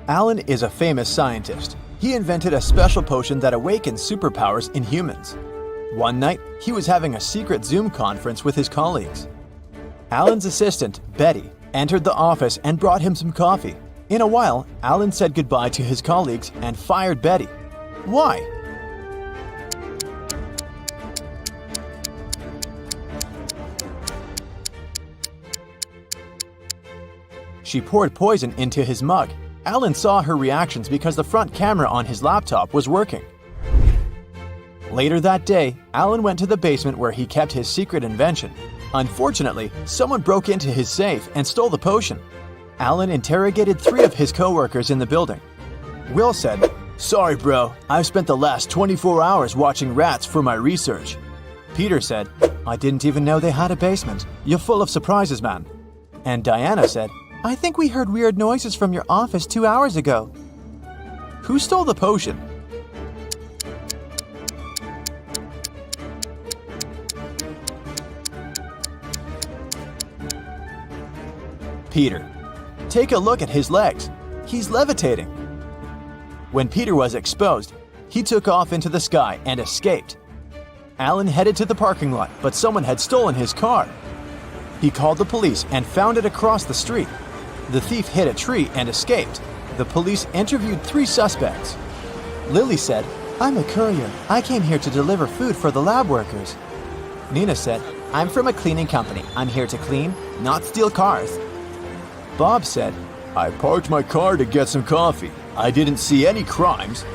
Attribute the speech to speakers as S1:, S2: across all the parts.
S1: Alan is a famous scientist. He invented a special potion that awakens superpowers in humans. One night, he was having a secret Zoom conference with his colleagues. Alan's assistant, Betty, entered the office and brought him some coffee. In a while, Alan said goodbye to his colleagues and fired Betty. Why? She poured poison into his mug. Alan saw her reactions because the front camera on his laptop was working. Later that day, Alan went to the basement where he kept his secret invention. Unfortunately, someone broke into his safe and stole the potion. Alan interrogated 3 of his co-workers in the building. Will said, "Sorry bro, I've spent the last 24 hours watching rats for my research." Peter said, "I didn't even know they had a basement. You're full of surprises, man." And Diana said, "I think we heard weird noises from your office 2 hours ago." Who stole the potion? Peter. Take a look at his legs. He's levitating. When Peter was exposed, he took off into the sky and escaped. Alan headed to the parking lot, but someone had stolen his car. He called the police and found it across the street. The thief hit a tree and escaped. The police interviewed 3 suspects. Lily said, "I'm a courier. I came here to deliver food for the lab workers." Nina said, "I'm from a cleaning company. I'm here to clean, not steal cars." Bob said, "I parked my car to get some coffee. I didn't see any crimes."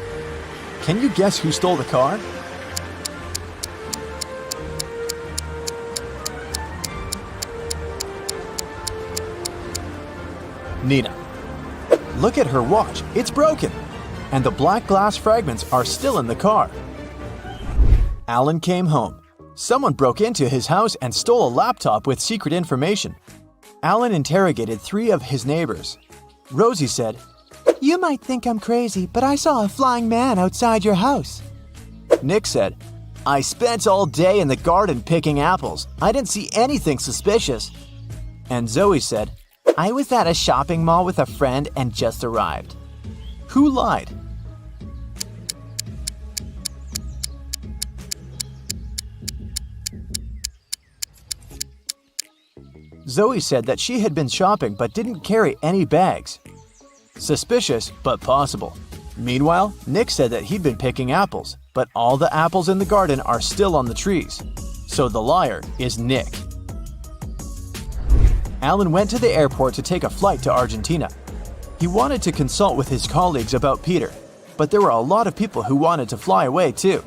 S1: Can you guess who stole the car? Nina. Look at her watch. It's broken. And the black glass fragments are still in the car. Alan came home. Someone broke into his house and stole a laptop with secret information. Alan interrogated 3 of his neighbors. Rosie said, "You might think I'm crazy, but I saw a flying man outside your house." Nick said, "I spent all day in the garden picking apples. I didn't see anything suspicious." And Zoe said, "I was at a shopping mall with a friend and just arrived." Who lied? Zoe said that she had been shopping but didn't carry any bags. Suspicious, but possible. Meanwhile, Nick said that he'd been picking apples, but all the apples in the garden are still on the trees. So the liar is Nick. Alan went to the airport to take a flight to Argentina. He wanted to consult with his colleagues about Peter, but there were a lot of people who wanted to fly away too.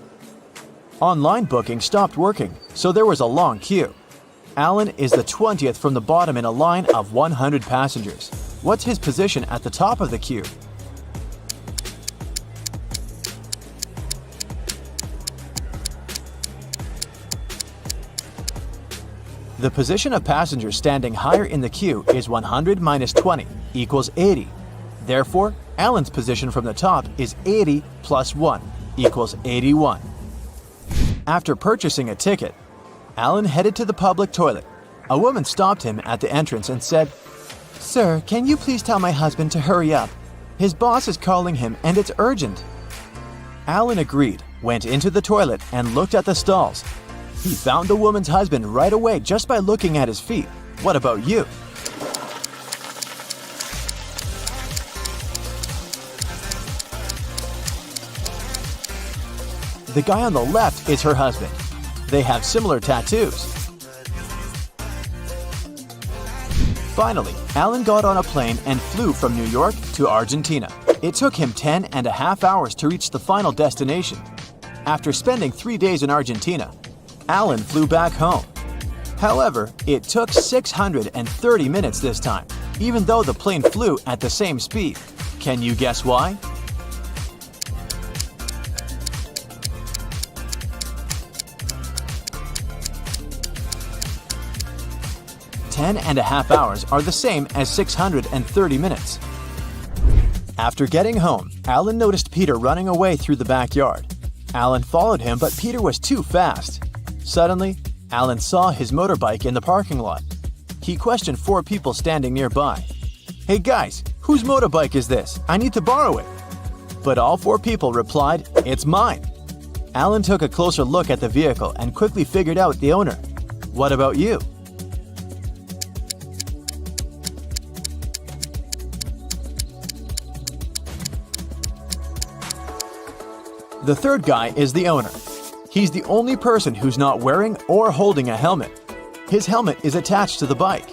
S1: Online booking stopped working, so there was a long queue. Alan is the 20th from the bottom in a line of 100 passengers. What's his position at the top of the queue? The position of passengers standing higher in the queue is 100 minus 20 equals 80. Therefore, Alan's position from the top is 80 plus 1 equals 81. After purchasing a ticket, Alan headed to the public toilet. A woman stopped him at the entrance and said, "Sir, can you please tell my husband to hurry up? His boss is calling him and it's urgent." Alan agreed, went into the toilet and looked at the stalls. He found the woman's husband right away just by looking at his feet. What about you? The guy on the left is her husband. They have similar tattoos. Finally, Alan got on a plane and flew from New York to Argentina. It took him 10.5 hours to reach the final destination. After spending 3 days in Argentina, Alan flew back home. However, it took 630 minutes this time, even though the plane flew at the same speed. Can you guess why? Ten and a half hours are the same as 630 minutes. After getting home, Alan noticed Peter running away through the backyard. Alan followed him, but Peter was too fast. Suddenly, Alan saw his motorbike in the parking lot. He questioned 4 people standing nearby. "Hey guys, "Whose motorbike is this? I need to borrow it." But all 4 people replied, "It's mine." Alan took a closer look at the vehicle and quickly figured out the owner. What about you? The third guy is the owner. He's the only person who's not wearing or holding a helmet. His helmet is attached to the bike.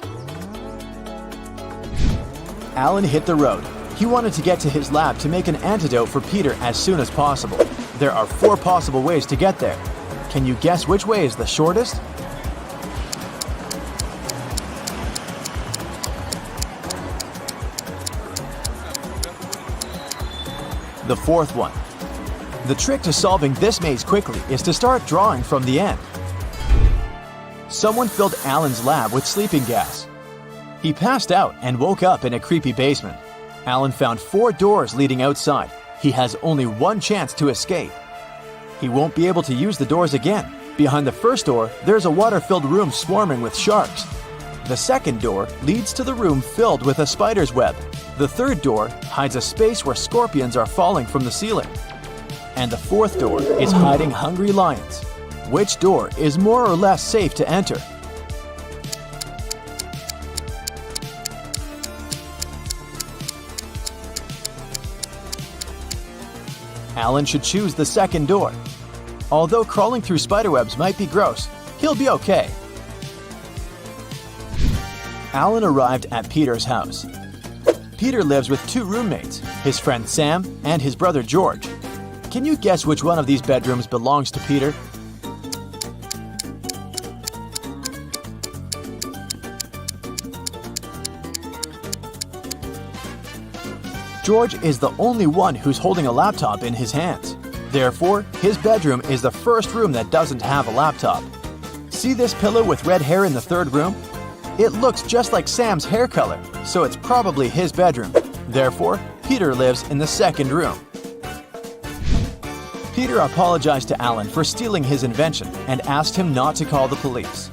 S1: Alan hit the road. He wanted to get to his lab to make an antidote for Peter as soon as possible. There are 4 possible ways to get there. Can you guess which way is the shortest? The 4th one. The trick to solving this maze quickly is to start drawing from the end. Someone filled Alan's lab with sleeping gas. He passed out and woke up in a creepy basement. Alan found 4 doors leading outside. He has only 1 chance to escape. He won't be able to use the doors again. Behind the first door, there's a water-filled room swarming with sharks. The second door leads to the room filled with a spider's web. The third door hides a space where scorpions are falling from the ceiling. And the 4th door is hiding hungry lions. Which door is more or less safe to enter? Alan should choose the second door. Although crawling through spiderwebs might be gross, he'll be okay. Alan arrived at Peter's house. Peter lives with 2 roommates, his friend Sam and his brother George. Can you guess which one of these bedrooms belongs to Peter? George is the only one who's holding a laptop in his hands. Therefore, his bedroom is the first room that doesn't have a laptop. See this pillow with red hair in the 3rd room? It looks just like Sam's hair color, so it's probably his bedroom. Therefore, Peter lives in the 2nd room. Peter apologized to Alan for stealing his invention and asked him not to call the police.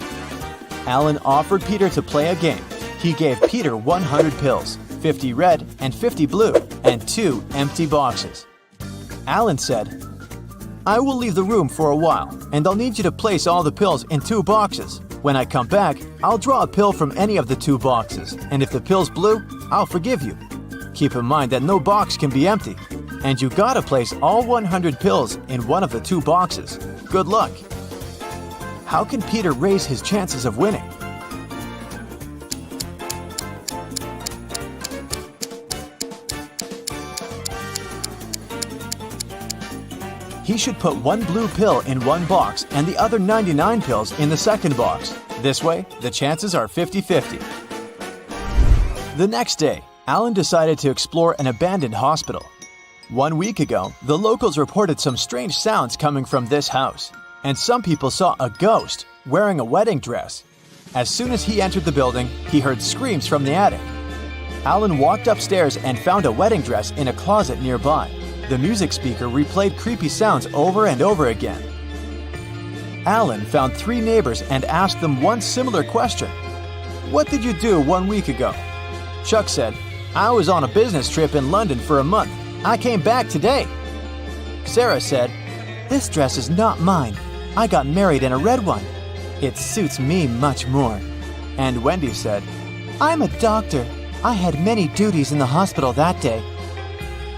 S1: Alan offered Peter to play a game. He gave Peter 100 pills, 50 red and 50 blue, and 2 empty boxes. Alan said, "I will leave the room for a while, and I'll need you to place all the pills in 2 boxes. When I come back, I'll draw a pill from any of the 2 boxes, and if the pill's blue, I'll forgive you. Keep in mind that no box can be empty, and you gotta place all 100 pills in one of the 2 boxes. Good luck." How can Peter raise his chances of winning? He should put 1 blue pill in 1 box and the other 99 pills in the 2nd box. This way, the chances are 50-50. The next day, Alan decided to explore an abandoned hospital. 1 week ago, the locals reported some strange sounds coming from this house, and some people saw a ghost wearing a wedding dress. As soon as he entered the building, he heard screams from the attic. Alan walked upstairs and found a wedding dress in a closet nearby. The music speaker replayed creepy sounds over and over again. Alan found 3 neighbors and asked them one similar question. "What did you do 1 week ago?" Chuck said, "I was on a business trip in London for a month. I came back today." Sarah said, "This dress is not mine. I got married in a red one. It suits me much more." And Wendy said, "I'm a doctor. I had many duties in the hospital that day."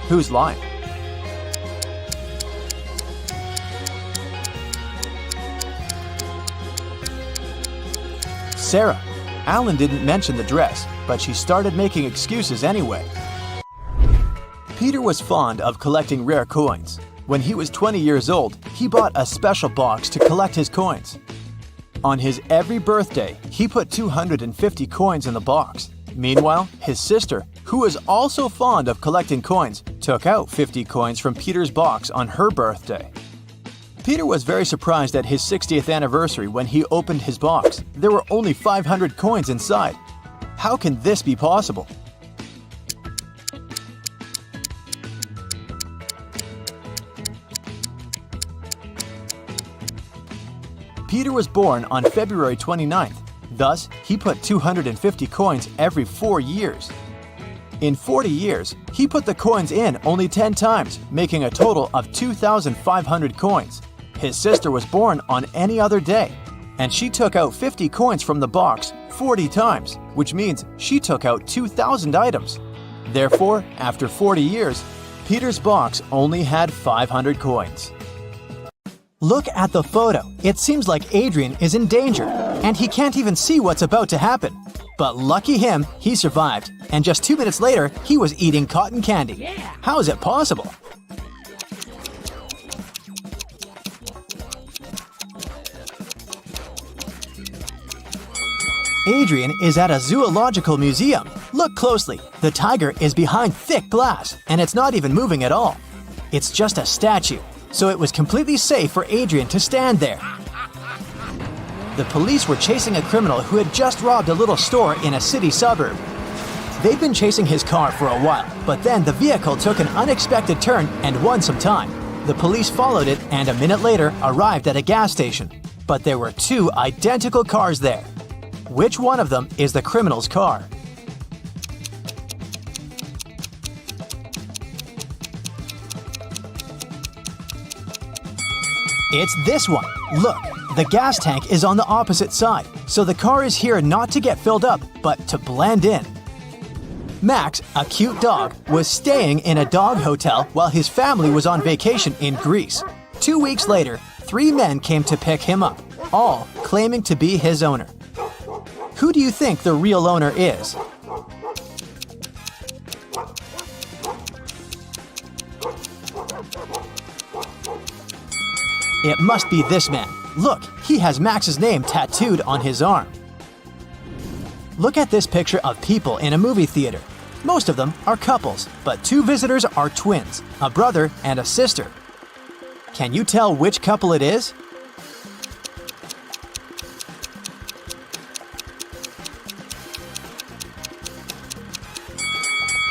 S1: Who's lying? Sarah. Alan didn't mention the dress, but she started making excuses anyway. Peter was fond of collecting rare coins. When he was 20 years old, he bought a special box to collect his coins. On his every birthday, he put 250 coins in the box. Meanwhile, his sister, who was also fond of collecting coins, took out 50 coins from Peter's box on her birthday. Peter was very surprised at his 60th anniversary when he opened his box. There were only 500 coins inside. How can this be possible? Peter was born on February 29th. Thus, he put 250 coins every 4 years. In 40 years, he put the coins in only 10 times, making a total of 2,500 coins. His sister was born on any other day, and she took out 50 coins from the box 40 times, which means she took out 2,000 items. Therefore, after 40 years, Peter's box only had 500 coins. Look at the photo. It seems like Adrian is in danger, and he can't even see what's about to happen. But lucky him, he survived, and just 2 minutes later, he was eating cotton candy. How is it possible? Adrian is at a zoological museum. Look closely. The tiger is behind thick glass, and it's not even moving at all. It's just a statue, so it was completely safe for Adrian to stand there. The police were chasing a criminal who had just robbed a little store in a city suburb. They'd been chasing his car for a while, but then the vehicle took an unexpected turn and won some time. The police followed it and a minute later arrived at a gas station. But there were 2 identical cars there. Which one of them is the criminal's car? It's this one. Look, the gas tank is on the opposite side, so the car is here not to get filled up, but to blend in. Max, a cute dog, was staying in a dog hotel while his family was on vacation in Greece. 2 weeks later, 3 men came to pick him up, all claiming to be his owner. Who do you think the real owner is? It must be this man. Look, he has Max's name tattooed on his arm. Look at this picture of people in a movie theater. Most of them are couples, but 2 visitors are twins, a brother and a sister. Can you tell which couple it is?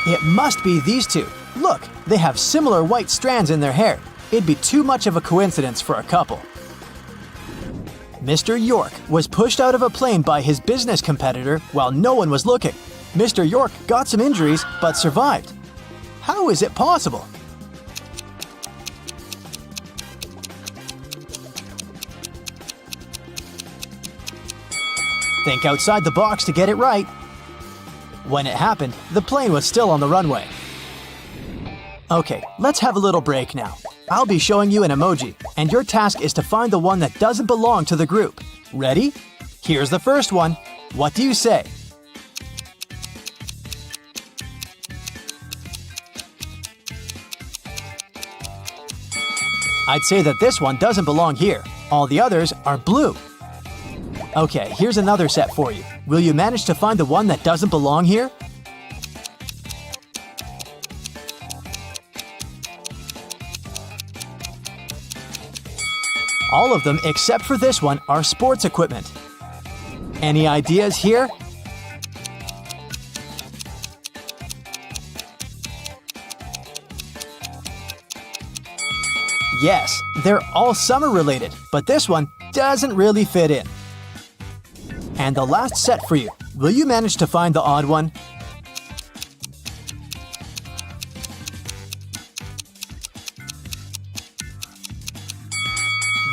S1: It must be these 2. Look, they have similar white strands in their hair. It'd be too much of a coincidence for a couple. Mr. York was pushed out of a plane by his business competitor while no one was looking. Mr. York got some injuries but survived. How is it possible? Think outside the box to get it right. When it happened, the plane was still on the runway. Okay, let's have a little break now. I'll be showing you an emoji, and your task is to find the one that doesn't belong to the group. Ready? Here's the first one. What do you say? I'd say that this one doesn't belong here. All the others are blue. Okay, here's another set for you. Will you manage to find the one that doesn't belong here? All of them except for this one are sports equipment. Any ideas here? Yes, they're all summer related, but this one doesn't really fit in. And the last set for you. Will you manage to find the odd one?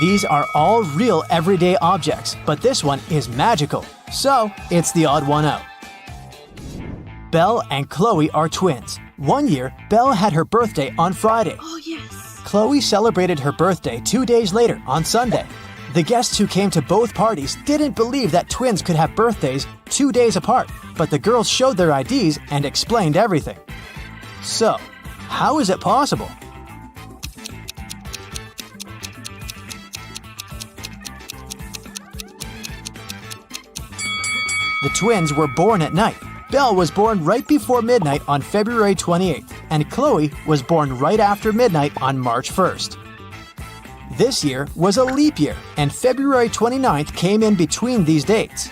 S1: These are all real everyday objects, but this one is magical, so it's the odd one out. Belle and Chloe are twins. One year, Belle had her birthday on Friday.
S2: Oh, yes.
S1: Chloe celebrated her birthday 2 days later on Sunday. The guests who came to both parties didn't believe that twins could have birthdays 2 days apart, but the girls showed their IDs and explained everything. So, how is it possible? The twins were born at night. Belle was born right before midnight on February 28th, and Chloe was born right after midnight on March 1st. This year was a leap year, and February 29th came in between these dates.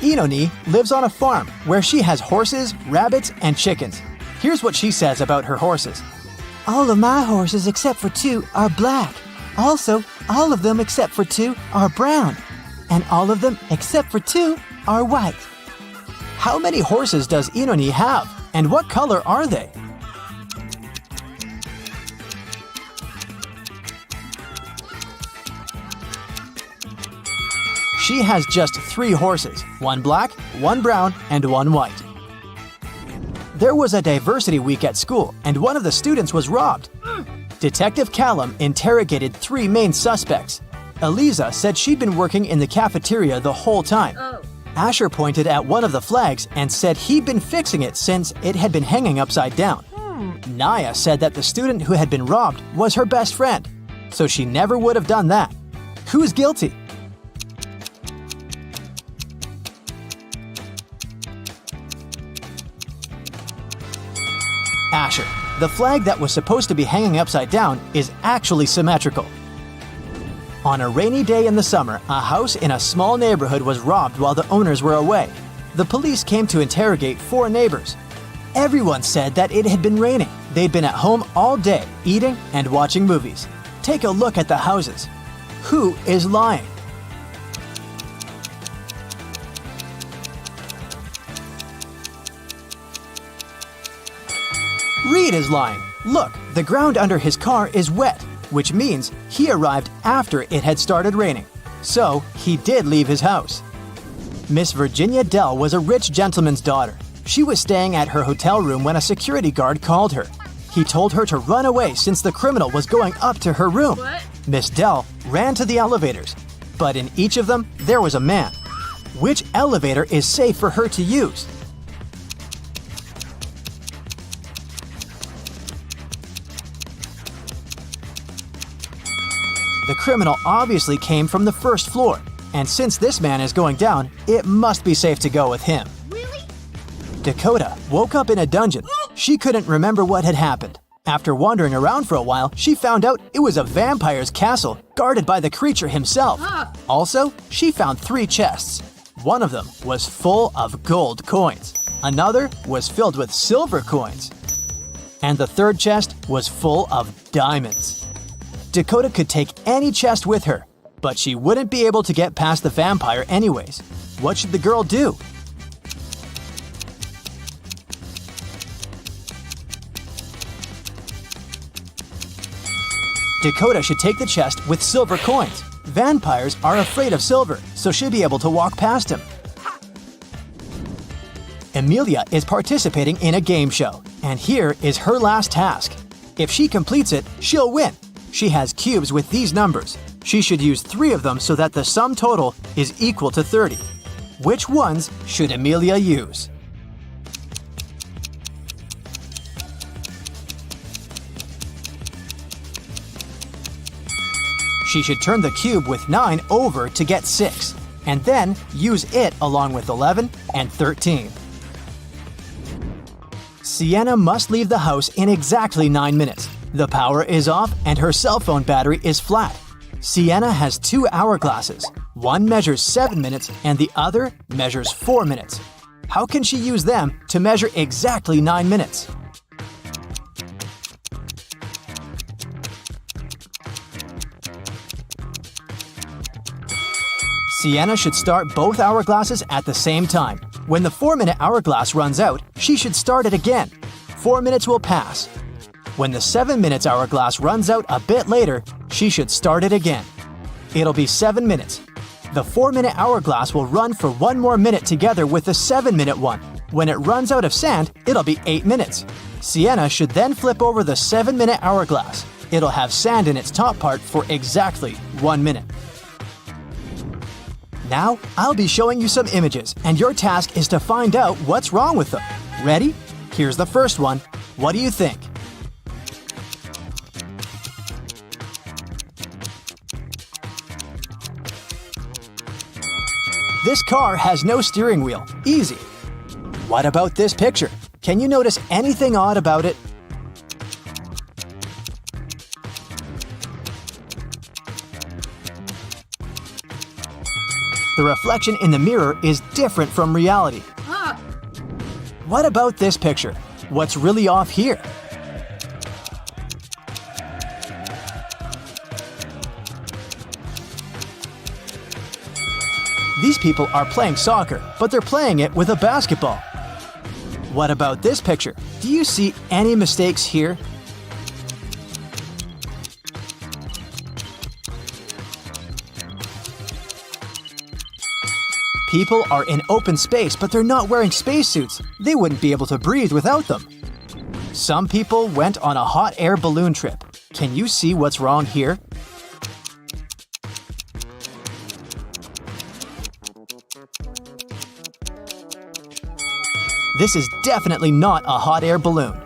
S1: Inoni lives on a farm where she has horses, rabbits, and chickens. Here's what she says about her horses.
S2: All of my horses except for 2 are black. Also, all of them except for 2 are brown. And all of them except for 2 are white.
S1: How many horses does Inoni have? And what color are they? She has just 3 horses, 1 black, 1 brown, and 1 white. There was a diversity week at school, and one of the students was robbed. Detective Callum interrogated 3 main suspects. Eliza said she'd been working in the cafeteria the whole time. Asher pointed at one of the flags and said he'd been fixing it since it had been hanging upside down. Naya said that the student who had been robbed was her best friend, so she never would have done that. Who's guilty? Asher. The flag that was supposed to be hanging upside down is actually symmetrical. On a rainy day in the summer, a house in a small neighborhood was robbed while the owners were away. The police came to interrogate 4 neighbors. Everyone said that it had been raining. They'd been at home all day, eating and watching movies. Take a look at the houses. Who is lying? Reed is lying. Look, the ground under his car is wet, which means he arrived after it had started raining. So, he did leave his house. Miss Virginia Dell was a rich gentleman's daughter. She was staying at her hotel room when a security guard called her. He told her to run away since the criminal was going up to her room. Miss Dell ran to the elevators, but in each of them, there was a man. Which elevator is safe for her to use? The criminal obviously came from the first floor, and since this man is going down, it must be safe to go with him.
S3: Really?
S1: Dakota woke up in a dungeon. She couldn't remember what had happened. After wandering around for a while, she found out it was a vampire's castle, guarded by the creature himself. Also, she found 3 chests. One of them was full of gold coins. Another was filled with silver coins. And the 3rd chest was full of diamonds. Dakota could take any chest with her, but she wouldn't be able to get past the vampire anyways. What should the girl do? Dakota should take the chest with silver coins. Vampires are afraid of silver, so she'll be able to walk past him. Amelia is participating in a game show, and here is her last task. If she completes it, she'll win. She has cubes with these numbers. She should use 3 of them so that the sum total is equal to 30. Which ones should Amelia use? She should turn the cube with 9 over to get 6, and then use it along with 11 and 13. Sienna must leave the house in exactly 9 minutes. The power is off and her cell phone battery is flat. Sienna has 2 hourglasses. One measures 7 minutes and the other measures 4 minutes. How can she use them to measure exactly 9 minutes? Sienna should start both hourglasses at the same time. When the 4-minute hourglass runs out, she should start it again. 4 minutes will pass. When the 7 minutes hourglass runs out a bit later, she should start it again. It'll be 7 minutes. The 4-minute hourglass will run for 1 more minute together with the 7-minute one. When it runs out of sand, it'll be 8 minutes. Sienna should then flip over the 7-minute hourglass. It'll have sand in its top part for exactly 1 minute. Now, I'll be showing you some images, and your task is to find out what's wrong with them. Ready? Here's the first one. What do you think? This car has no steering wheel. Easy. What about this picture? Can you notice anything odd about it? The reflection in the mirror is different from reality. What about this picture? What's really off here? These people are playing soccer, but they're playing it with a basketball. What about this picture? Do you see any mistakes here? People are in open space, but they're not wearing spacesuits. They wouldn't be able to breathe without them. Some people went on a hot air balloon trip. Can you see what's wrong here? This is definitely not a hot air balloon.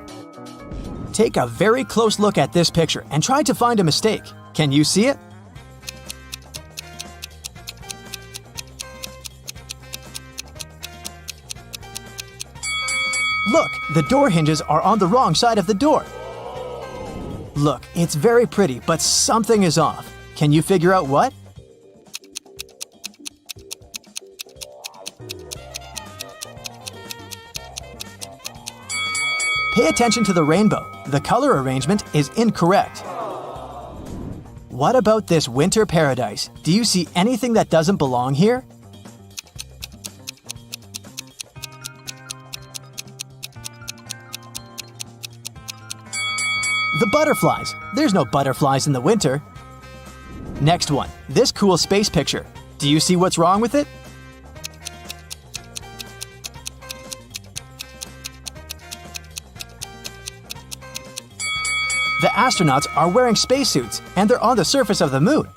S1: Take a very close look at this picture and try to find a mistake. Can you see it? Look, the door hinges are on the wrong side of the door. Look, it's very pretty, but something is off. Can you figure out what? Pay attention to the rainbow. The color arrangement is incorrect. What about this winter paradise? Do you see anything that doesn't belong here? The butterflies. There's no butterflies in the winter. Next one, this cool space picture. Do you see what's wrong with it? The astronauts are wearing spacesuits and they're on the surface of the moon.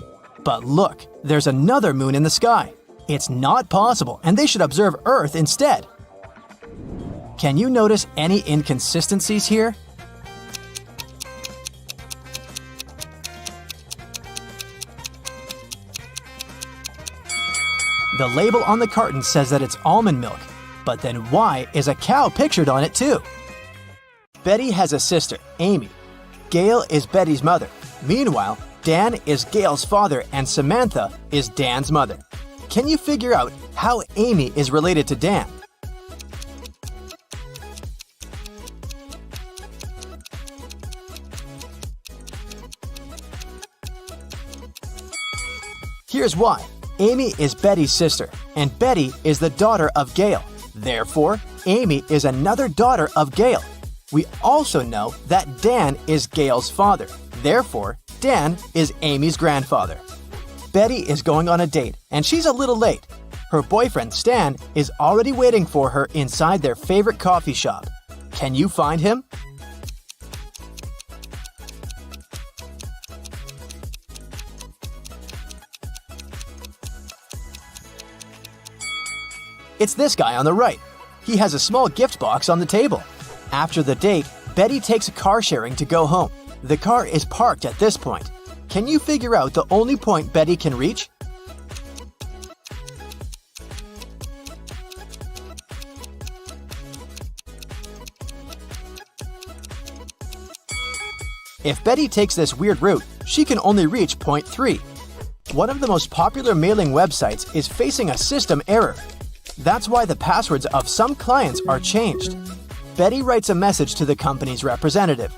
S1: But look, there's another moon in the sky. It's not possible and they should observe Earth instead. Can you notice any inconsistencies here? The label on the carton says that it's almond milk, but then why is a cow pictured on it too? Betty has a sister, Amy. Gail is Betty's mother. Meanwhile, Dan is Gail's father and Samantha is Dan's mother. Can you figure out how Amy is related to Dan? Here's why. Amy is Betty's sister, and Betty is the daughter of Gail. Therefore, Amy is another daughter of Gail. We also know that Dan is Gail's father. Therefore, Dan is Amy's grandfather. Betty is going on a date, and she's a little late. Her boyfriend, Stan, is already waiting for her inside their favorite coffee shop. Can you find him? It's this guy on the right. He has a small gift box on the table. After the date, Betty takes a car sharing to go home. The car is parked at this point. Can you figure out the only point Betty can reach? If Betty takes this weird route, she can only reach point 3. One of the most popular mailing websites is facing a system error. That's why the passwords of some clients are changed. Betty writes a message to the company's representative.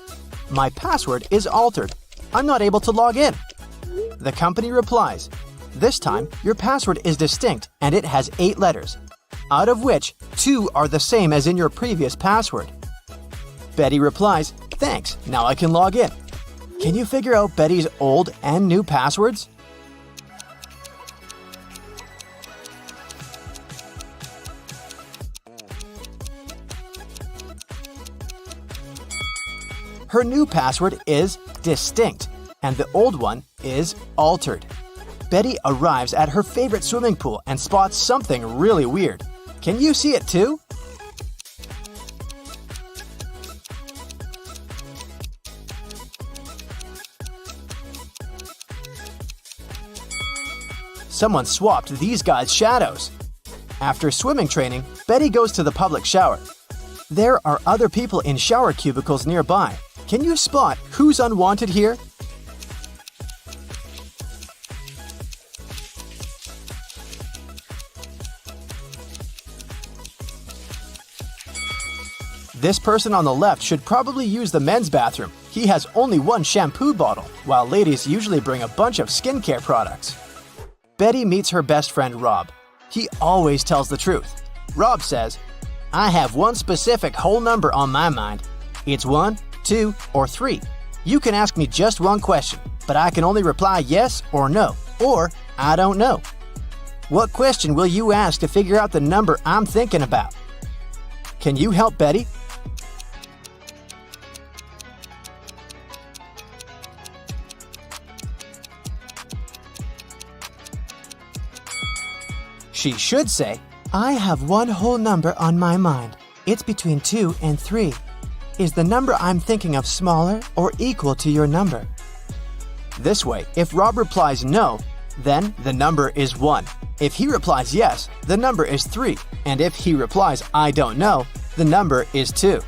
S1: My password is altered. I'm not able to log in. The company replies, this time your password is distinct and it has 8 letters, out of which 2 are the same as in your previous password. Betty replies, thanks, now I can log in. Can you figure out Betty's old and new passwords? Her new password is distinct, and the old one is altered. Betty arrives at her favorite swimming pool and spots something really weird. Can you see it too? Someone swapped these guys' shadows. After swimming training, Betty goes to the public shower. There are other people in shower cubicles nearby. Can you spot who's unwanted here? This person on the left should probably use the men's bathroom. He has only one shampoo bottle, while ladies usually bring a bunch of skincare products. Betty meets her best friend Rob. He always tells the truth. Rob says, I have one specific whole number on my mind. It's 1, 2, or 3. You can ask me just one question, but I can only reply yes or no, or I don't know. What question will you ask to figure out the number I'm thinking about? Can you help Betty? She should say,
S2: I have one whole number on my mind. It's between 2 and 3. Is the number I'm thinking of smaller or equal to your number?
S1: This way, if Rob replies no, then the number is 1. If he replies yes, the number is 3. And if he replies I don't know, the number is 2.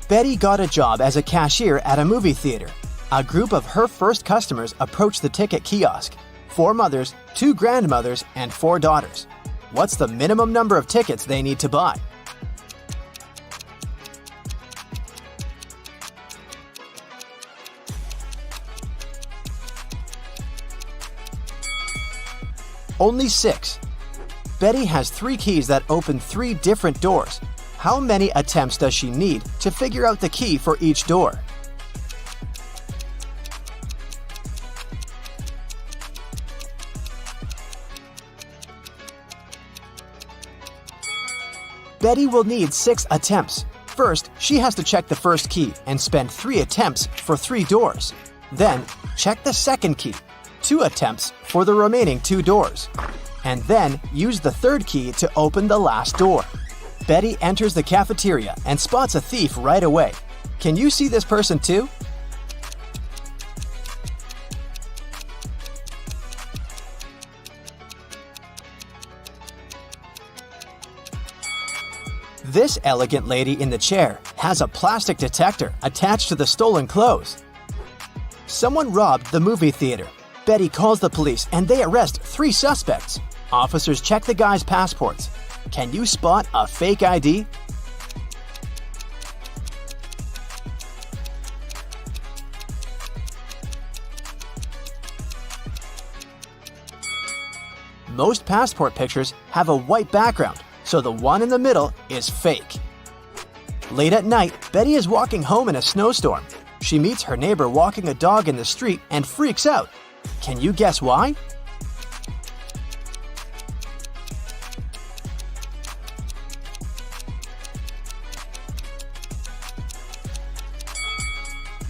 S1: Betty got a job as a cashier at a movie theater. A group of her first customers approached the ticket kiosk. 4 mothers, 2 grandmothers, and 4 daughters. What's the minimum number of tickets they need to buy? Only 6. Betty has 3 keys that open 3 different doors. How many attempts does she need to figure out the key for each door? Betty will need 6 attempts. First, she has to check the first key and spend 3 attempts for 3 doors. Then, check the second key, 2 attempts for the remaining 2 doors. And then, use the third key to open the last door. Betty enters the cafeteria and spots a thief right away. Can you see this person too? This elegant lady in the chair has a plastic detector attached to the stolen clothes. Someone robbed the movie theater. Betty calls the police and they arrest 3 suspects. Officers check the guys' passports. Can you spot a fake ID? Most passport pictures have a white background, so the one in the middle is fake. Late at night, Betty is walking home in a snowstorm. She meets her neighbor walking a dog in the street and freaks out. Can you guess why?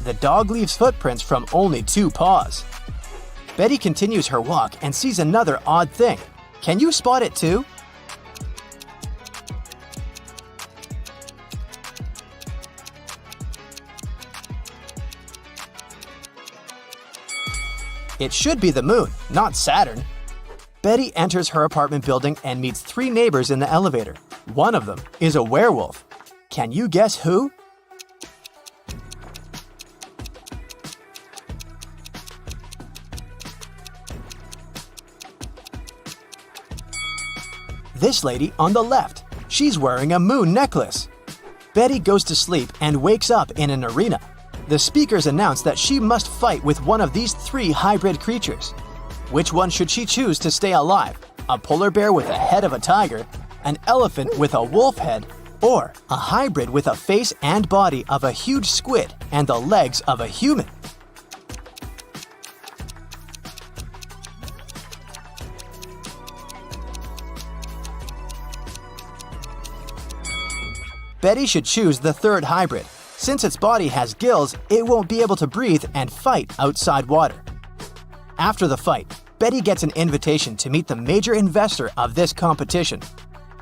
S1: The dog leaves footprints from only 2 paws. Betty continues her walk and sees another odd thing. Can you spot it too? It should be the moon, not Saturn. Betty enters her apartment building and meets 3 neighbors in the elevator. One of them is a werewolf. Can you guess who? This lady on the left. She's wearing a moon necklace. Betty goes to sleep and wakes up in an arena. The speakers announce that she must fight with one of these 3 hybrid creatures. Which one should she choose to stay alive? A polar bear with a head of a tiger, an elephant with a wolf head, or a hybrid with a face and body of a huge squid and the legs of a human? Betty should choose the 3rd hybrid. Since its body has gills, it won't be able to breathe and fight outside water. After the fight, Betty gets an invitation to meet the major investor of this competition,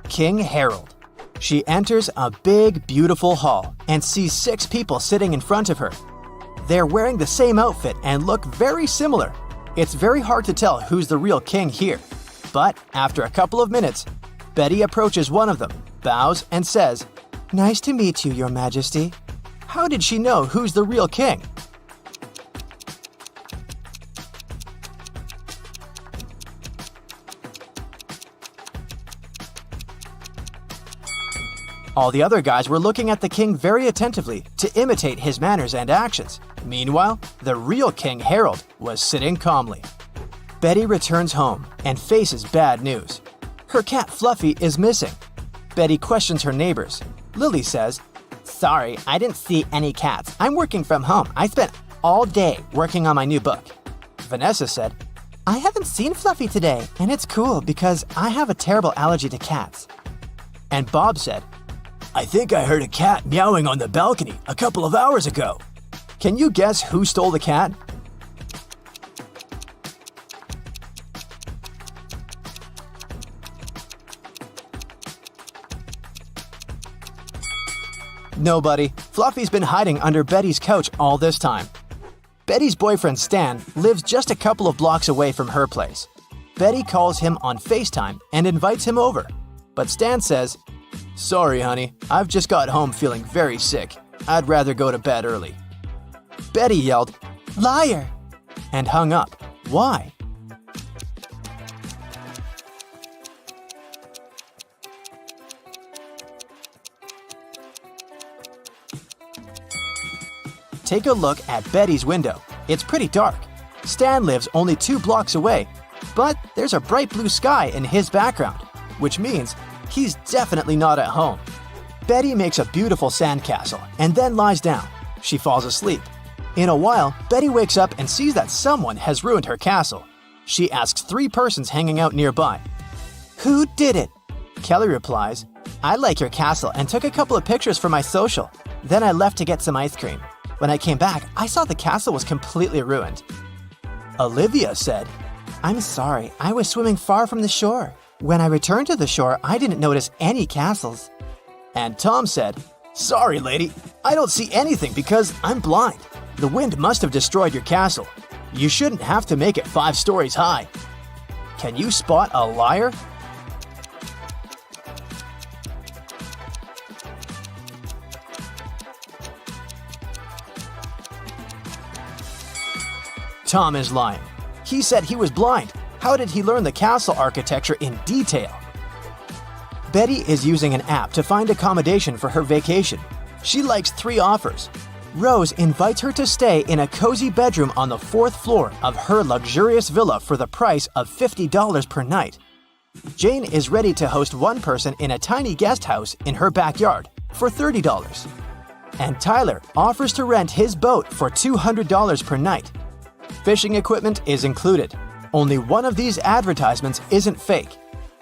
S1: King Harold. She enters a big, beautiful hall and sees 6 people sitting in front of her. They're wearing the same outfit and look very similar. It's very hard to tell who's the real king here. But after a couple of minutes, Betty approaches one of them, bows, and says,
S2: Nice to meet you, Your Majesty.
S1: How did she know who's the real king? All the other guys were looking at the king very attentively to imitate his manners and actions. Meanwhile, the real King Harold was sitting calmly. Betty returns home and faces bad news. Her cat Fluffy is missing. Betty questions her neighbors. Lily says, "Sorry, I didn't see any cats. I'm working from home. I spent all day working on my new book." Vanessa said,
S2: I haven't seen Fluffy today, and it's cool because I have a terrible allergy to cats.
S1: And Bob said, "I think I heard a cat meowing on the balcony a couple of hours ago." Can you guess who stole the cat? Nobody. Fluffy's been hiding under Betty's couch all this time. Betty's boyfriend Stan lives just a couple of blocks away from her place. Betty calls him on FaceTime and invites him over. But Stan says, "Sorry, honey, I've just got home feeling very sick. I'd rather go to bed early." Betty yelled,
S2: Liar!
S1: and hung up. Why? Take a look at Betty's window. It's pretty dark. Stan lives only 2 blocks away, but there's a bright blue sky in his background, which means he's definitely not at home. Betty makes a beautiful sandcastle and then lies down. She falls asleep. In a while, Betty wakes up and sees that someone has ruined her castle. She asks 3 persons hanging out nearby,
S2: Who did it?
S1: Kelly replies, "I like your castle and took a couple of pictures for my social. Then I left to get some ice cream. When I came back, I saw the castle was completely ruined." Olivia said,
S2: I'm sorry, I was swimming far from the shore. When I returned to the shore, I didn't notice any castles.
S1: and Tom said, "Sorry, lady, I don't see anything because I'm blind. The wind must have destroyed your castle. You shouldn't have to make it 5 stories high." Can you spot a liar? Tom is lying. He said he was blind. How did he learn the castle architecture in detail? Betty is using an app to find accommodation for her vacation. She likes 3 offers. Rose invites her to stay in a cozy bedroom on the 4th floor of her luxurious villa for the price of $50 per night. Jane is ready to host one person in a tiny guest house in her backyard for $30. And Tyler offers to rent his boat for $200 per night. Fishing equipment is included. Only one of these advertisements isn't fake.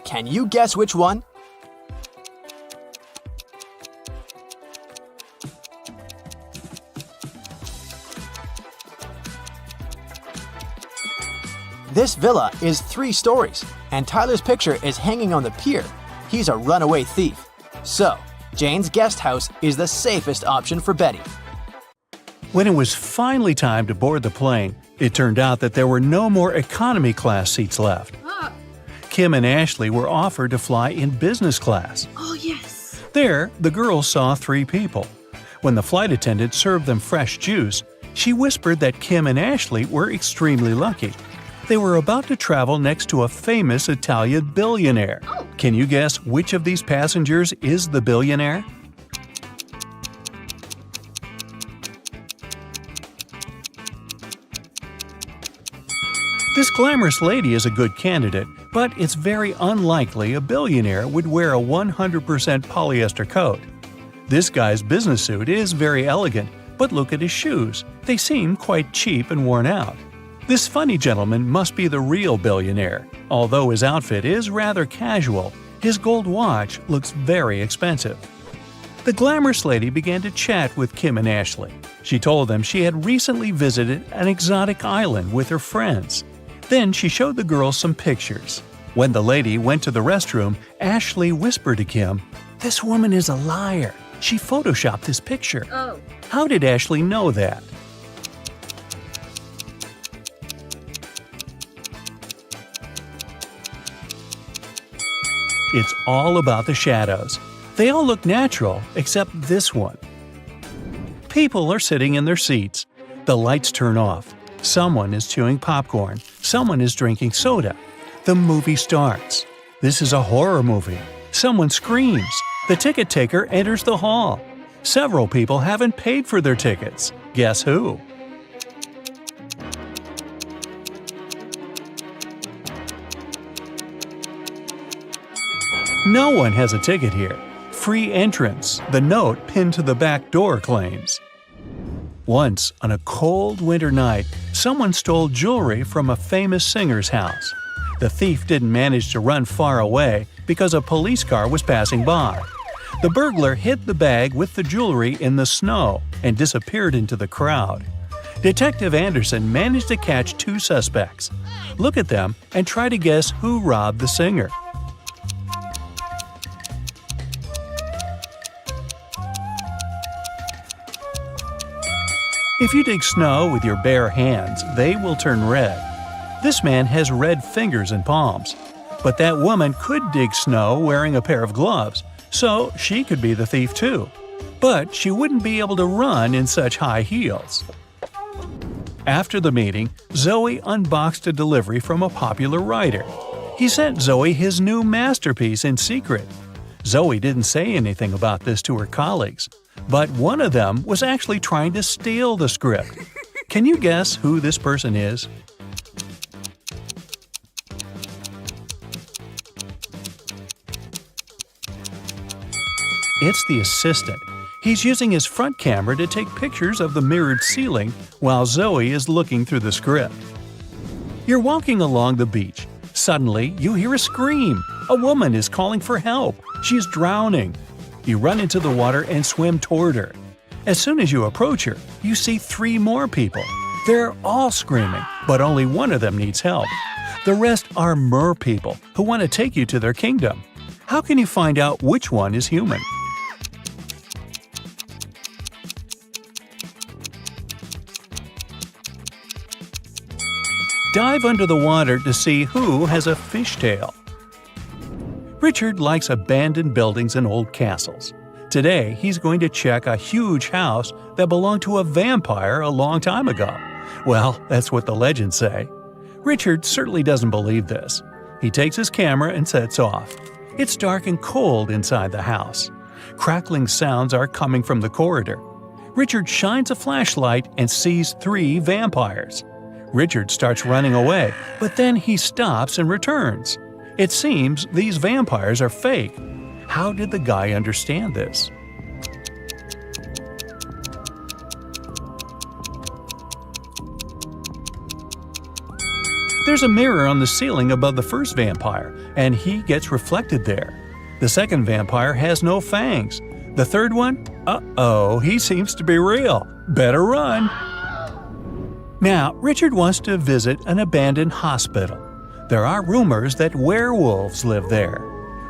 S1: Can you guess which one? This villa is 3 stories, and Tyler's picture is hanging on the pier. He's a runaway thief. So, Jane's guest house is the safest option for Betty.
S3: When it was finally time to board the plane, it turned out that there were no more economy class seats left. Kim and Ashley were offered to fly in business class.
S4: Oh, yes.
S3: There, the girls saw 3 people. When the flight attendant served them fresh juice, she whispered that Kim and Ashley were extremely lucky. They were about to travel next to a famous Italian billionaire.
S4: Oh.
S3: Can you guess which of these passengers is the billionaire? This glamorous lady is a good candidate, but it's very unlikely a billionaire would wear a 100% polyester coat. This guy's business suit is very elegant, but look at his shoes. They seem quite cheap and worn out. This funny gentleman must be the real billionaire. Although his outfit is rather casual, his gold watch looks very expensive. The glamorous lady began to chat with Kim and Ashley. She told them she had recently visited an exotic island with her friends. Then she showed the girls some pictures. When the lady went to the restroom, Ashley whispered to Kim, "This woman is a liar. She photoshopped this picture."
S4: Oh.
S3: How did Ashley know that? It's all about the shadows. They all look natural, except this one. People are sitting in their seats. The lights turn off. Someone is chewing popcorn. Someone is drinking soda. The movie starts. This is a horror movie. Someone screams. The ticket taker enters the hall. Several people haven't paid for their tickets. Guess who? No one has a ticket here. Free entrance, the note pinned to the back door claims. Once, on a cold winter night, someone stole jewelry from a famous singer's house. The thief didn't manage to run far away because a police car was passing by. The burglar hid the bag with the jewelry in the snow and disappeared into the crowd. Detective Anderson managed to catch 2 suspects. Look at them and try to guess who robbed the singer. If you dig snow with your bare hands, they will turn red. This man has red fingers and palms. But that woman could dig snow wearing a pair of gloves, so she could be the thief too. But she wouldn't be able to run in such high heels. After the meeting, Zoe unboxed a delivery from a popular writer. He sent Zoe his new masterpiece in secret. Zoe didn't say anything about this to her colleagues, but one of them was actually trying to steal the script. Can you guess who this person is? It's the assistant. He's using his front camera to take pictures of the mirrored ceiling while Zoe is looking through the script. You're walking along the beach. Suddenly, you hear a scream. A woman is calling for help. She's drowning. You run into the water and swim toward her. As soon as you approach her, you see 3 more people. They're all screaming, but only one of them needs help. The rest are mer people who want to take you to their kingdom. How can you find out which one is human? Dive under the water to see who has a fishtail. Richard likes abandoned buildings and old castles. Today, he's going to check a huge house that belonged to a vampire a long time ago. Well, that's what the legends say. Richard certainly doesn't believe this. He takes his camera and sets off. It's dark and cold inside the house. Crackling sounds are coming from the corridor. Richard shines a flashlight and sees 3 vampires. Richard starts running away, but then he stops and returns. It seems these vampires are fake. How did the guy understand this? There's a mirror on the ceiling above the first vampire, and he gets reflected there. The second vampire has no fangs. The third one? Uh-oh, he seems to be real. Better run. Now, Richard wants to visit an abandoned hospital. There are rumors that werewolves live there.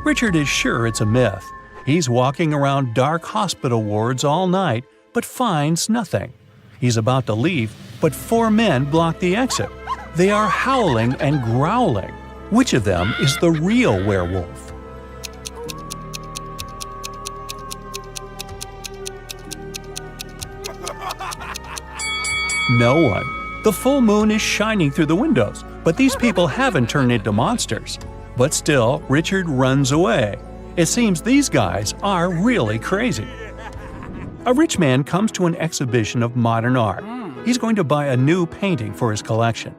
S3: Richard is sure it's a myth. He's walking around dark hospital wards all night, but finds nothing. He's about to leave, but 4 men block the exit. They are howling and growling. Which of them is the real werewolf? No one. The full moon is shining through the windows, but these people haven't turned into monsters. But still, Richard runs away. It seems these guys are really crazy. A rich man comes to an exhibition of modern art. He's going to buy a new painting for his collection.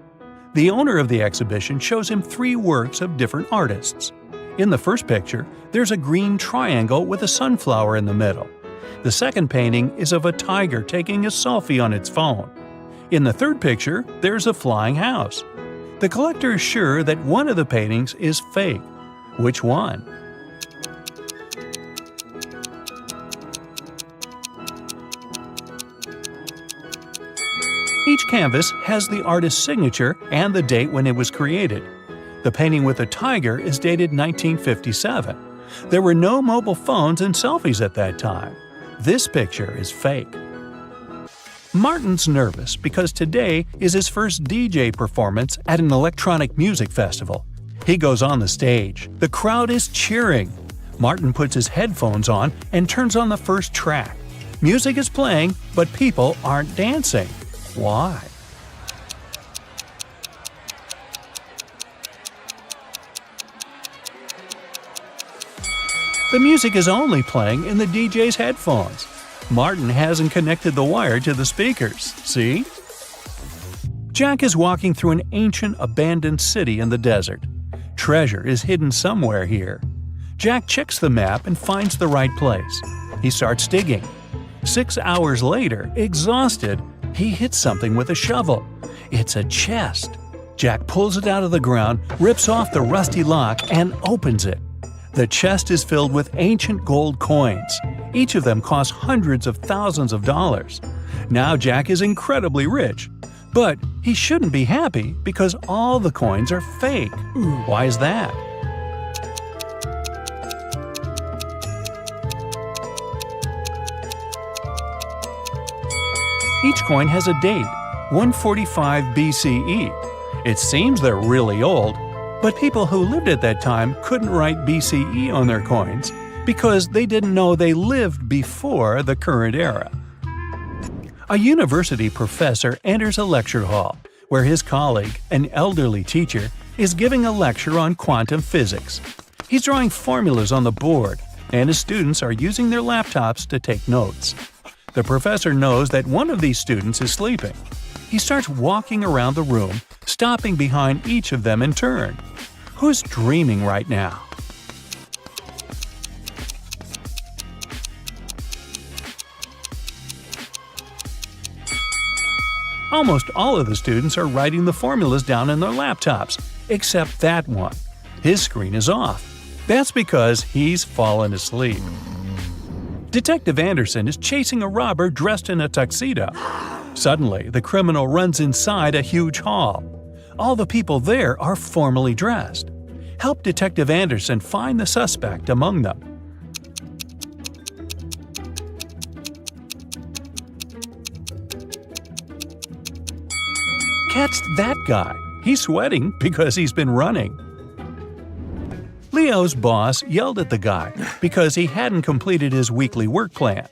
S3: The owner of the exhibition shows him 3 works of different artists. In the first picture, there's a green triangle with a sunflower in the middle. The second painting is of a tiger taking a selfie on its phone. In the third picture, there's a flying house. The collector is sure that one of the paintings is fake. Which one? Each canvas has the artist's signature and the date when it was created. The painting with the tiger is dated 1957. There were no mobile phones and selfies at that time. This picture is fake. Martin's nervous because today is his first DJ performance at an electronic music festival. He goes on the stage. The crowd is cheering. Martin puts his headphones on and turns on the first track. Music is playing, but people aren't dancing. Why? The music is only playing in the DJ's headphones. Martin hasn't connected the wire to the speakers, see? Jack is walking through an ancient abandoned city in the desert. Treasure is hidden somewhere here. Jack checks the map and finds the right place. He starts digging. 6 hours later, exhausted, he hits something with a shovel. It's a chest. Jack pulls it out of the ground, rips off the rusty lock, and opens it. The chest is filled with ancient gold coins. Each of them costs hundreds of thousands of dollars. Now Jack is incredibly rich. But he shouldn't be happy because all the coins are fake. Why is that? Each coin has a date, 145 BCE. It seems they're really old, but people who lived at that time couldn't write BCE on their coins because they didn't know they lived before the current era. A university professor enters a lecture hall where his colleague, an elderly teacher, is giving a lecture on quantum physics. He's drawing formulas on the board, and his students are using their laptops to take notes. The professor knows that one of these students is sleeping. He starts walking around the room, stopping behind each of them in turn. Who's dreaming right now? Almost all of the students are writing the formulas down in their laptops, except that one. His screen is off. That's because he's fallen asleep. Detective Anderson is chasing a robber dressed in a tuxedo. Suddenly, the criminal runs inside a huge hall. All the people there are formally dressed. Help Detective Anderson find the suspect among them. Catch that guy. He's sweating because he's been running. Leo's boss yelled at the guy because he hadn't completed his weekly work plan.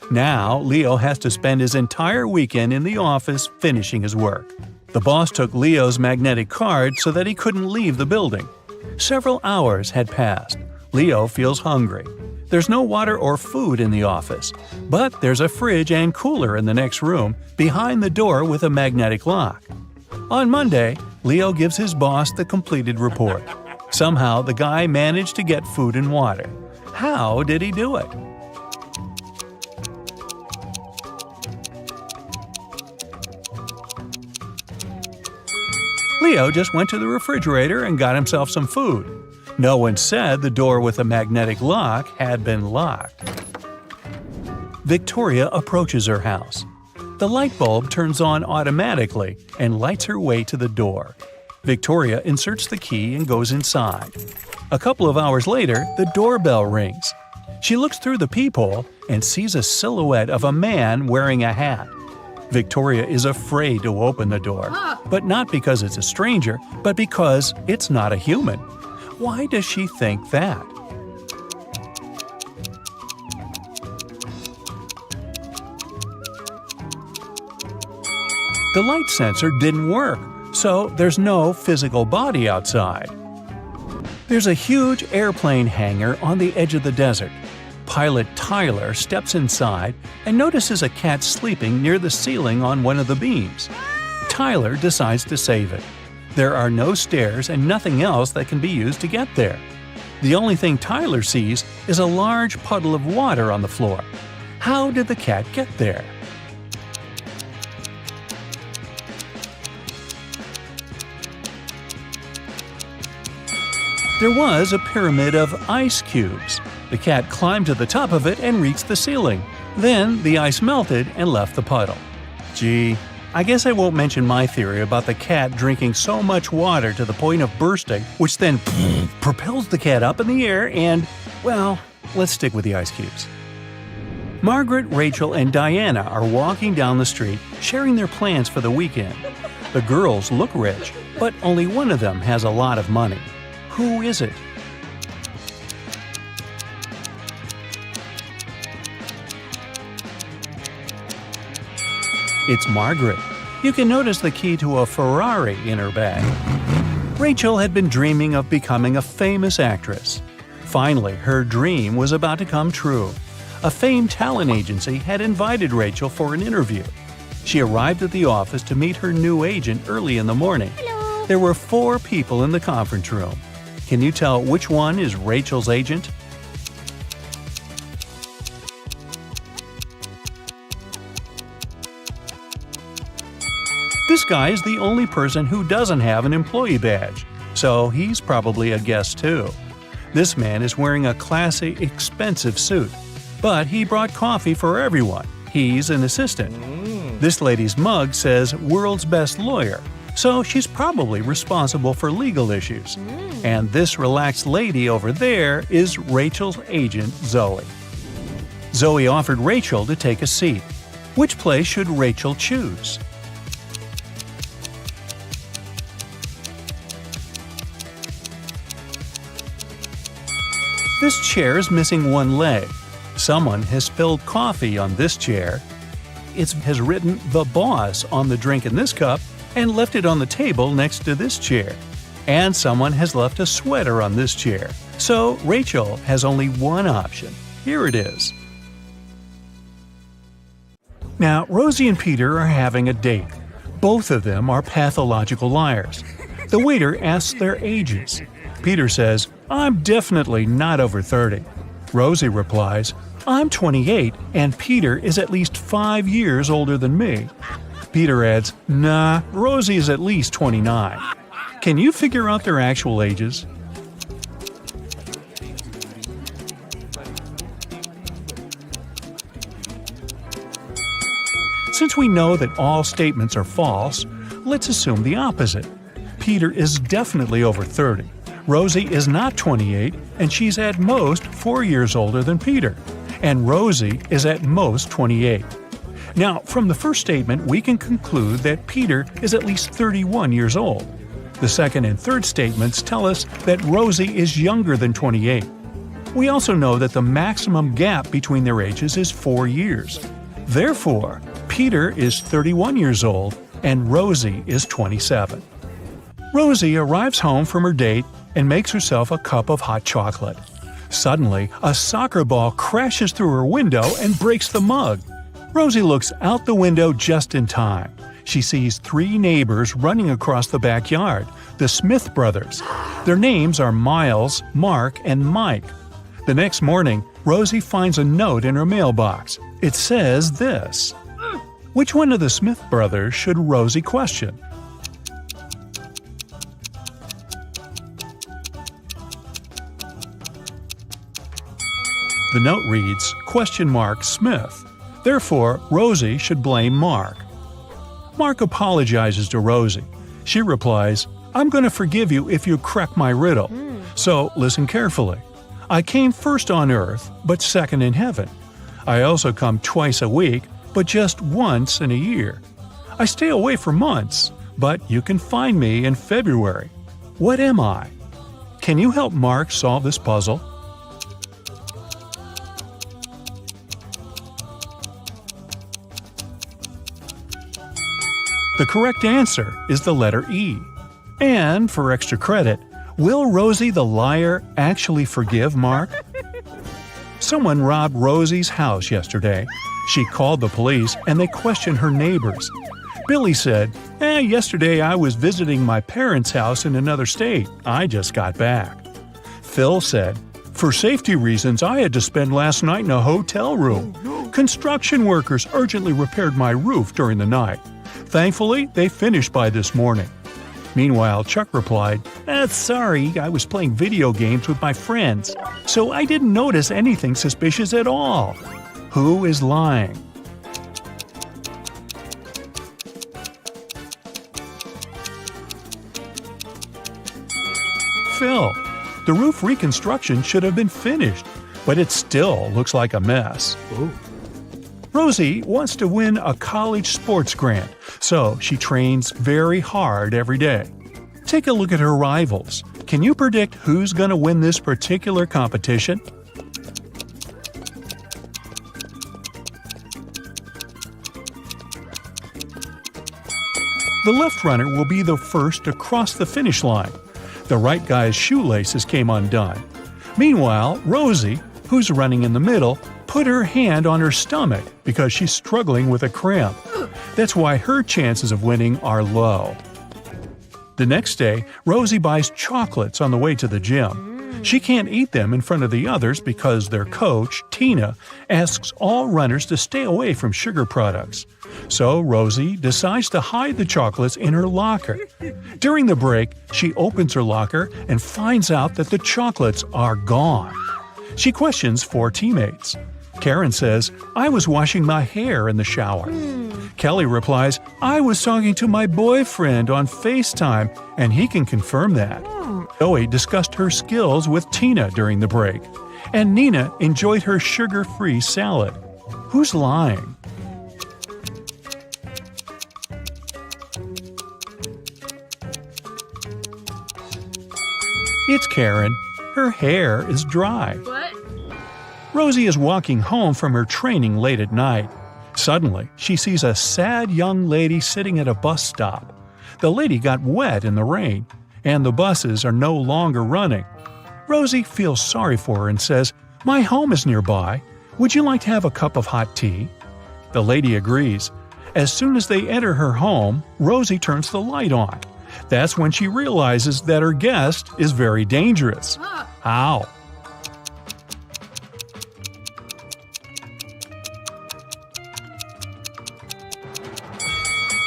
S3: Now, Leo has to spend his entire weekend in the office finishing his work. The boss took Leo's magnetic card so that he couldn't leave the building. Several hours had passed. Leo feels hungry. There's no water or food in the office, but there's a fridge and cooler in the next room behind the door with a magnetic lock. On Monday, Leo gives his boss the completed report. Somehow, the guy managed to get food and water. How did he do it? Leo just went to the refrigerator and got himself some food. No one said the door with a magnetic lock had been locked. Victoria approaches her house. The light bulb turns on automatically and lights her way to the door. Victoria inserts the key and goes inside. A couple of hours later, the doorbell rings. She looks through the peephole and sees a silhouette of a man wearing a hat. Victoria is afraid to open the door, but not because it's a stranger, but because it's not a human. Why does she think that? The light sensor didn't work, so there's no physical body outside. There's a huge airplane hangar on the edge of the desert. Pilot Tyler steps inside and notices a cat sleeping near the ceiling on one of the beams. Tyler decides to save it. There are no stairs and nothing else that can be used to get there. The only thing Tyler sees is a large puddle of water on the floor. How did the cat get there? There was a pyramid of ice cubes. The cat climbed to the top of it and reached the ceiling. Then the ice melted and left the puddle. Gee, I guess I won't mention my theory about the cat drinking so much water to the point of bursting, which then propels the cat up in the air and, well, let's stick with the ice cubes. Margaret, Rachel, and Diana are walking down the street, sharing their plans for the weekend. The girls look rich, but only one of them has a lot of money. Who is it? It's Margaret. You can notice the key to a Ferrari in her bag. Rachel had been dreaming of becoming a famous actress. Finally, her dream was about to come true. A famed talent agency had invited Rachel for an interview. She arrived at the office to meet her new agent early in the morning.
S4: Hello.
S3: There were 4 people in the conference room. Can you tell which one is Rachel's agent? This guy is the only person who doesn't have an employee badge, so he's probably a guest too. This man is wearing a classy, expensive suit, but he brought coffee for everyone. He's an assistant. This lady's mug says "World's Best Lawyer," so she's probably responsible for legal issues. And this relaxed lady over there is Rachel's agent, Zoe. Zoe offered Rachel to take a seat. Which place should Rachel choose? This chair is missing one leg. Someone has spilled coffee on this chair. It has written "The Boss" on the drink in this cup and left it on the table next to this chair. And someone has left a sweater on this chair. So Rachel has only one option. Here it is. Now, Rosie and Peter are having a date. Both of them are pathological liars. The waiter asks their ages. Peter says, "I'm definitely not over 30. Rosie replies, "I'm 28 and Peter is at least 5 years older than me." Peter adds, "Nah, Rosie is at least 29. Can you figure out their actual ages?" Since we know that all statements are false, let's assume the opposite. Peter is definitely over 30. Rosie is not 28, and she's at most 4 years older than Peter. And Rosie is at most 28. Now, from the first statement, we can conclude that Peter is at least 31 years old. The second and third statements tell us that Rosie is younger than 28. We also know that the maximum gap between their ages is 4 years. Therefore, Peter is 31 years old and Rosie is 27. Rosie arrives home from her date and makes herself a cup of hot chocolate. Suddenly, a soccer ball crashes through her window and breaks the mug. Rosie looks out the window just in time. She sees 3 neighbors running across the backyard, the Smith brothers. Their names are Miles, Mark, and Mike. The next morning, Rosie finds a note in her mailbox. It says this: "Which one of the Smith brothers should Rosie question?" The note reads, "Smith. Therefore, Rosie should blame Mark." Mark apologizes to Rosie. She replies, "I'm going to forgive you if you crack my riddle. So listen carefully. I came first on earth, but second in heaven. I also come twice a week, but just once in a year. I stay away for months, but you can find me in February. What am I? Can you help Mark solve this puzzle?" The correct answer is the letter E. And for extra credit, will Rosie the liar actually forgive Mark? Someone robbed Rosie's house yesterday. She called the police and they questioned her neighbors. Billy said, "Yesterday I was visiting my parents' house in another state. I just got back." Phil said, "For safety reasons, I had to spend last night in a hotel room. Construction workers urgently repaired my roof during the night. Thankfully, they finished by this morning." Meanwhile, Chuck replied, "Sorry, I was playing video games with my friends, so I didn't notice anything suspicious at all." Who is lying? Phil. The roof reconstruction should have been finished, but it still looks like a mess.
S4: Ooh.
S3: Rosie wants to win a college sports grant, so she trains very hard every day. Take a look at her rivals. Can you predict who's going to win this particular competition? The left runner will be the first to cross the finish line. The right guy's shoelaces came undone. Meanwhile, Rosie, who's running in the middle, put her hand on her stomach because she's struggling with a cramp. That's why her chances of winning are low. The next day, Rosie buys chocolates on the way to the gym. She can't eat them in front of the others because their coach, Tina, asks all runners to stay away from sugar products. So Rosie decides to hide the chocolates in her locker. During the break, she opens her locker and finds out that the chocolates are gone. She questions 4 teammates. Karen says, "I was washing my hair in the shower." Kelly replies, "I was talking to my boyfriend on FaceTime, and he can confirm that." Zoe discussed her skills with Tina during the break, and Nina enjoyed her sugar-free salad. Who's lying? It's Karen. Her hair is dry.
S4: What?
S3: Rosie is walking home from her training late at night. Suddenly, she sees a sad young lady sitting at a bus stop. The lady got wet in the rain, and the buses are no longer running. Rosie feels sorry for her and says, "My home is nearby. Would you like to have a cup of hot tea?" The lady agrees. As soon as they enter her home, Rosie turns the light on. That's when she realizes that her guest is very dangerous. How?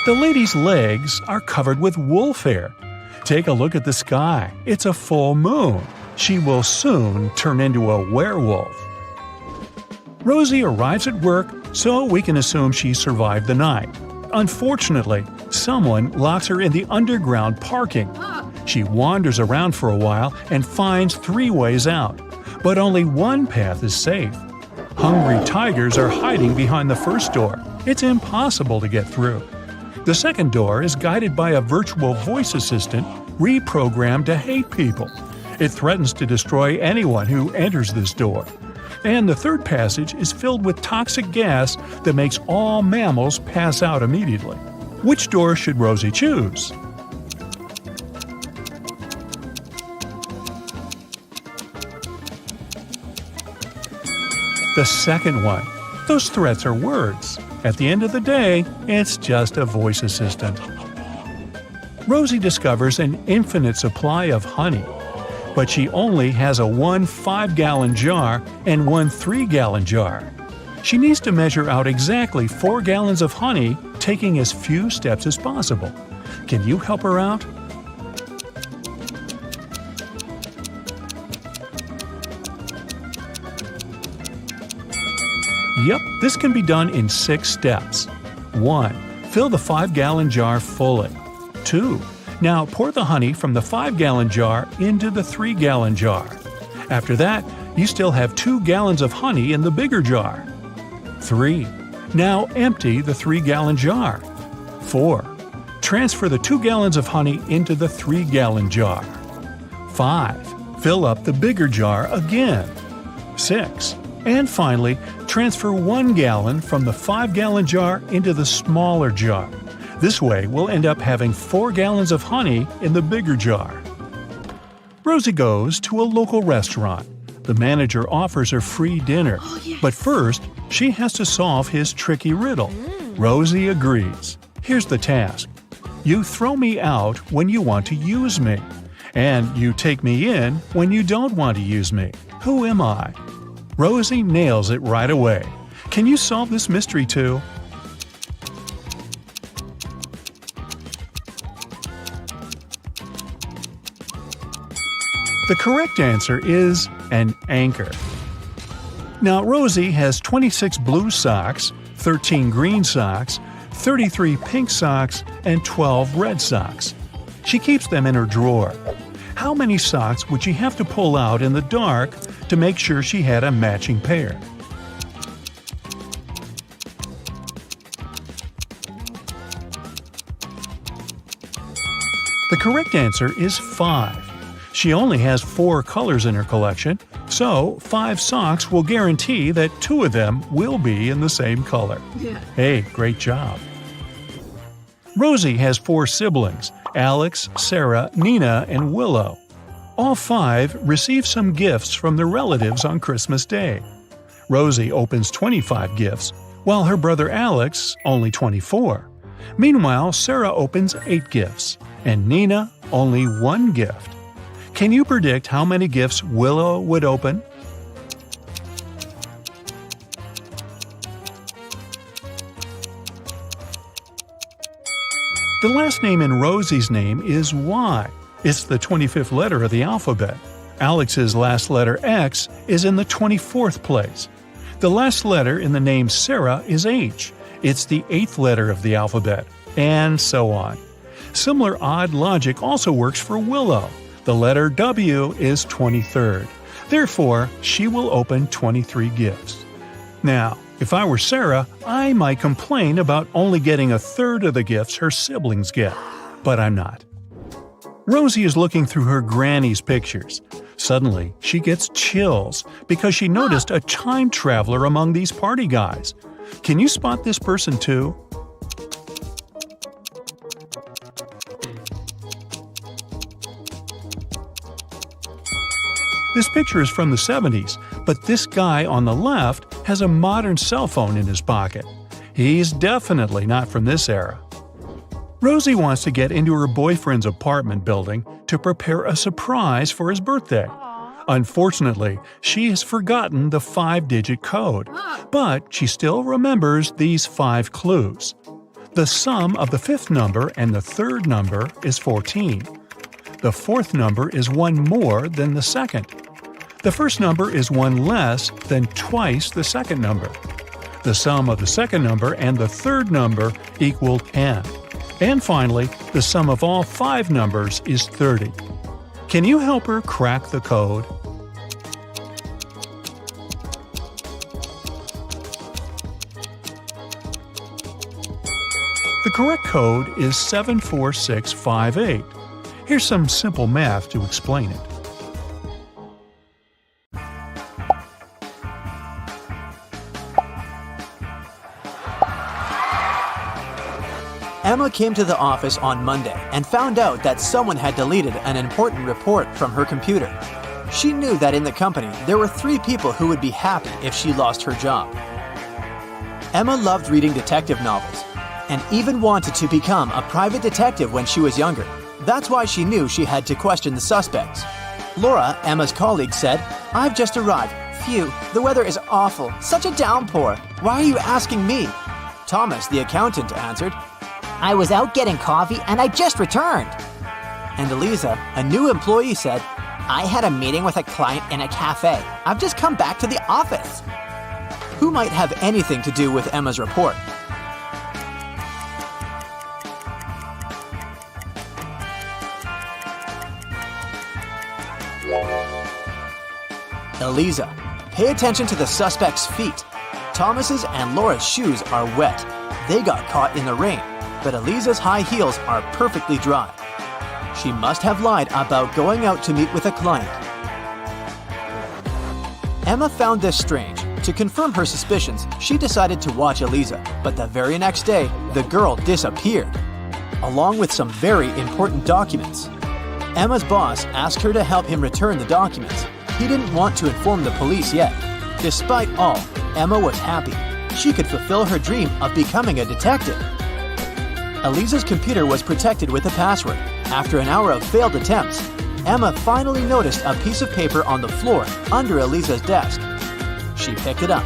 S3: The lady's legs are covered with wolf hair. Take a look at the sky. It's a full moon. She will soon turn into a werewolf. Rosie arrives at work, so we can assume she survived the night. Unfortunately, someone locks her in the underground parking. She wanders around for a while and finds 3 ways out, but only one path is safe. Hungry tigers are hiding behind the first door. It's impossible to get through. The second door is guided by a virtual voice assistant reprogrammed to hate people. It threatens to destroy anyone who enters this door. And the third passage is filled with toxic gas that makes all mammals pass out immediately. Which door should Rosie choose? The second one. Those threats are words. At the end of the day, it's just a voice assistant. Rosie discovers an infinite supply of honey, but she only has a 1 5-gallon jar and 1 3-gallon jar. She needs to measure out exactly 4 gallons of honey, taking as few steps as possible. Can you help her out? Yep, this can be done in 6 steps. 1. Fill the 5-gallon jar fully. 2. Now pour the honey from the 5-gallon jar into the 3-gallon jar. After that, you still have 2 gallons of honey in the bigger jar. 3. Now empty the 3-gallon jar. 4. Transfer the 2 gallons of honey into the 3-gallon jar. 5. Fill up the bigger jar again. 6. And finally, transfer 1 gallon from the 5-gallon jar into the smaller jar. This way, we'll end up having 4 gallons of honey in the bigger jar. Rosie goes to a local restaurant. The manager offers her free dinner. But first, she has to solve his tricky riddle. Rosie agrees. Here's the task. You throw me out when you want to use me. And you take me in when you don't want to use me. Who am I? Rosie nails it right away. Can you solve this mystery too? The correct answer is an anchor. Now, Rosie has 26 blue socks, 13 green socks, 33 pink socks, and 12 red socks. She keeps them in her drawer. How many socks would she have to pull out in the dark to make sure she had a matching pair? The correct answer is 5. She only has 4 colors in her collection, so 5 socks will guarantee that 2 of them will be in the same color. Hey, great job. Rosie has 4 siblings: Alex, Sarah, Nina, and Willow. All 5 receive some gifts from their relatives on Christmas Day. Rosie opens 25 gifts, while her brother Alex only 24. Meanwhile, Sarah opens 8 gifts, and Nina only one gift. Can you predict how many gifts Willow would open? The last name in Rosie's name is Y. It's the 25th letter of the alphabet. Alex's last letter X is in the 24th place. The last letter in the name Sarah is H. It's the 8th letter of the alphabet, and so on. Similar odd logic also works for Willow. The letter W is 23rd. Therefore, she will open 23 gifts. Now, if I were Sarah, I might complain about only getting a third of the gifts her siblings get. But I'm not. Rosie is looking through her granny's pictures. Suddenly, she gets chills because she noticed a time traveler among these party guys. Can you spot this person too? This picture is from the 70s, but this guy on the left has a modern cell phone in his pocket. He's definitely not from this era. Rosie wants to get into her boyfriend's apartment building to prepare a surprise for his birthday. Unfortunately, she has forgotten the 5-digit code, but she still remembers these 5 clues. The sum of the 5th number and the 3rd number is 14. The 4th number is 1 more than the 2nd. The 1st number is 1 less than twice the 2nd number. The sum of the 2nd number and the 3rd number equal 10. And finally, the sum of all 5 numbers is 30. Can you help her crack the code? The correct code is 74658. Here's some simple math to explain it.
S1: Emma came to the office on Monday and found out that someone had deleted an important report from her computer. She knew that in the company there were 3 people who would be happy if she lost her job. Emma loved reading detective novels and even wanted to become a private detective when she was younger. That's why she knew she had to question the suspects. Laura, Emma's colleague, said, "I've just arrived. Phew, the weather is awful. Such a downpour. Why are you asking me?" Thomas, the accountant, answered,
S4: "I was out getting coffee and I just returned."
S1: And Eliza, a new employee, said,
S4: "I had a meeting with a client in a cafe. I've just come back to the office."
S1: Who might have anything to do with Emma's report? Eliza. Pay attention to the suspect's feet. Thomas's and Laura's shoes are wet. They got caught in the rain, but Eliza's high heels are perfectly dry. She must have lied about going out to meet with a client. Emma found this strange. To confirm her suspicions, she decided to watch Eliza, but the very next day, the girl disappeared, along with some very important documents. Emma's boss asked her to help him return the documents. He didn't want to inform the police yet. Despite all, Emma was happy. She could fulfill her dream of becoming a detective. Eliza's computer was protected with a password. After an hour of failed attempts, Emma finally noticed a piece of paper on the floor under Eliza's desk. She picked it up.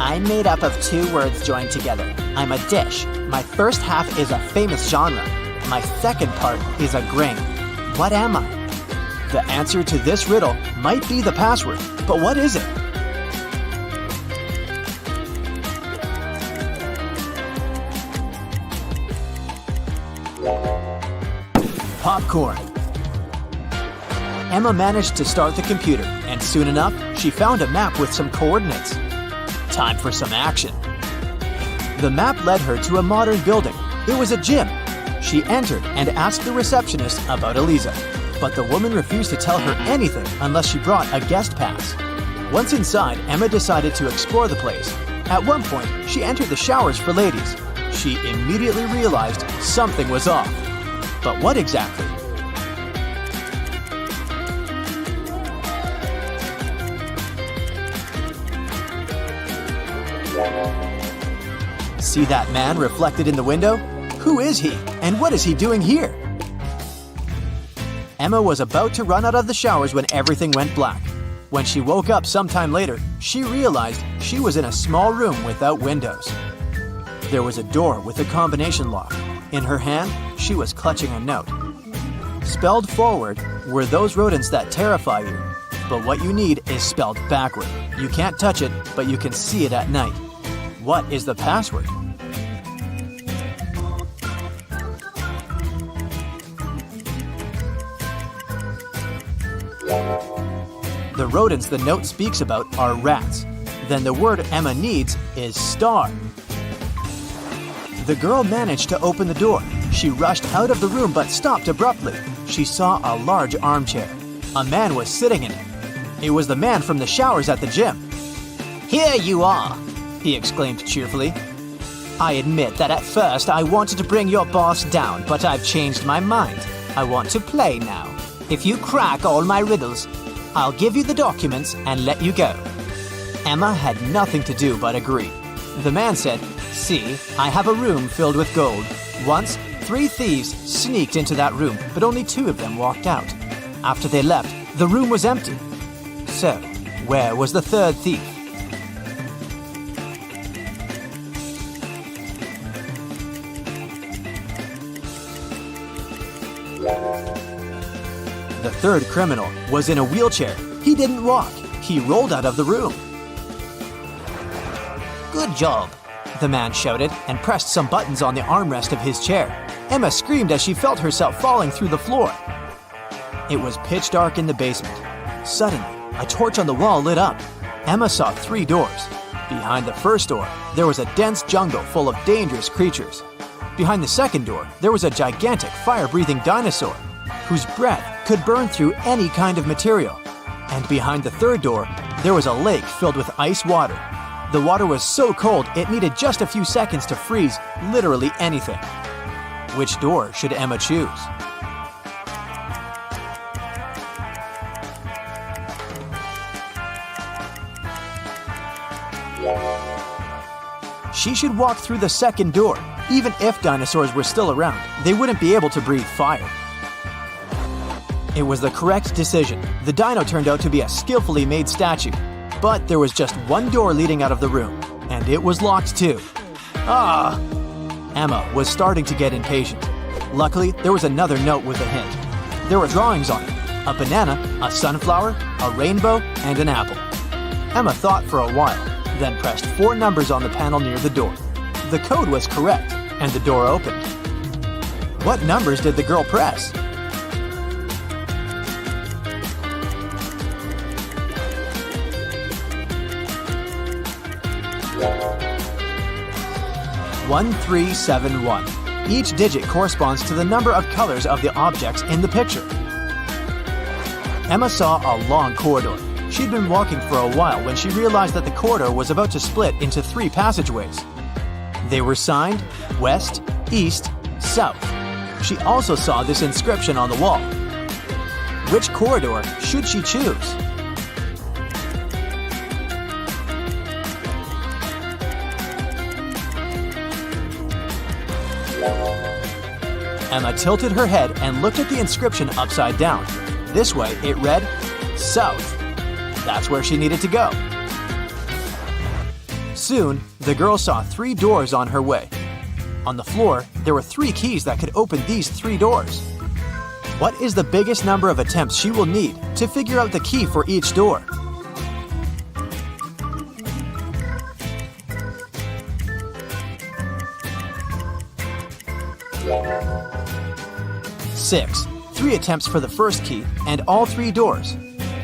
S4: "I'm made up of 2 words joined together. I'm a dish. My first half is a famous genre. My second part is a grain. What am I?"
S1: The answer to this riddle might be the password, but what is it? Popcorn. Emma managed to start the computer, and soon enough, she found a map with some coordinates. Time for some action. The map led her to a modern building. It was a gym. She entered and asked the receptionist about Eliza, but the woman refused to tell her anything unless she brought a guest pass. Once inside, Emma decided to explore the place. At one point, she entered the showers for ladies. She immediately realized something was off. But what exactly? See that man reflected in the window? Who is he, and what is he doing here? Emma was about to run out of the showers when everything went black. When she woke up sometime later, she realized she was in a small room without windows. There was a door with a combination lock. In her hand, she was clutching a note. Spelled forward were those rodents that terrify you. But what you need is spelled backward. You can't touch it, but you can see it at night. What is the password? The rodents the note speaks about are rats. Then the word Emma needs is star. The girl managed to open the door. She rushed out of the room but stopped abruptly. She saw a large armchair. A man was sitting in it. It was the man from the showers at the gym.
S4: Here you are, he exclaimed cheerfully. I admit that at first I wanted to bring your boss down, but I've changed my mind. I want to play now. If you crack all my riddles, I'll give you the documents and let you go. Emma had nothing to do but agree. The man said, See, I have a room filled with gold. Once, 3 thieves sneaked into that room, but only 2 of them walked out. After they left, the room was empty. So, where was the 3rd thief? The 3rd criminal was in a wheelchair. He didn't walk. He rolled out of the room. Good job, the man shouted and pressed some buttons on the armrest of his chair. Emma screamed as she felt herself falling through the floor. It was pitch dark in the basement. Suddenly, a torch on the wall lit up. Emma saw 3 doors. Behind the first door, there was a dense jungle full of dangerous creatures. Behind the second door, there was a gigantic fire-breathing dinosaur whose breath could burn through any kind of material. And behind the third door, there was a lake filled with ice water. The water was so cold it needed just a few seconds to freeze literally anything. Which door should Emma choose? She should walk through the second door. Even if dinosaurs were still around, they wouldn't be able to breathe fire. It was the correct decision. The dino turned out to be a skillfully made statue. But there was just one door leading out of the room, and it was locked too. Ah! Emma was starting to get impatient. Luckily, there was another note with a hint. There were drawings on it: a banana, a sunflower, a rainbow, and an apple. Emma thought for a while, then pressed 4 numbers on the panel near the door. The code was correct, and the door opened. What numbers did the girl press? One, 3, 7, 1. Each digit corresponds to the number of colors of the objects in the picture. Emma saw a long corridor. She'd been walking for a while when she realized that the corridor was about to split into 3 passageways. They were signed West, East, South. She also saw this inscription on the wall. Which corridor should she choose? Emma tilted her head and looked at the inscription upside down. This way, it read, South. That's where she needed to go. Soon, the girl saw 3 doors on her way. On the floor, there were 3 keys that could open these 3 doors. What is the biggest number of attempts she will need to figure out the key for each door? Six. 3 attempts for the first key and all 3 doors.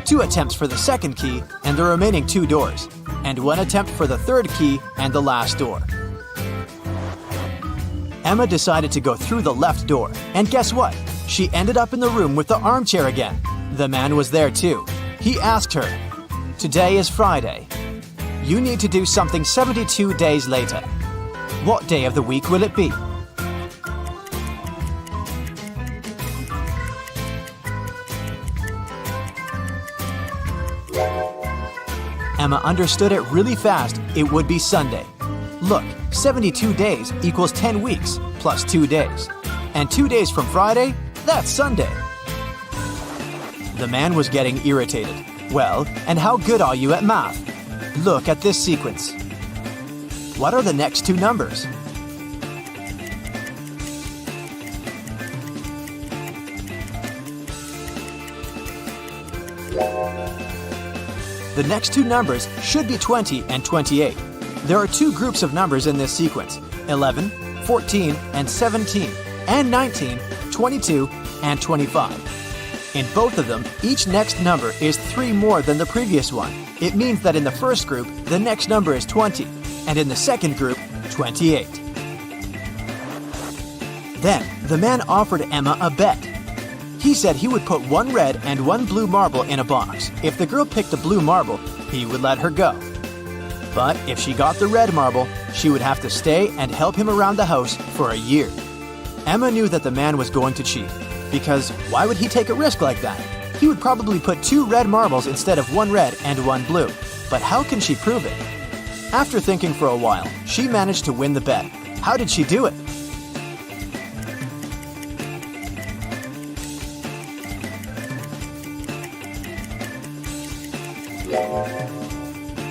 S4: 2 attempts for the second key and the remaining 2 doors. And 1 attempt for the third key and the last door. Emma decided to go through the left door. And guess what? She ended up in the room with the armchair again. The man was there too. He asked her, Today is Friday. You need to do something 72 days later. What day of the week will it be? Emma understood it really fast. It would be Sunday. Look, 72 days equals 10 weeks plus 2 days. And 2 days from Friday, that's Sunday. The man was getting irritated. Well, and how good are you at math? Look at this sequence. What are the next two numbers? The next two numbers should be 20 and 28. There are two groups of numbers in this sequence, 11, 14, and 17, and 19, 22, and 25. In both of them, each next number is 3 more than the previous one. It means that in the first group, the next number is 20, and in the second group, 28. Then, the man offered Emma a bet. He said he would put 1 red and 1 blue marble in a box. If the girl picked the blue marble, he would let her go. But if she got the red marble, she would have to stay and help him around the house for a year. Emma knew that the man was going to cheat, because why would he take a risk like that? He would probably put 2 red marbles instead of 1 red and 1 blue. But how can she prove it? After thinking for a while, she managed to win the bet. How did she do it?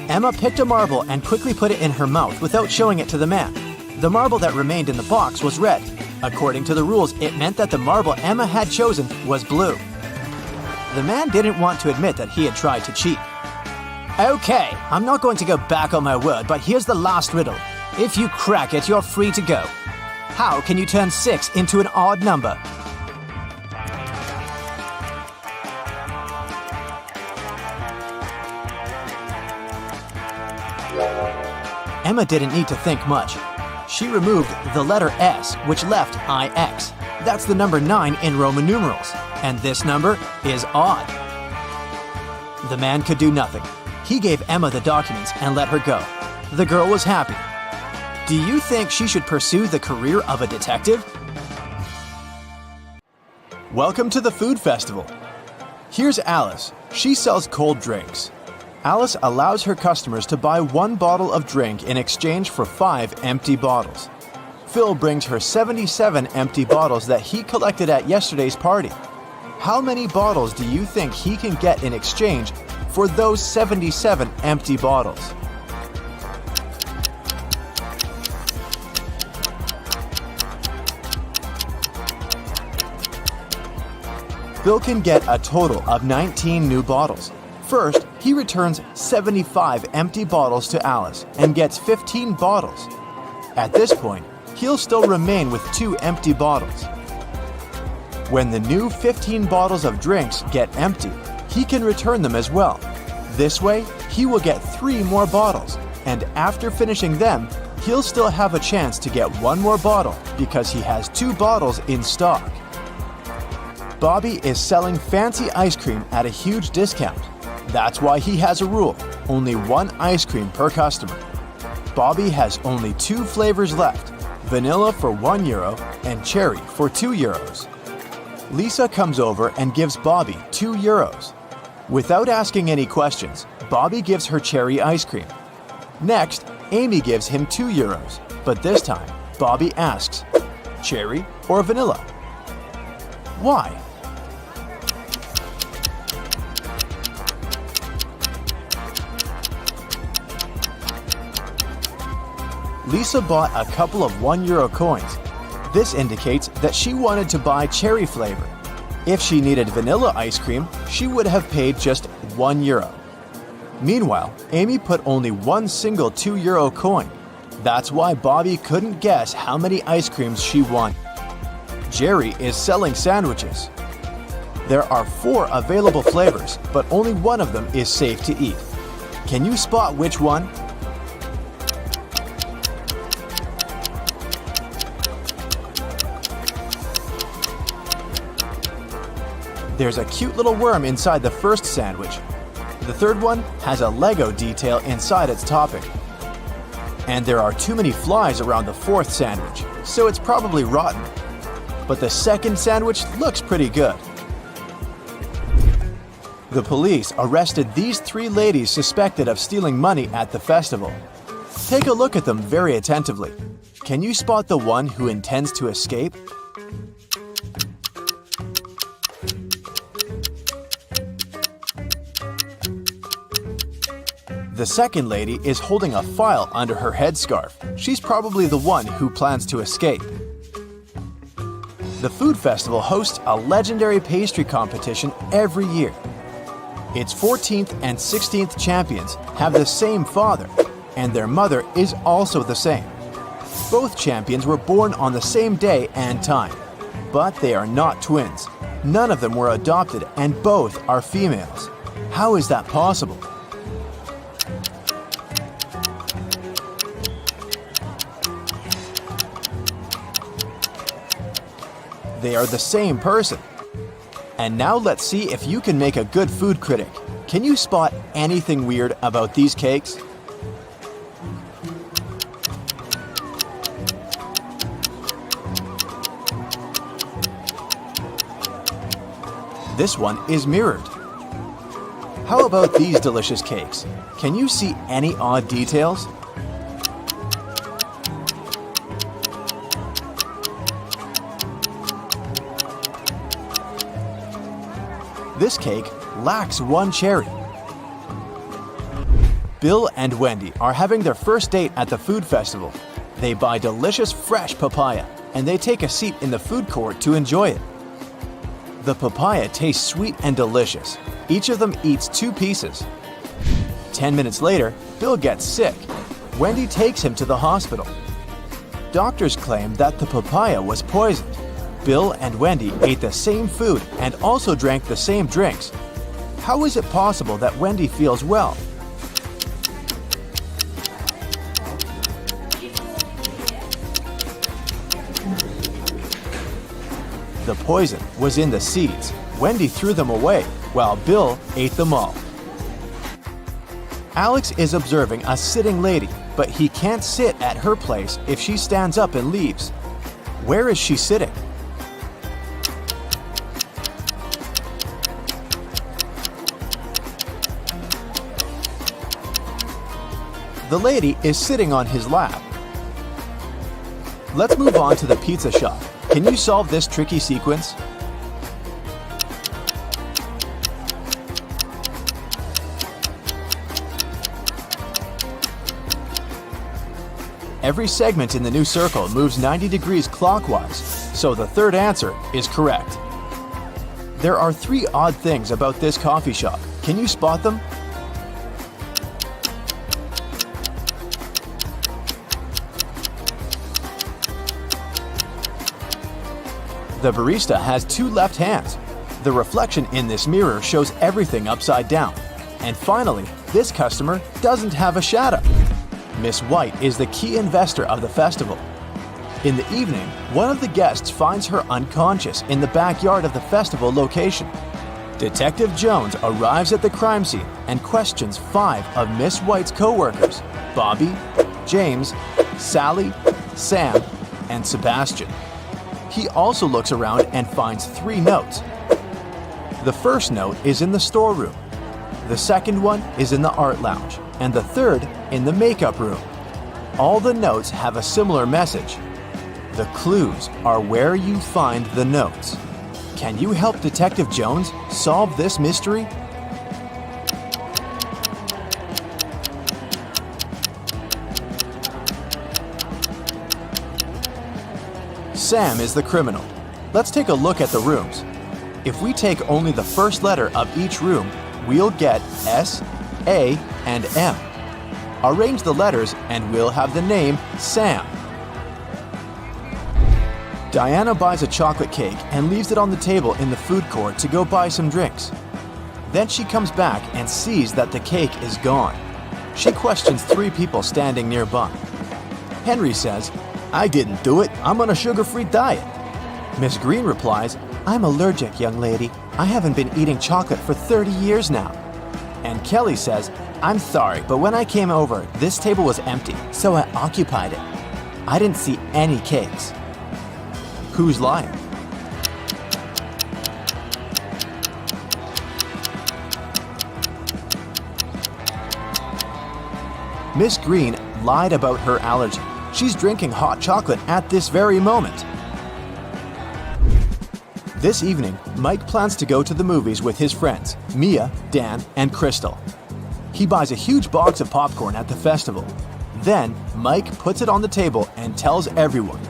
S4: Emma picked a marble and quickly put it in her mouth without showing it to the man. The marble that remained in the box was red. According to the rules, it meant that the marble Emma had chosen was blue. The man didn't want to admit that he had tried to cheat. Okay, I'm not going to go back on my word, but here's the last riddle. If you crack it, you're free to go. How can you turn 6 into an odd number? Emma didn't need to think much. She removed the letter S, which left IX. That's the number 9 in Roman numerals, and this number is odd. The man could do nothing. He gave Emma the documents and let her go. The girl was happy. Do you think she should pursue the career of a detective?
S1: Welcome to the food festival. Here's Alice. She sells cold drinks. Alice allows her customers to buy 1 bottle of drink in exchange for 5 empty bottles. Phil brings her 77 empty bottles that he collected at yesterday's party. How many bottles do you think he can get in exchange for those 77 empty bottles? Phil can get a total of 19 new bottles. First, he returns 75 empty bottles to Alice and gets 15 bottles. At this point, he'll still remain with 2 empty bottles. When the new 15 bottles of drinks get empty, he can return them as well. This way, he will get 3 more bottles, and after finishing them, he'll still have a chance to get 1 more bottle because he has 2 bottles in stock. Bobby is selling fancy ice cream at a huge discount. That's why he has a rule, only 1 ice cream per customer. Bobby has only 2 flavors left, vanilla for €1 and cherry for €2. Lisa comes over and gives Bobby €2. Without asking any questions, Bobby gives her cherry ice cream. Next, Amy gives him €2, but this time, Bobby asks, cherry or vanilla? Why? Lisa bought a couple of €1 coins. This indicates that she wanted to buy cherry flavor. If she needed vanilla ice cream, she would have paid just €1. Meanwhile, Amy put only 1 single €2 coin. That's why Bobby couldn't guess how many ice creams she wanted. Jerry is selling sandwiches. There are 4 available flavors, but only one of them is safe to eat. Can you spot which one? There's a cute little worm inside the first sandwich. The third one has a Lego detail inside its topping. And there are too many flies around the 4th sandwich, so it's probably rotten. But the second sandwich looks pretty good. The police arrested these 3 ladies suspected of stealing money at the festival. Take a look at them very attentively. Can you spot the one who intends to escape? The second lady is holding a file under her headscarf. She's probably the one who plans to escape. The food festival hosts a legendary pastry competition every year. Its 14th and 16th champions have the same father, and their mother is also the same. Both champions were born on the same day and time, but they are not twins. None of them were adopted, and both are females. How is that possible? They are the same person. And now let's see if you can make a good food critic. Can you spot anything weird about these cakes? This one is mirrored. How about these delicious cakes? Can you see any odd details? This cake lacks one cherry. Bill and Wendy are having their first date at the food festival. They buy delicious fresh papaya, and they take a seat in the food court to enjoy it. The papaya tastes sweet and delicious. Each of them eats 2 pieces. 10 minutes later, Bill gets sick. Wendy takes him to the hospital. Doctors claim that the papaya was poisoned. Bill and Wendy ate the same food and also drank the same drinks. How is it possible that Wendy feels well? The poison was in the seeds. Wendy threw them away, while Bill ate them all. Alex is observing a sitting lady, but he can't sit at her place if she stands up and leaves. Where is she sitting? The lady is sitting on his lap. Let's move on to the pizza shop. Can you solve this tricky sequence? Every segment in the new circle moves 90 degrees clockwise, so the third answer is correct. There are 3 odd things about this coffee shop. Can you spot them? The barista has 2 left hands. The reflection in this mirror shows everything upside down. And finally, this customer doesn't have a shadow. Miss White is the key investor of the festival. In the evening, one of the guests finds her unconscious in the backyard of the festival location. Detective Jones arrives at the crime scene and questions 5 of Miss White's co-workers: Bobby, James, Sally, Sam, and Sebastian. He also looks around and finds 3 notes. The first note is in the storeroom. The second one is in the art lounge, and the third in the makeup room. All the notes have a similar message. The clues are where you find the notes. Can you help Detective Jones solve this mystery? Sam is the criminal. Let's take a look at the rooms. If we take only the first letter of each room, we'll get S, A, and M. Arrange the letters and we'll have the name Sam. Diana buys a chocolate cake and leaves it on the table in the food court to go buy some drinks. Then she comes back and sees that the cake is gone. She questions 3 people standing nearby. Henry says, "I didn't do it. I'm on a sugar-free diet." Miss Green replies, "I'm allergic, young lady. I haven't been eating chocolate for 30 years now." And Kelly says, "I'm sorry, but when I came over, this table was empty, so I occupied it. I didn't see any cakes." Who's lying? Miss Green lied about her allergy. She's drinking hot chocolate at this very moment. This evening, Mike plans to go to the movies with his friends, Mia, Dan, and Crystal. He buys a huge box of popcorn at the festival. Then, Mike puts it on the table and tells everyone.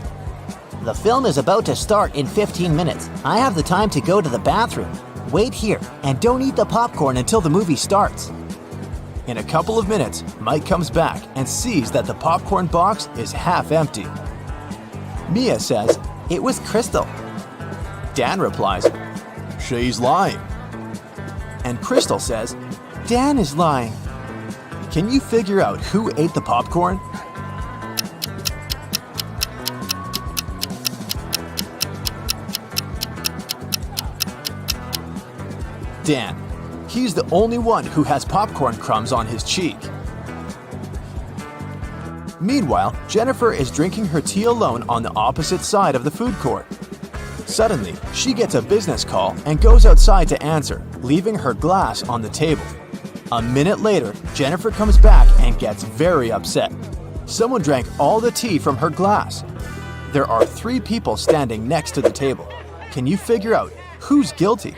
S4: The film is about to start in 15 minutes. I have the time to go to the bathroom. Wait here and don't eat the popcorn until the movie starts.
S1: In a couple of minutes, Mike comes back and sees that the popcorn box is half empty. Mia says,
S4: It was Crystal.
S1: Dan replies, she's lying. And Crystal says,
S2: Dan is lying.
S1: can you figure out who ate the popcorn? Dan. He's the only one who has popcorn crumbs on his cheek. Meanwhile, Jennifer is drinking her tea alone on the opposite side of the food court. Suddenly, she gets a business call and goes outside to answer, leaving her glass on the table. A minute later, Jennifer comes back and gets very upset. Someone drank all the tea from her glass. There are 3 people standing next to the table. Can you figure out who's guilty?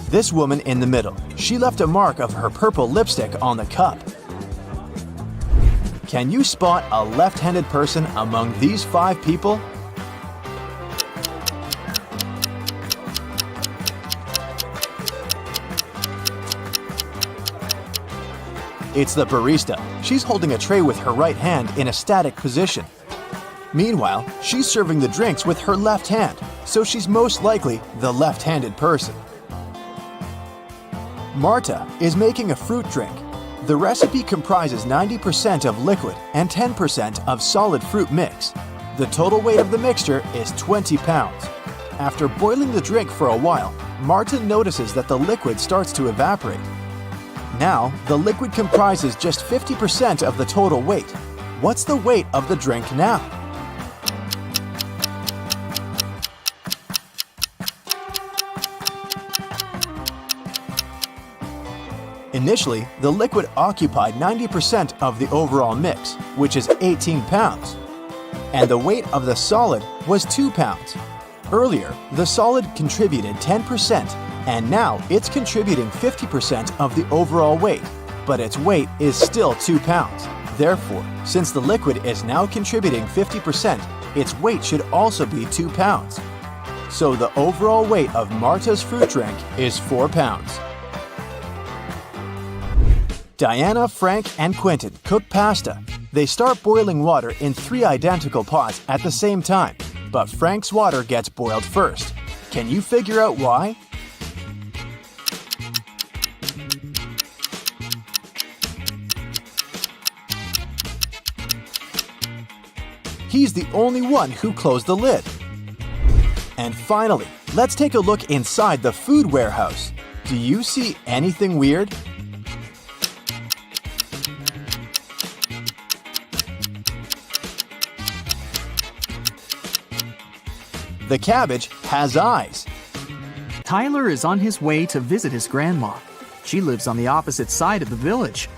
S1: This woman in the middle, she left a mark of her purple lipstick on the cup. Can you spot a left-handed person among these 5 people? It's the barista. She's holding a tray with her right hand in a static position. Meanwhile, she's serving the drinks with her left hand, so she's most likely the left-handed person. Marta is making a fruit drink. The recipe comprises 90% of liquid and 10% of solid fruit mix. The total weight of the mixture is 20 pounds. After boiling the drink for a while, Marta notices that the liquid starts to evaporate. Now, the liquid comprises just 50% of the total weight. What's the weight of the drink now? Initially, the liquid occupied 90% of the overall mix, which is 18 pounds. And the weight of the solid was 2 pounds. Earlier, the solid contributed 10%, and now it's contributing 50% of the overall weight, but its weight is still 2 pounds. Therefore, since the liquid is now contributing 50%, its weight should also be 2 pounds. So the overall weight of Marta's fruit drink is 4 pounds. Diana, Frank, and Quentin cook pasta. They start boiling water in 3 identical pots at the same time, but Frank's water gets boiled first. Can you figure out why? He's the only one who closed the lid. And finally, let's take a look inside the food warehouse. Do you see anything weird? The cabbage has eyes.
S5: Tyler is on his way to visit his grandma. She lives on the opposite side of the village.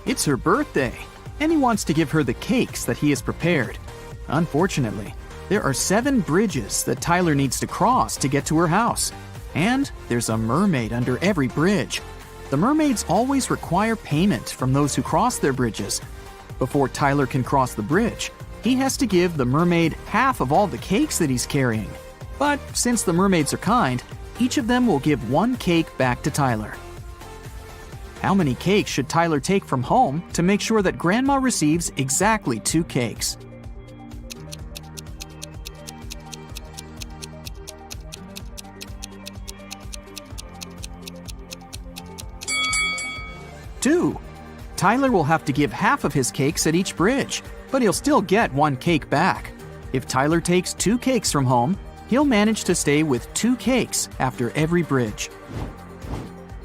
S5: It's her birthday, and he wants to give her the cakes that he has prepared. Unfortunately, there are 7 bridges that Tyler needs to cross to get to her house. And there's a mermaid under every bridge. The mermaids always require payment from those who cross their bridges. Before Tyler can cross the bridge, he has to give the mermaid half of all the cakes that he's carrying. But since the mermaids are kind, each of them will give 1 cake back to Tyler. How many cakes should Tyler take from home to make sure that Grandma receives exactly 2 cakes? Two. Tyler will have to give half of his cakes at each bridge, but he'll still get 1 cake back. If Tyler takes 2 cakes from home, he'll manage to stay with 2 cakes after every bridge.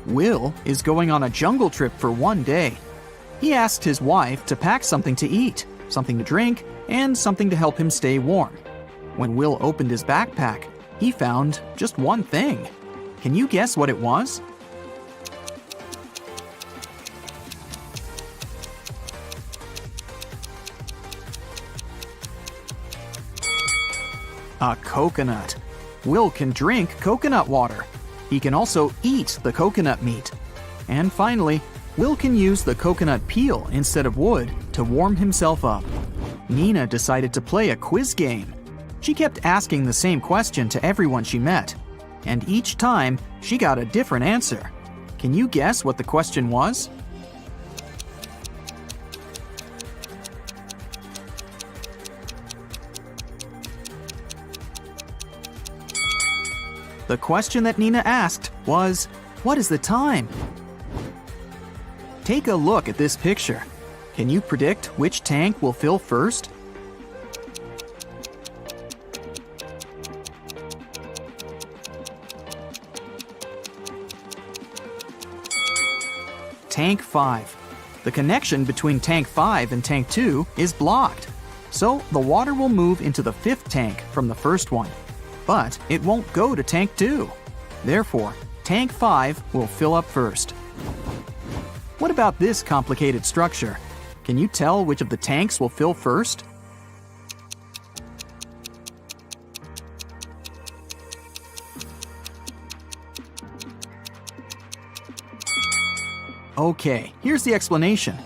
S5: Will is going on a jungle trip for 1 day. He asked his wife to pack something to eat, something to drink, and something to help him stay warm. When Will opened his backpack, he found just one thing. Can you guess what it was? A coconut. Will can drink coconut water. He can also eat the coconut meat. And finally, Will can use the coconut peel instead of wood to warm himself up. Nina decided to play a quiz game. She kept asking the same question to everyone she met, and each time she got a different answer. Can you guess what the question was? The question that Nina asked was, "What is the time?" Take a look at this picture. Can you predict which tank will fill first? Tank 5. The connection between Tank 5 and Tank 2 is blocked. So the water will move into the 5th tank from the first one. But it won't go to Tank 2. Therefore, Tank 5 will fill up first. What about this complicated structure? Can you tell which of the tanks will fill first? Okay, here's the explanation.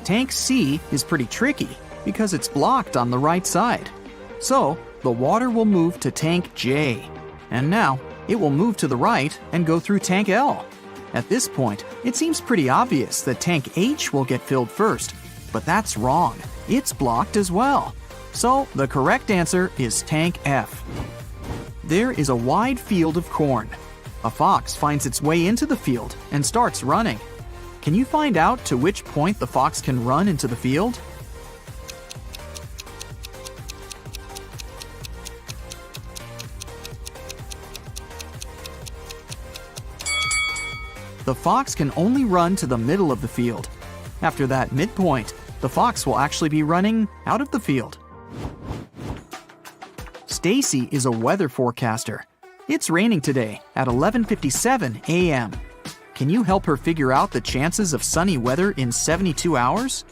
S5: Tank C is pretty tricky because it's blocked on the right side. So, the water will move to Tank J. And now, it will move to the right and go through Tank L. At this point, it seems pretty obvious that Tank H will get filled first, but that's wrong. It's blocked as well. So, the correct answer is Tank F. There is a wide field of corn. A fox finds its way into the field and starts running. Can you find out to which point the fox can run into the field? The fox can only run to the middle of the field. After that midpoint, the fox will actually be running out of the field. Stacy is a weather forecaster. It's raining today at 11:57 a.m. Can you help her figure out the chances of sunny weather in 72 hours?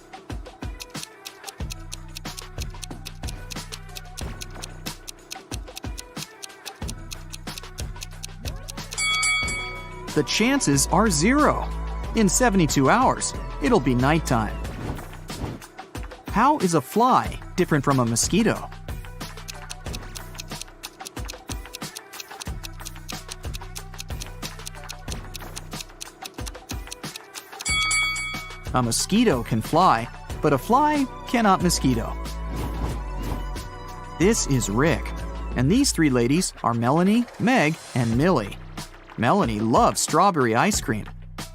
S5: The chances are 0. In 72 hours, it'll be nighttime. How is a fly different from a mosquito? A mosquito can fly, but a fly cannot mosquito. This is Rick, and these three ladies are Melanie, Meg, and Millie. Melanie loves strawberry ice cream.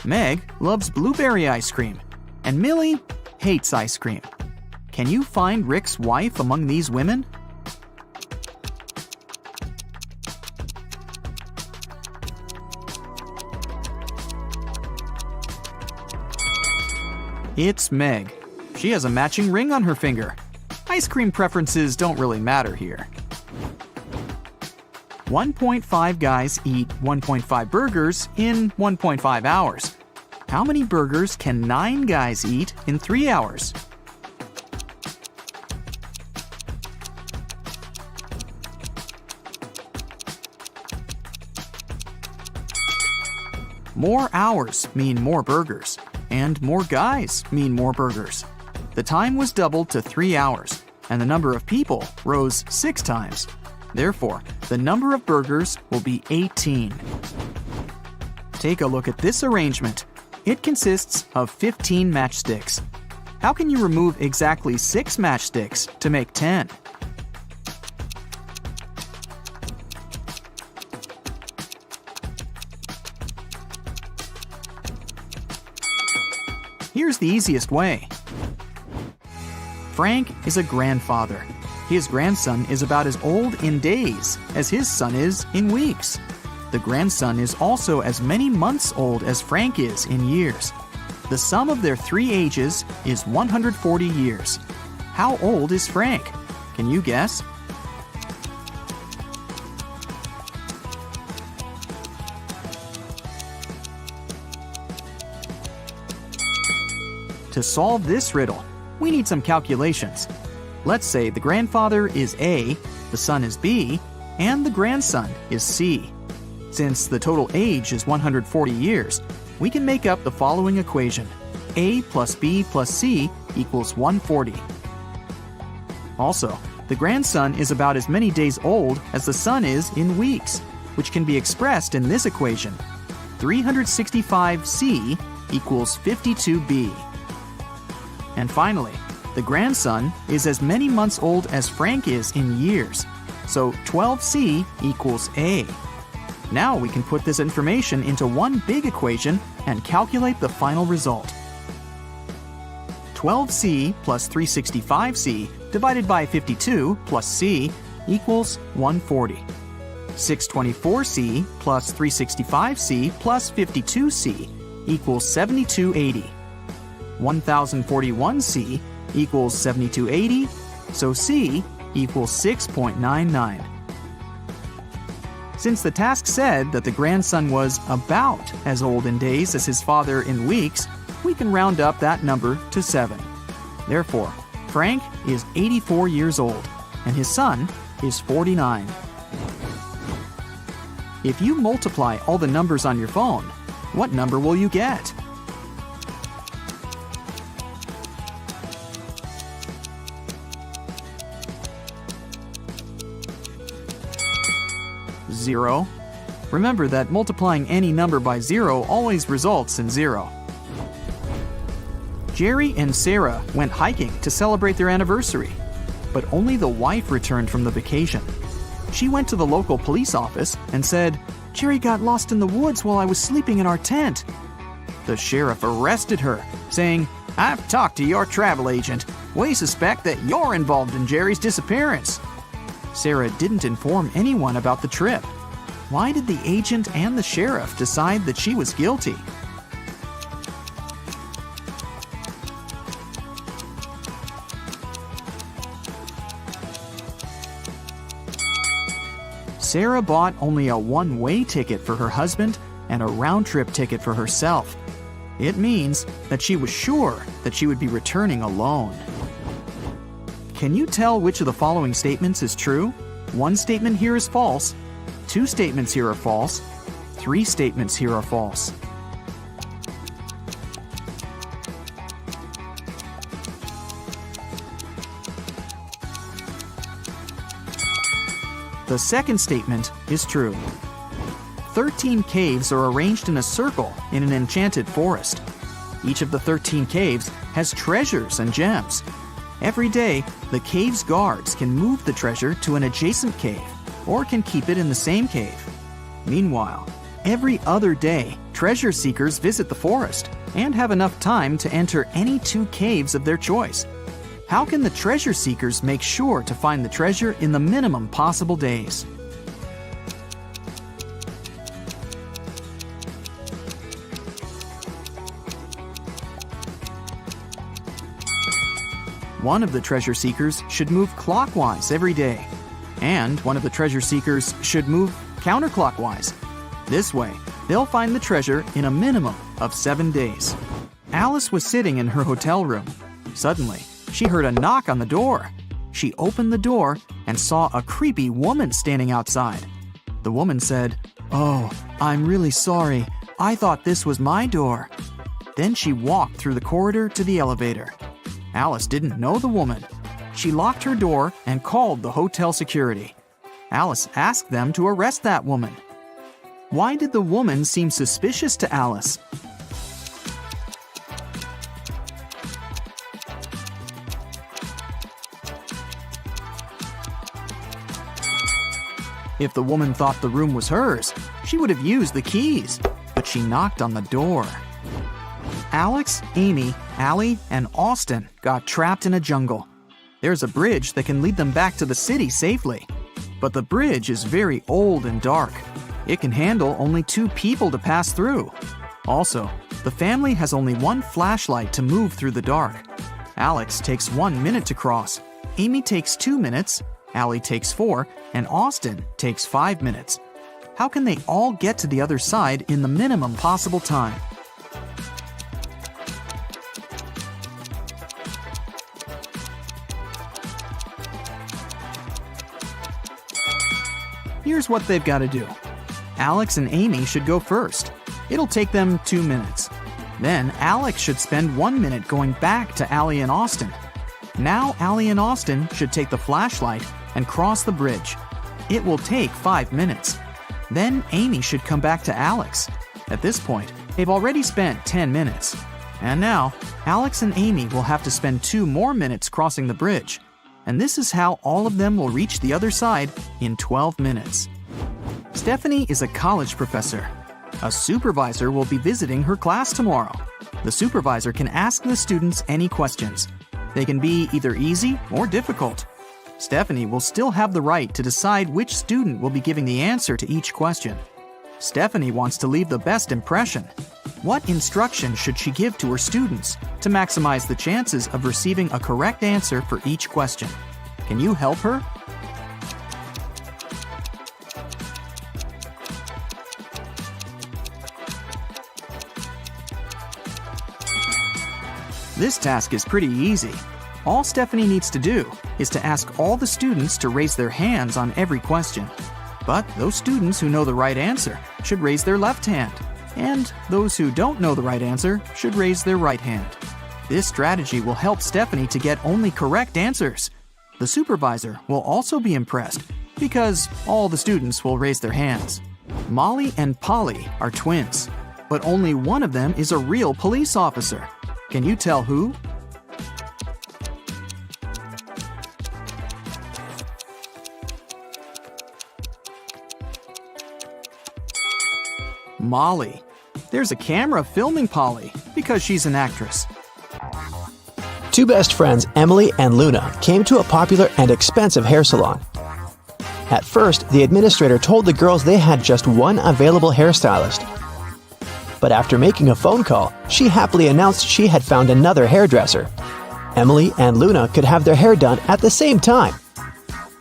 S5: Meg loves blueberry ice cream. And Millie hates ice cream. Can you find Rick's wife among these women? It's Meg. She has a matching ring on her finger. Ice cream preferences don't really matter here. 1.5 guys eat 1.5 burgers in 1.5 hours. How many burgers can 9 guys eat in 3 hours? More hours mean more burgers, and more guys mean more burgers. The time was doubled to 3 hours, and the number of people rose 6 times. Therefore, the number of burgers will be 18. Take a look at this arrangement. It consists of 15 matchsticks. How can you remove exactly 6 matchsticks to make 10? Here's the easiest way. Frank is a grandfather. His grandson is about as old in days as his son is in weeks. The grandson is also as many months old as Frank is in years. The sum of their 3 ages is 140 years. How old is Frank? Can you guess? To solve this riddle, we need some calculations. Let's say the grandfather is A, the son is B, and the grandson is C. Since the total age is 140 years, we can make up the following equation. A plus B plus C equals 140. Also, the grandson is about as many days old as the son is in weeks, which can be expressed in this equation. 365C equals 52B. And finally, the grandson is as many months old as Frank is in years, so 12C equals A. Now we can put this information into one big equation and calculate the final result. 12C plus 365C divided by 52 plus C equals 140. 624C plus 365C plus 52C equals 7280. 1041C equals 7280, so C equals 6.99. Since the task said that the grandson was about as old in days as his father in weeks, we can round up that number to 7. Therefore, Frank is 84 years old, and his son is 49. If you multiply all the numbers on your phone, what number will you get? Zero. Remember that multiplying any number by 0 always results in 0. Jerry and Sarah went hiking to celebrate their anniversary, but only the wife returned from the vacation. She went to the local police office and said, "Jerry got lost in the woods while I was sleeping in our tent." The sheriff arrested her, saying, "I've talked to your travel agent. We suspect that you're involved in Jerry's disappearance." Sarah didn't inform anyone about the trip. Why did the agent and the sheriff decide that she was guilty? Sarah bought only a one-way ticket for her husband and a round-trip ticket for herself. It means that she was sure that she would be returning alone. Can you tell which of the following statements is true? One statement here is false. 2 statements here are false. 3 statements here are false. The second statement is true. 13 caves are arranged in a circle in an enchanted forest. Each of the 13 caves has treasures and gems. Every day, the cave's guards can move the treasure to an adjacent cave or can keep it in the same cave. Meanwhile, every other day, treasure seekers visit the forest and have enough time to enter any 2 caves of their choice. How can the treasure seekers make sure to find the treasure in the minimum possible days? One of the treasure seekers should move clockwise every day, and one of the treasure seekers should move counterclockwise. This way, they'll find the treasure in a minimum of 7 days. Alice was sitting in her hotel room. Suddenly, she heard a knock on the door. She opened the door and saw a creepy woman standing outside. The woman said, "Oh, I'm really sorry. I thought this was my door." Then she walked through the corridor to the elevator. Alice didn't know the woman. She locked her door and called the hotel security. Alice asked them to arrest that woman. Why did the woman seem suspicious to Alice? If the woman thought the room was hers, she would have used the keys, but she knocked on the door. Alex, Amy, Allie, and Austin got trapped in a jungle. There's a bridge that can lead them back to the city safely. But the bridge is very old and dark. It can handle only 2 people to pass through. Also, the family has only 1 flashlight to move through the dark. Alex takes 1 minute to cross. Amy takes 2 minutes. Allie takes 4, and Austin takes 5 minutes. How can they all get to the other side in the minimum possible time? Here's what they've got to do. Alex and Amy should go first. It'll take them 2 minutes. Then Alex should spend 1 minute going back to Allie and Austin. Now Allie and Austin should take the flashlight and cross the bridge. It will take 5 minutes. Then Amy should come back to Alex. At this point, they've already spent 10 minutes. And now, Alex and Amy will have to spend 2 more minutes crossing the bridge. And this is how all of them will reach the other side in 12 minutes. Stephanie is a college professor. A supervisor will be visiting her class tomorrow. The supervisor can ask the students any questions. They can be either easy or difficult. Stephanie will still have the right to decide which student will be giving the answer to each question. Stephanie wants to leave the best impression. What instruction should she give to her students to maximize the chances of receiving a correct answer for each question? Can you help her? This task is pretty easy. All Stephanie needs to do is to ask all the students to raise their hands on every question. But those students who know the right answer should raise their left hand, and those who don't know the right answer should raise their right hand. This strategy will help Stephanie to get only correct answers. The supervisor will also be impressed because all the students will raise their hands. Molly and Polly are twins, but only one of them is a real police officer. Can you tell who? Molly. There's a camera filming Polly because she's an actress.
S4: Two best friends, Emily and Luna, came to a popular and expensive hair salon. At first, the administrator told the girls they had just one available hairstylist. But after making a phone call, she happily announced she had found another hairdresser. Emily and Luna could have their hair done at the same time.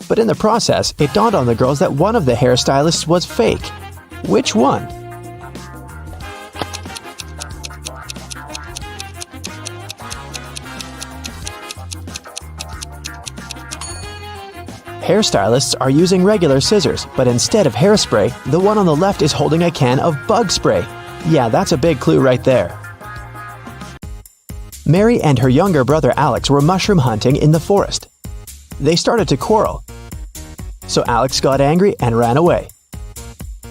S4: But in the process, it dawned on the girls that one of the hairstylists was fake. Which one? Hairstylists are using regular scissors, but instead of hairspray, the one on the left is holding a can of bug spray. Yeah, that's a big clue right there. Mary and her younger brother Alex were mushroom hunting in the forest. They started to quarrel. So Alex got angry and ran away.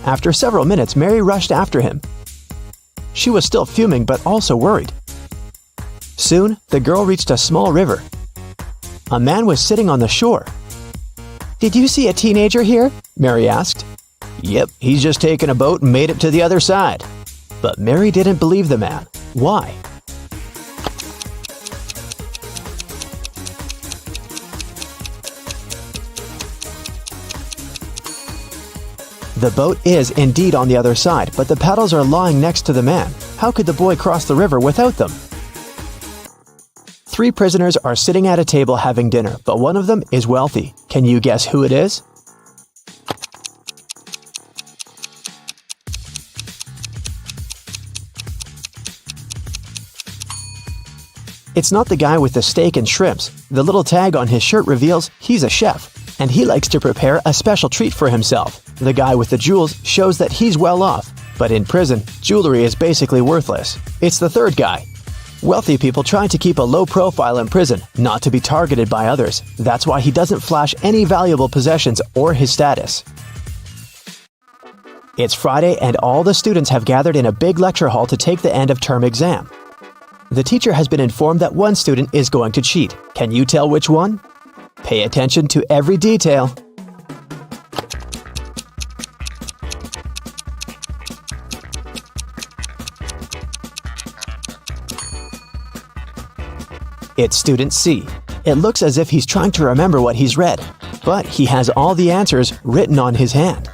S4: After several minutes, Mary rushed after him. She was still fuming but also worried. Soon, the girl reached a small river. A man was sitting on the shore. "Did you see a teenager here?" Mary asked. "Yep, he's just taken a boat and made it to the other side." But Mary didn't believe the man. Why? The boat is indeed on the other side, but the paddles are lying next to the man. How could the boy cross the river without them? 3 prisoners are sitting at a table having dinner, but one of them is wealthy. Can you guess who it is? It's not the guy with the steak and shrimps. The little tag on his shirt reveals he's a chef, and he likes to prepare a special treat for himself. The guy with the jewels shows that he's well off, but in prison, jewelry is basically worthless. It's the third guy. Wealthy people try to keep a low profile in prison, not to be targeted by others. That's why he doesn't flash any valuable possessions or his status. It's Friday and all the students have gathered in a big lecture hall to take the end of term exam. The teacher has been informed that one student is going to cheat. Can you tell which one? Pay attention to every detail. It's student C. It looks as if he's trying to remember what he's read, but he has all the answers written on his hand.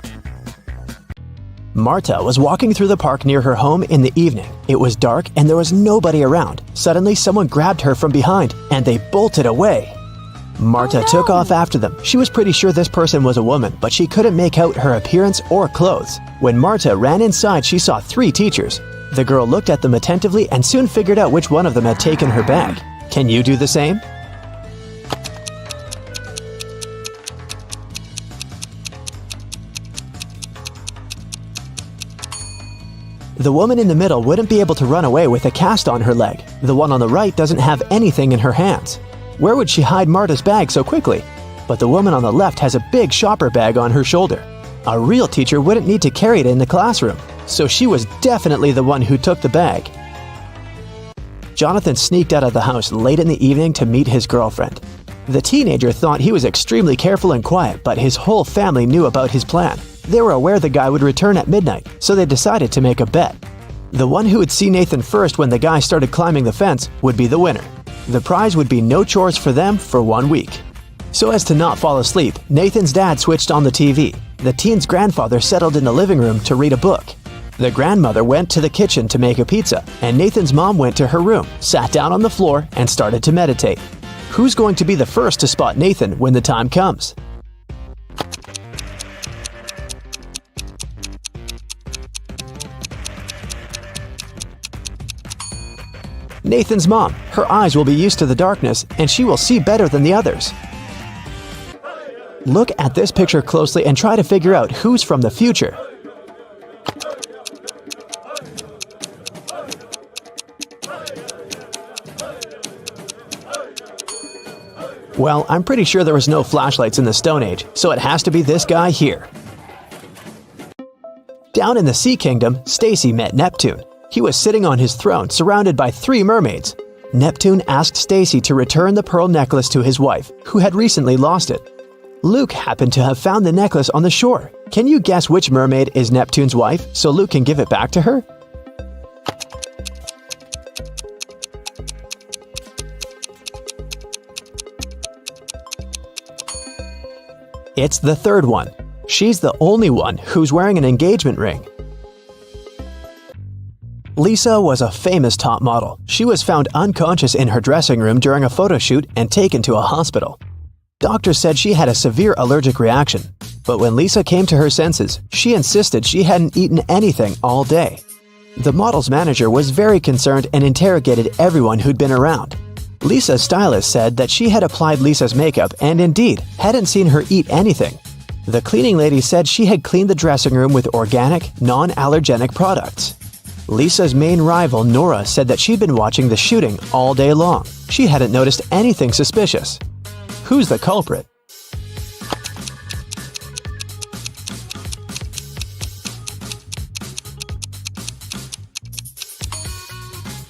S4: Marta was walking through the park near her home in the evening. It was dark and there was nobody around. Suddenly, someone grabbed her from behind and they bolted away. Marta took off after them. She was pretty sure this person was a woman, but she couldn't make out her appearance or clothes. When Marta ran inside, she saw 3 teachers. The girl looked at them attentively and soon figured out which one of them had taken her bag. Can you do the same? The woman in the middle wouldn't be able to run away with a cast on her leg. The one on the right doesn't have anything in her hands. Where would she hide Marta's bag so quickly? But the woman on the left has a big shopper bag on her shoulder. A real teacher wouldn't need to carry it in the classroom, so she was definitely the one who took the bag. Jonathan sneaked out of the house late in the evening to meet his girlfriend. The teenager thought he was extremely careful and quiet, but his whole family knew about his plan. They were aware the guy would return at midnight, so they decided to make a bet. The one who would see Nathan first when the guy started climbing the fence would be the winner. The prize would be no chores for them for 1 week. So as to not fall asleep, Nathan's dad switched on the TV. The teen's grandfather settled in the living room to read a book. The grandmother went to the kitchen to make a pizza, and Nathan's mom went to her room, sat down on the floor, and started to meditate. Who's going to be the first to spot Nathan when the time comes? Nathan's mom. Her eyes will be used to the darkness, and she will see better than the others. Look at this picture closely and try to figure out who's from the future. Well, I'm pretty sure there was no flashlights in the Stone Age, so it has to be this guy here. Down in the Sea Kingdom, Stacy met Neptune. He was sitting on his throne, surrounded by 3 mermaids. Neptune asked Stacy to return the pearl necklace to his wife, who had recently lost it. Luke happened to have found the necklace on the shore. Can you guess which mermaid is Neptune's wife, so Luke can give it back to her? It's the third one. She's the only one who's wearing an engagement ring. Lisa was a famous top model. She was found unconscious in her dressing room during a photo shoot and taken to a hospital. Doctors said she had a severe allergic reaction, but when Lisa came to her senses, she insisted she hadn't eaten anything all day. The model's manager was very concerned and interrogated everyone who'd been around. Lisa's stylist said that she had applied Lisa's makeup and indeed hadn't seen her eat anything. The cleaning lady said she had cleaned the dressing room with organic, non-allergenic products. Lisa's main rival, Nora, said that she'd been watching the shooting all day long. She hadn't noticed anything suspicious. Who's the culprit?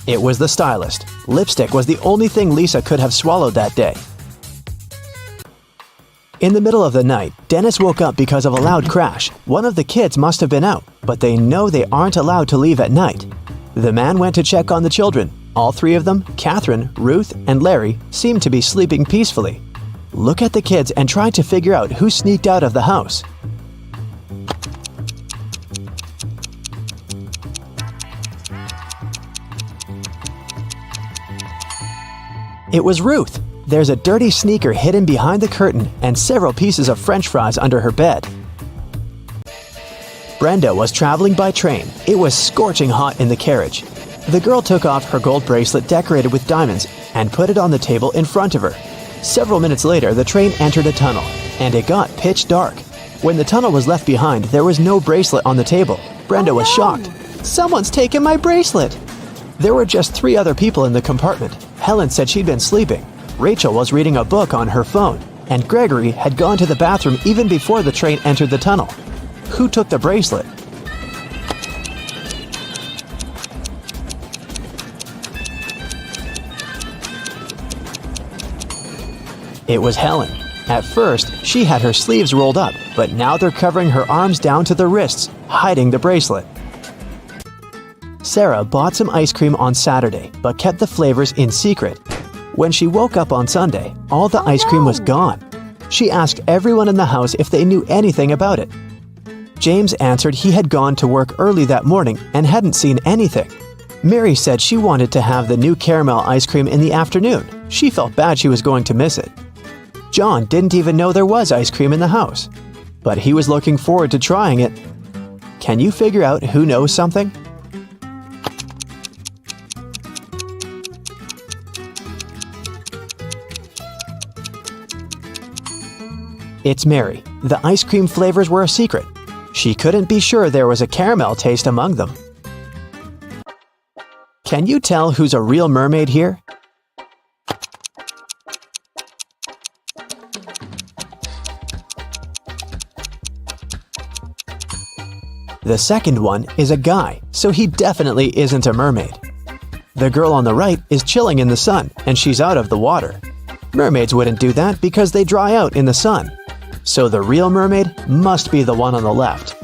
S4: It was the stylist. Lipstick was the only thing Lisa could have swallowed that day. In the middle of the night, Dennis woke up because of a loud crash. One of the kids must have been out, but they know they aren't allowed to leave at night. The man went to check on the children. All 3 of them, Catherine, Ruth, and Larry, seemed to be sleeping peacefully. Look at the kids and try to figure out who sneaked out of the house. It was Ruth. There's a dirty sneaker hidden behind the curtain and several pieces of French fries under her bed. Brenda was traveling by train. It was scorching hot in the carriage. The girl took off her gold bracelet decorated with diamonds and put it on the table in front of her. Several minutes later, the train entered a tunnel, and it got pitch dark. When the tunnel was left behind, there was no bracelet on the table. Brenda was shocked. "Someone's taken my bracelet!" There were just 3 other people in the compartment. Helen said she'd been sleeping. Rachel was reading a book on her phone, and Gregory had gone to the bathroom even before the train entered the tunnel. Who took the bracelet? It was Helen. At first, she had her sleeves rolled up, but now they're covering her arms down to the wrists, hiding the bracelet. Sarah bought some ice cream on Saturday, but kept the flavors in secret. When she woke up on Sunday, all the ice cream was gone. She asked everyone in the house if they knew anything about it. James answered he had gone to work early that morning and hadn't seen anything. Mary said she wanted to have the new caramel ice cream in the afternoon. She felt bad she was going to miss it. John didn't even know there was ice cream in the house, but he was looking forward to trying it. Can you figure out who knows something? It's Mary. The ice cream flavors were a secret. She couldn't be sure there was a caramel taste among them. Can you tell who's a real mermaid here? The second one is a guy, so he definitely isn't a mermaid. The girl on the right is chilling in the sun, and she's out of the water. Mermaids wouldn't do that because they dry out in the sun. So the real mermaid must be the one on the left.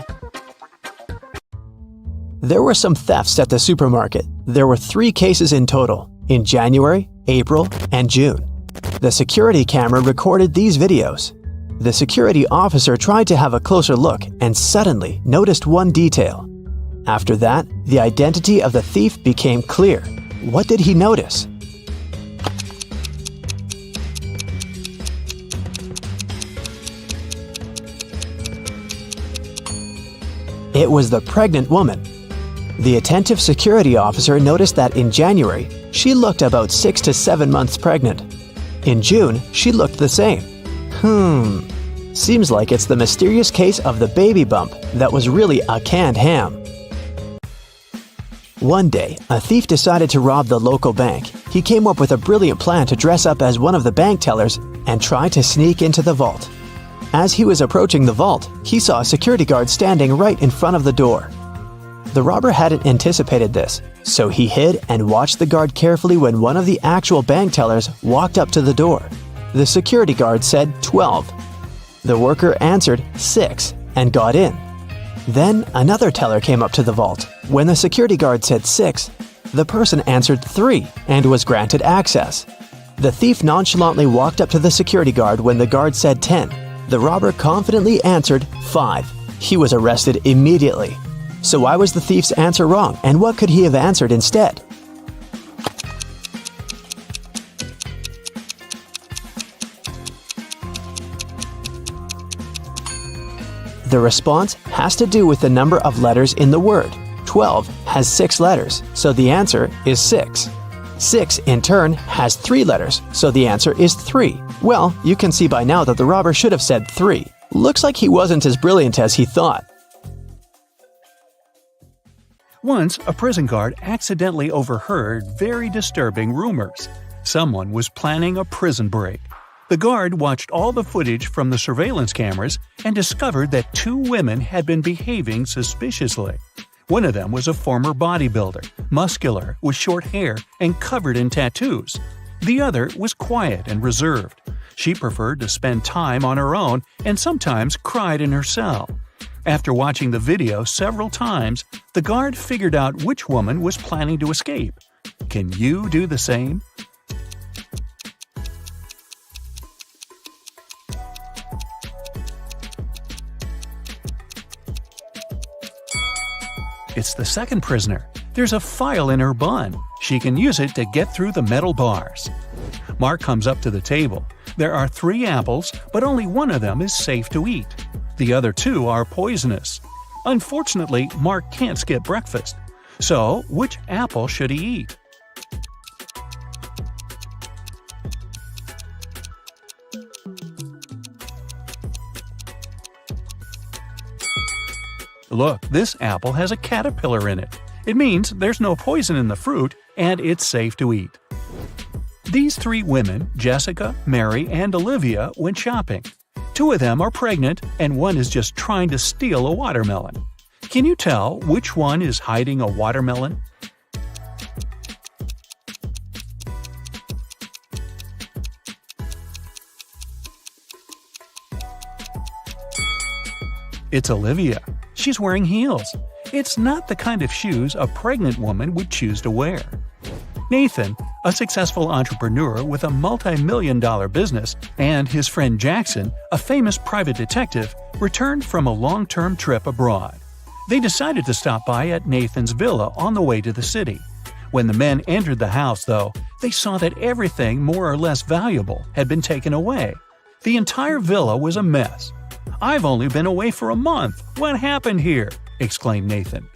S4: There were some thefts at the supermarket. There were 3 cases in total, in January, April, and June. The security camera recorded these videos. The security officer tried to have a closer look and suddenly noticed one detail. After that, the identity of the thief became clear. What did he notice? It was the pregnant woman. The attentive security officer noticed that in January, she looked about 6 to 7 months pregnant. In June, she looked the same. Seems like it's the mysterious case of the baby bump that was really a canned ham. One day, a thief decided to rob the local bank. He came up with a brilliant plan to dress up as one of the bank tellers and try to sneak into the vault. As he was approaching the vault, he saw a security guard standing right in front of the door. The robber hadn't anticipated this, so he hid and watched the guard carefully when one of the actual bank tellers walked up to the door. The security guard said 12. The worker answered 6 and got in. Then another teller came up to the vault. When the security guard said 6, the person answered 3 and was granted access. The thief nonchalantly walked up to the security guard when the guard said 10. The robber confidently answered 5. He was arrested immediately. So why was the thief's answer wrong, and what could he have answered instead? The response has to do with the number of letters in the word. 12 has 6 letters, so the answer is 6. 6, in turn, has 3 letters, so the answer is 3. Well, you can see by now that the robber should have said 3. Looks like he wasn't as brilliant as he thought.
S3: Once, a prison guard accidentally overheard very disturbing rumors. Someone was planning a prison break. The guard watched all the footage from the surveillance cameras and discovered that 2 women had been behaving suspiciously. One of them was a former bodybuilder, muscular, with short hair, and covered in tattoos. The other was quiet and reserved. She preferred to spend time on her own and sometimes cried in her cell. After watching the video several times, the guard figured out which woman was planning to escape. Can you do the same? It's the second prisoner. There's a file in her bun. She can use it to get through the metal bars. Mark comes up to the table. There are 3 apples, but only one of them is safe to eat. The other 2 are poisonous. Unfortunately, Mark can't skip breakfast. So, which apple should he eat? Look, this apple has a caterpillar in it. It means there's no poison in the fruit and it's safe to eat. These 3 women, Jessica, Mary, and Olivia, went shopping. 2 of them are pregnant and one is just trying to steal a watermelon. Can you tell which one is hiding a watermelon? It's Olivia. She's wearing heels. It's not the kind of shoes a pregnant woman would choose to wear. Nathan, a successful entrepreneur with a multi-million-dollar business, and his friend Jackson, a famous private detective, returned from a long-term trip abroad. They decided to stop by at Nathan's villa on the way to the city. When the men entered the house, though, they saw that everything more or less valuable had been taken away. The entire villa was a mess. "I've only been away for a month. What happened here?" exclaimed Nathan.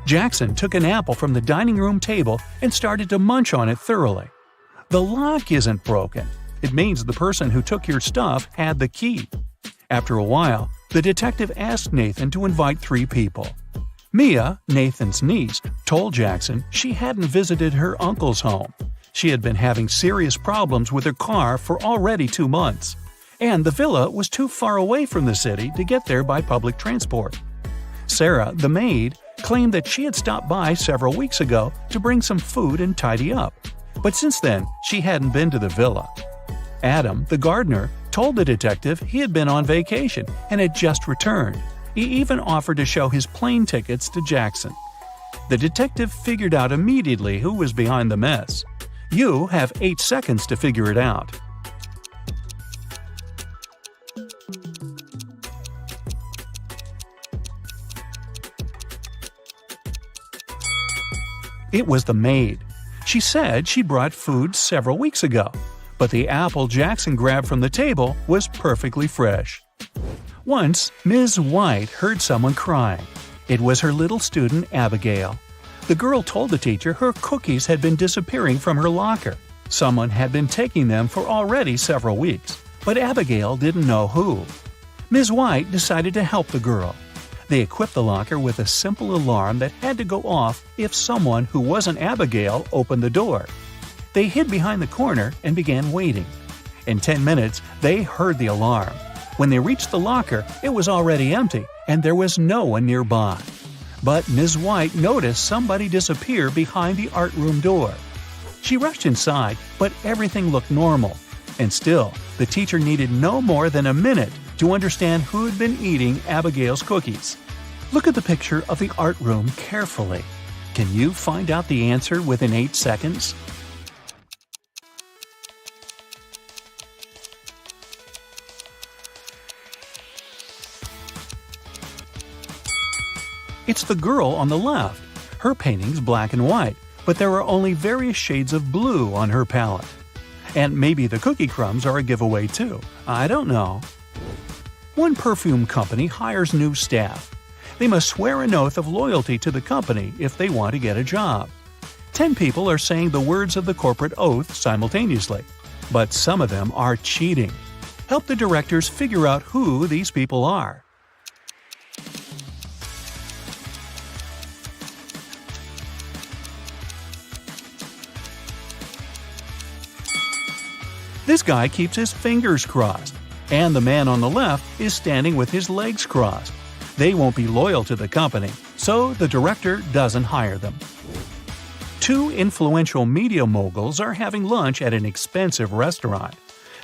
S3: Jackson took an apple from the dining room table and started to munch on it thoroughly. "The lock isn't broken. It means the person who took your stuff had the key." After a while, the detective asked Nathan to invite 3 people. Mia, Nathan's niece, told Jackson she hadn't visited her uncle's home. She had been having serious problems with her car for already 2 months, and the villa was too far away from the city to get there by public transport. Sarah, the maid, claimed that she had stopped by several weeks ago to bring some food and tidy up, but since then she hadn't been to the villa. Adam, the gardener, told the detective he had been on vacation and had just returned. He even offered to show his plane tickets to Jackson. The detective figured out immediately who was behind the mess. You have 8 seconds to figure it out. It was the maid. She said she brought food several weeks ago, but the apple Jackson grabbed from the table was perfectly fresh. Once, Ms. White heard someone crying. It was her little student, Abigail. The girl told the teacher her cookies had been disappearing from her locker. Someone had been taking them for already several weeks, but Abigail didn't know who. Ms. White decided to help the girl. They equipped the locker with a simple alarm that had to go off if someone who wasn't Abigail opened the door. They hid behind the corner and began waiting. In 10 minutes, they heard the alarm. When they reached the locker, it was already empty, and there was no one nearby. But Ms. White noticed somebody disappear behind the art room door. She rushed inside, but everything looked normal. And still, the teacher needed no more than a minute to understand who had been eating Abigail's cookies. Look at the picture of the art room carefully. Can you find out the answer within 8 seconds? It's the girl on the left. Her painting's black and white, but there are only various shades of blue on her palette. And maybe the cookie crumbs are a giveaway too. I don't know. One perfume company hires new staff. They must swear an oath of loyalty to the company if they want to get a job. 10 people are saying the words of the corporate oath simultaneously, but some of them are cheating. Help the directors figure out who these people are. This guy keeps his fingers crossed, and the man on the left is standing with his legs crossed. They won't be loyal to the company, so the director doesn't hire them. 2 influential media moguls are having lunch at an expensive restaurant.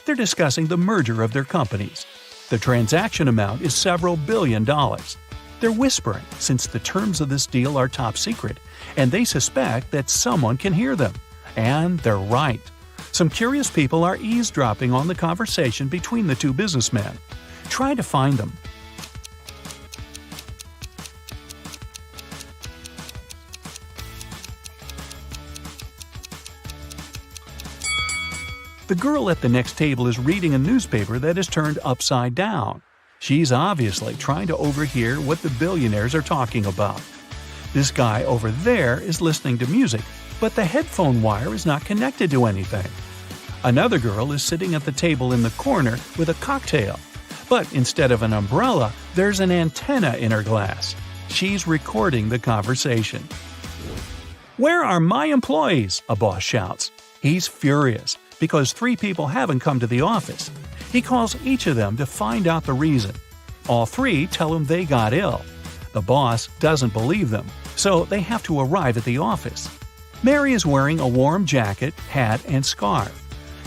S3: They're discussing the merger of their companies. The transaction amount is several $billions. They're whispering since the terms of this deal are top secret, and they suspect that someone can hear them. And they're right. Some curious people are eavesdropping on the conversation between the 2 businessmen. Try to find them. The girl at the next table is reading a newspaper that is turned upside down. She's obviously trying to overhear what the billionaires are talking about. This guy over there is listening to music, but the headphone wire is not connected to anything. Another girl is sitting at the table in the corner with a cocktail, but instead of an umbrella, there's an antenna in her glass. She's recording the conversation. "Where are my employees?" a boss shouts. He's furious because 3 people haven't come to the office. He calls each of them to find out the reason. All 3 tell him they got ill. The boss doesn't believe them, so they have to arrive at the office. Mary is wearing a warm jacket, hat, and scarf.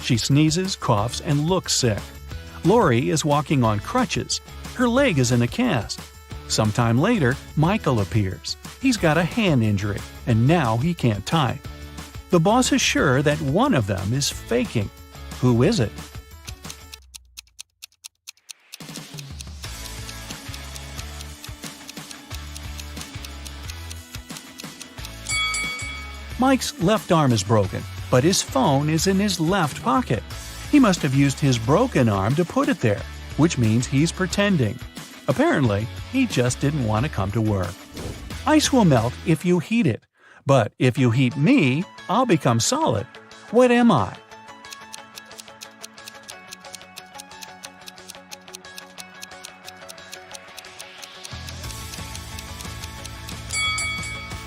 S3: She sneezes, coughs, and looks sick. Lori is walking on crutches. Her leg is in a cast. Sometime later, Michael appears. He's got a hand injury, and now he can't type. The boss is sure that one of them is faking. Who is it? Mike's left arm is broken, but his phone is in his left pocket. He must have used his broken arm to put it there, which means he's pretending. Apparently, he just didn't want to come to work. Ice will melt if you heat it, but if you heat me, I'll become solid. What am I?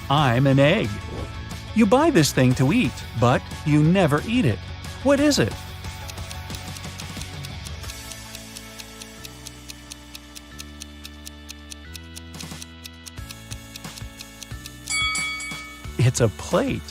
S3: I'm an egg. You buy this thing to eat, but you never eat it. What is it? It's a plate.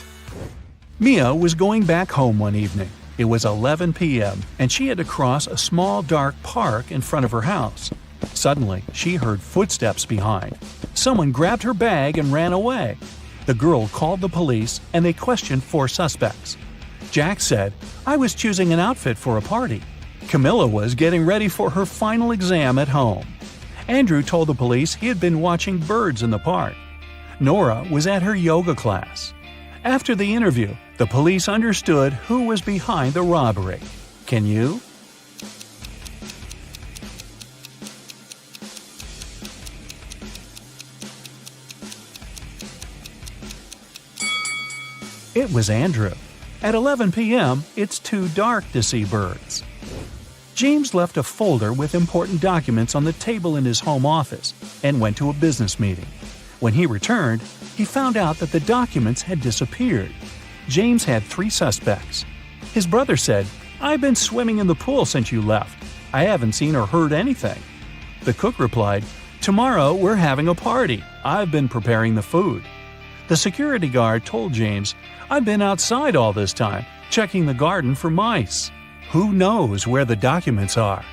S3: Mia was going back home one evening. It was 11 p.m., and she had to cross a small dark park in front of her house. Suddenly, she heard footsteps behind. Someone grabbed her bag and ran away. The girl called the police, and they questioned 4 suspects. Jack said, "I was choosing an outfit for a party." Camilla was getting ready for her final exam at home. Andrew told the police he had been watching birds in the park. Nora was at her yoga class. After the interview, the police understood who was behind the robbery. Can you? It was Andrew. At 11 p.m., it's too dark to see birds. James left a folder with important documents on the table in his home office and went to a business meeting. When he returned, he found out that the documents had disappeared. James had 3 suspects. His brother said, "I've been swimming in the pool since you left. I haven't seen or heard anything." The cook replied, "Tomorrow we're having a party. I've been preparing the food." The security guard told James, "I've been outside all this time, checking the garden for mice." Who knows where the documents are?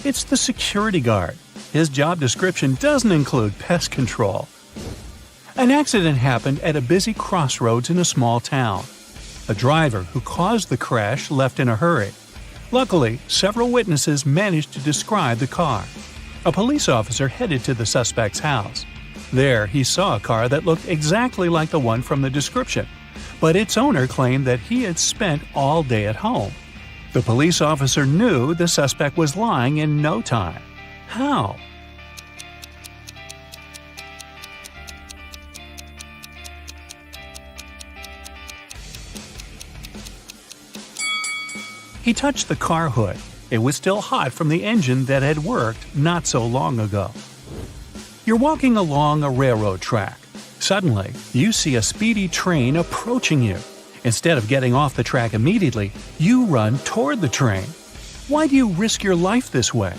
S3: It's the security guard. His job description doesn't include pest control. An accident happened at a busy crossroads in a small town. A driver who caused the crash left in a hurry. Luckily, several witnesses managed to describe the car. A police officer headed to the suspect's house. There, he saw a car that looked exactly like the one from the description, but its owner claimed that he had spent all day at home. The police officer knew the suspect was lying in no time. How? He touched the car hood. It was still hot from the engine that had worked not so long ago. You're walking along a railroad track. Suddenly, you see a speedy train approaching you. Instead of getting off the track immediately, you run toward the train. Why do you risk your life this way?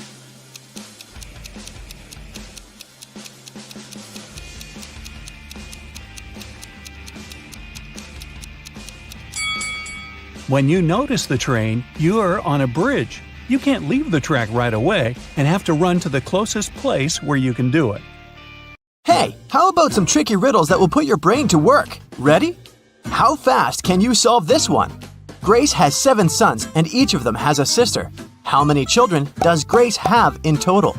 S3: When you notice the train, you're on a bridge. You can't leave the track right away and have to run to the closest place where you can do it.
S4: Hey, how about some tricky riddles that will put your brain to work? Ready? How fast can you solve this one? Grace has 7 sons and each of them has a sister. How many children does Grace have in total?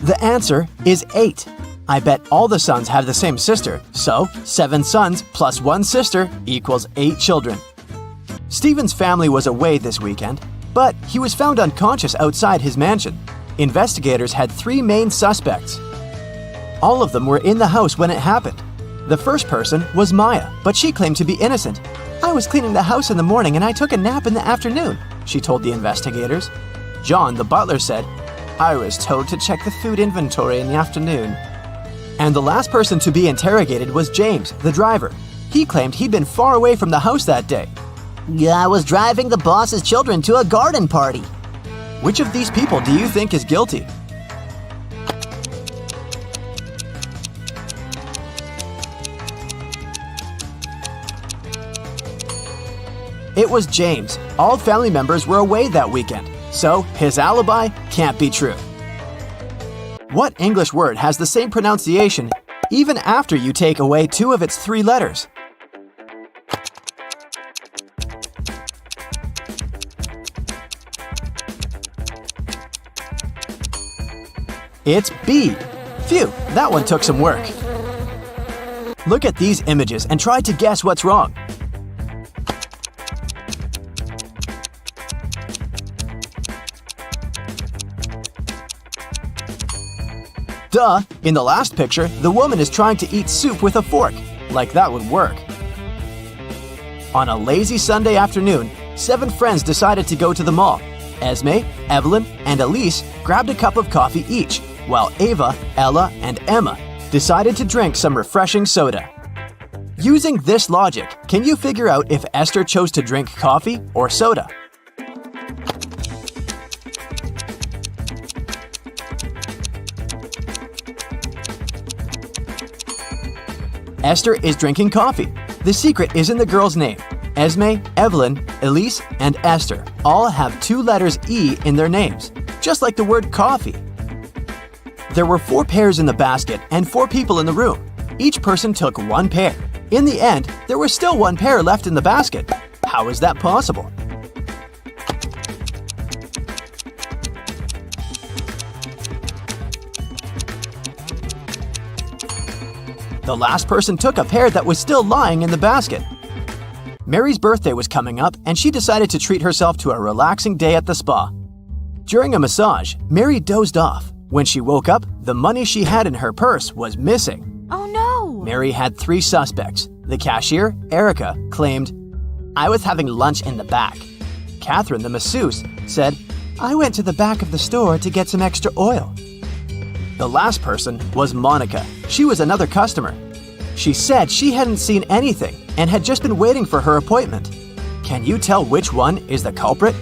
S4: The answer is 8. I bet all the sons have the same sister, so 7 sons plus 1 sister equals 8 children. Stephen's family was away this weekend, but he was found unconscious outside his mansion. Investigators had 3 main suspects. All of them were in the house when it happened. The first person was Maya, but she claimed to be innocent. "I was cleaning the house in the morning and I took a nap in the afternoon," she told the investigators. John, the butler, said, "I was told to check the food inventory in the afternoon." And the last person to be interrogated was James, the driver. He claimed he'd been far away from the house that day.
S6: "I was driving the boss's children to a garden party."
S4: Which of these people do you think is guilty? It was James. All family members were away that weekend, so his alibi can't be true. What English word has the same pronunciation even after you take away 2 of its 3 letters? It's B. Phew, that one took some work. Look at these images and try to guess what's wrong. Duh, in the last picture, the woman is trying to eat soup with a fork. Like that would work. On a lazy Sunday afternoon, 7 friends decided to go to the mall. Esme, Evelyn, and Elise grabbed a cup of coffee each, while Ava, Ella, and Emma decided to drink some refreshing soda. Using this logic, can you figure out if Esther chose to drink coffee or soda? Esther is drinking coffee. The secret is in the girl's name. Esme, Evelyn, Elise, and Esther all have 2 letters E in their names, just like the word coffee. There were 4 pears in the basket and 4 people in the room. Each person took 1 pear. In the end, there was still 1 pear left in the basket. How is that possible? The last person took a pear that was still lying in the basket. Mary's birthday was coming up, and she decided to treat herself to a relaxing day at the spa. During a massage, Mary dozed off. When she woke up, the money she had in her purse was missing.
S7: Oh no!
S4: Mary had 3 suspects. The cashier, Erica, claimed, "I was having lunch in the back." Catherine, the masseuse, said,
S2: I went to the back of the store to get some extra oil.
S4: The last person was Monica. She was another customer. She said she hadn't seen anything and had just been waiting for her appointment. Can you tell which one is the culprit?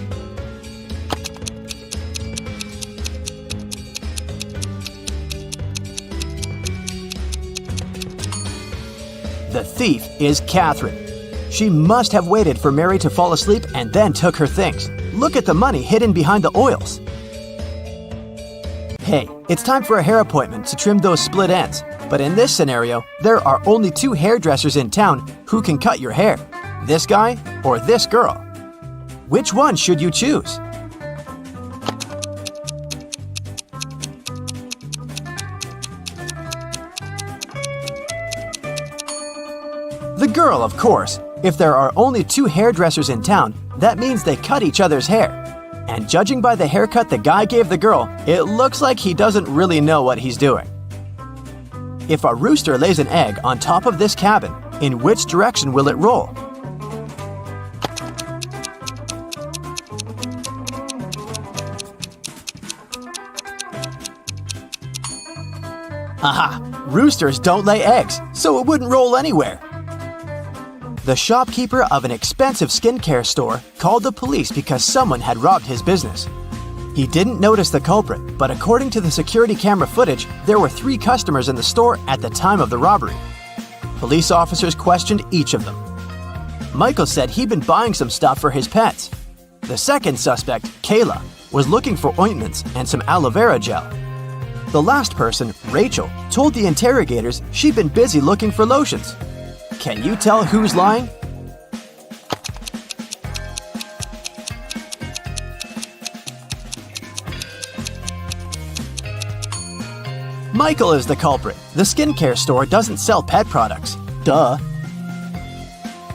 S4: The thief is Catherine. She must have waited for Mary to fall asleep and then took her things. Look at the money hidden behind the oils. Hey, it's time for a hair appointment to trim those split ends. But in this scenario, there are only 2 hairdressers in town who can cut your hair. This guy or this girl. Which one should you choose? The girl, of course. If there are only 2 hairdressers in town, that means they cut each other's hair. And judging by the haircut the guy gave the girl, it looks like he doesn't really know what he's doing. If a rooster lays an egg on top of this cabin, in which direction will it roll? Aha! Roosters don't lay eggs, so it wouldn't roll anywhere. The shopkeeper of an expensive skincare store called the police because someone had robbed his business. He didn't notice the culprit, but according to the security camera footage, there were 3 customers in the store at the time of the robbery. Police officers questioned each of them. Michael said he'd been buying some stuff for his pets. The second suspect, Kayla, was looking for ointments and some aloe vera gel. The last person, Rachel, told the interrogators she'd been busy looking for lotions. Can you tell who's lying? Michael is the culprit. The skincare store doesn't sell pet products. Duh.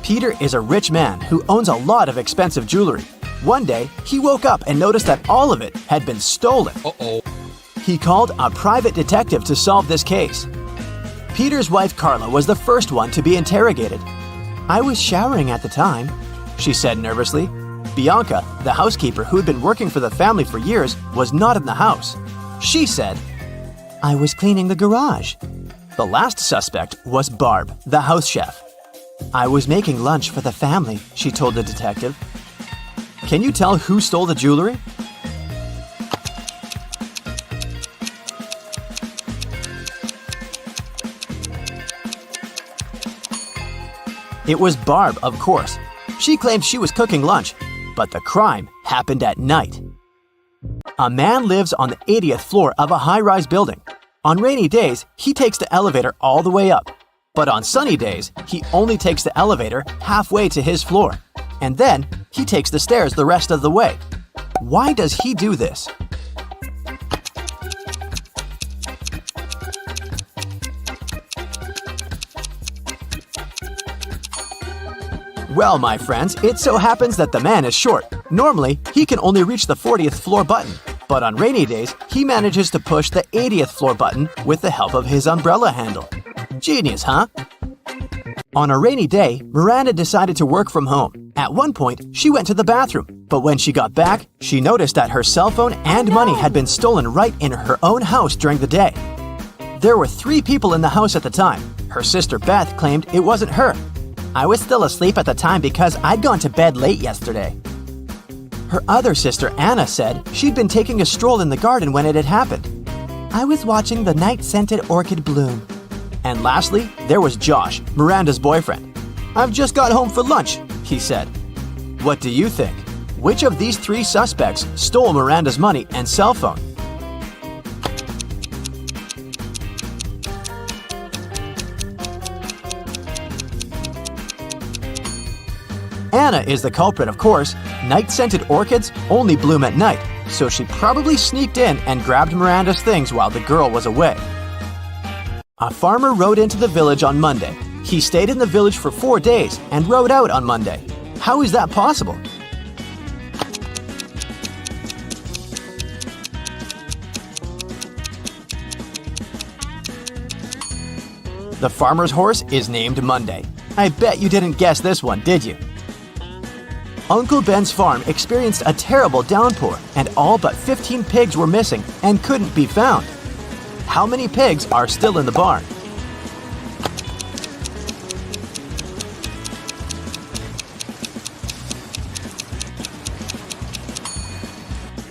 S4: Peter is a rich man who owns a lot of expensive jewelry. One day, he woke up and noticed that all of it had been stolen. Uh-oh. He called a private detective to solve this case. Peter's wife Carla was the first one to be interrogated.
S2: I was showering at the time,
S4: she said nervously. Bianca, the housekeeper who had been working for the family for years, was not in the house. She said,
S2: I was cleaning the garage.
S4: The last suspect was Barb, the house chef.
S2: I was making lunch for the family, she told the detective.
S4: Can you tell who stole the jewelry? It was Barb, of course. She claimed she was cooking lunch, but the crime happened at night. A man lives on the 80th floor of a high-rise building. On rainy days, he takes the elevator all the way up. But on sunny days, he only takes the elevator halfway to his floor. And then, he takes the stairs the rest of the way. Why does he do this? Well, my friends, it so happens that the man is short. Normally, he can only reach the 40th floor button. But on rainy days, he manages to push the 80th floor button with the help of his umbrella handle. Genius, huh? On a rainy day, Miranda decided to work from home. At one point, she went to the bathroom, but when she got back, she noticed that her cell phone and money had been stolen right in her own house during the day. There were 3 people in the house at the time. Her sister Beth claimed it wasn't her. "I was still asleep at the time because I'd gone to bed late yesterday." Her other sister Anna said she'd been taking a stroll in the garden when it had happened.
S2: I was watching the night-scented orchid bloom.
S4: And lastly, there was Josh, Miranda's boyfriend. "I've just got home for lunch," he said. What do you think? Which of these 3 suspects stole Miranda's money and cell phone? Anna is the culprit, of course. Night-scented orchids only bloom at night, so she probably sneaked in and grabbed Miranda's things while the girl was away. A farmer rode into the village on Monday. He stayed in the village for 4 days and rode out on Monday. How is that possible? The farmer's horse is named Monday. I bet you didn't guess this one, did you? Uncle Ben's farm experienced a terrible downpour, and all but 15 pigs were missing and couldn't be found. How many pigs are still in the barn?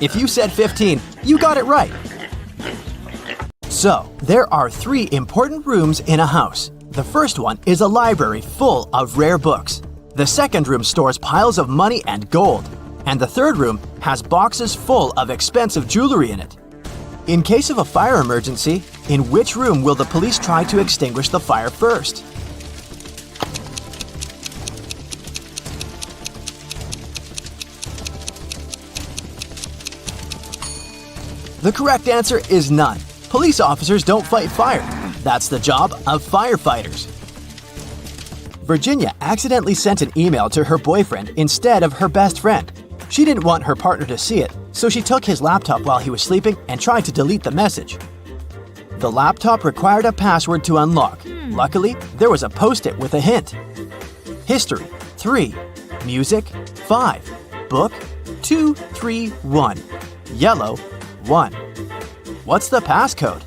S4: If you said 15, you got it right. So, there are 3 important rooms in a house. The first one is a library full of rare books. The second room stores piles of money and gold. And the third room has boxes full of expensive jewelry in it. In case of a fire emergency, in which room will the police try to extinguish the fire first? The correct answer is none. Police officers don't fight fire. That's the job of firefighters. Virginia accidentally sent an email to her boyfriend instead of her best friend. She didn't want her partner to see it, so she took his laptop while he was sleeping and tried to delete the message. The laptop required a password to unlock. Luckily, there was a post-it with a hint. History, 3. Music, 5. Book, 2, 3, 1. Yellow, 1. What's the passcode?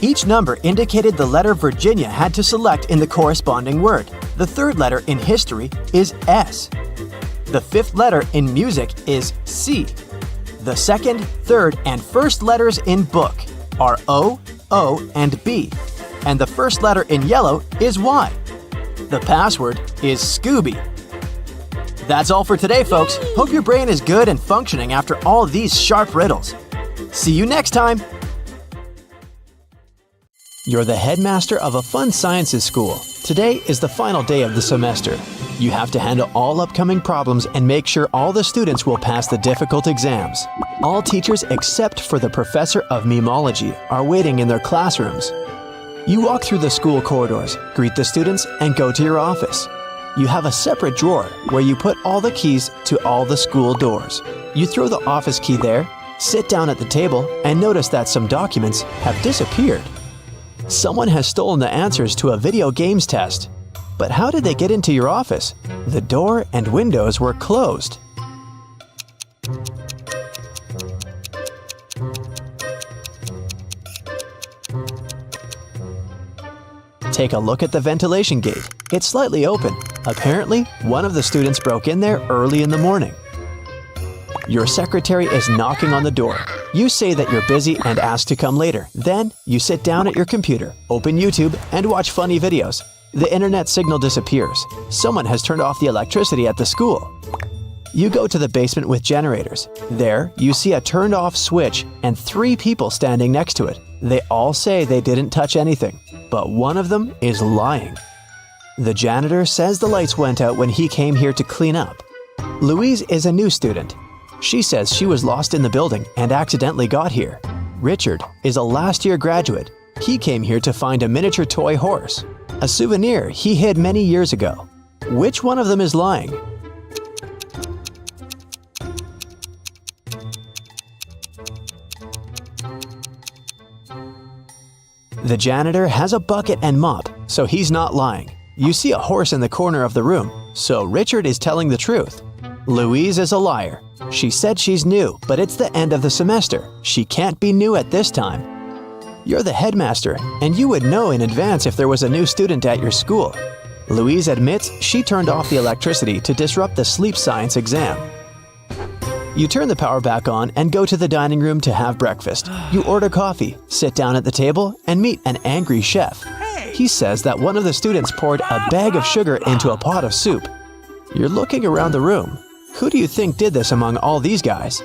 S4: Each number indicated the letter Virginia had to select in the corresponding word. The third letter in history is S. The 5th letter in music is C. The second, third, and first letters in book are O, O, and B. And the first letter in yellow is Y. The password is Scooby. That's all for today, folks. Hope your brain is good and functioning after all these sharp riddles. See you next time! You're the headmaster of a fun sciences school. Today is the final day of the semester. You have to handle all upcoming problems and make sure all the students will pass the difficult exams. All teachers except for the professor of memology are waiting in their classrooms. You walk through the school corridors, greet the students, and go to your office. You have a separate drawer where you put all the keys to all the school doors. You throw the office key there, sit down at the table, and notice that some documents have disappeared. Someone has stolen the answers to a video games test. But how did they get into your office? The door and windows were closed. Take a look at the ventilation gate. It's slightly open. Apparently, one of the students broke in there early in the morning. Your secretary is knocking on the door. You say that you're busy and ask to come later. Then, you sit down at your computer, open YouTube, and watch funny videos. The internet signal disappears. Someone has turned off the electricity at the school. You go to the basement with generators. There, you see a turned-off switch and 3 people standing next to it. They all say they didn't touch anything, but one of them is lying. The janitor says the lights went out when he came here to clean up. Louise is a new student. She says she was lost in the building and accidentally got here. Richard is a last-year graduate. He came here to find a miniature toy horse, a souvenir he hid many years ago. Which one of them is lying? The janitor has a bucket and mop, so he's not lying. You see a horse in the corner of the room, so Richard is telling the truth. Louise is a liar. She said she's new, but it's the end of the semester. She can't be new at this time. You're the headmaster, and you would know in advance if there was a new student at your school. Louise admits she turned off the electricity to disrupt the sleep science exam. You turn the power back on and go to the dining room to have breakfast. You order coffee, sit down at the table, and meet an angry chef. He says that one of the students poured a bag of sugar into a pot of soup. You're looking around the room. Who do you think did this among all these guys?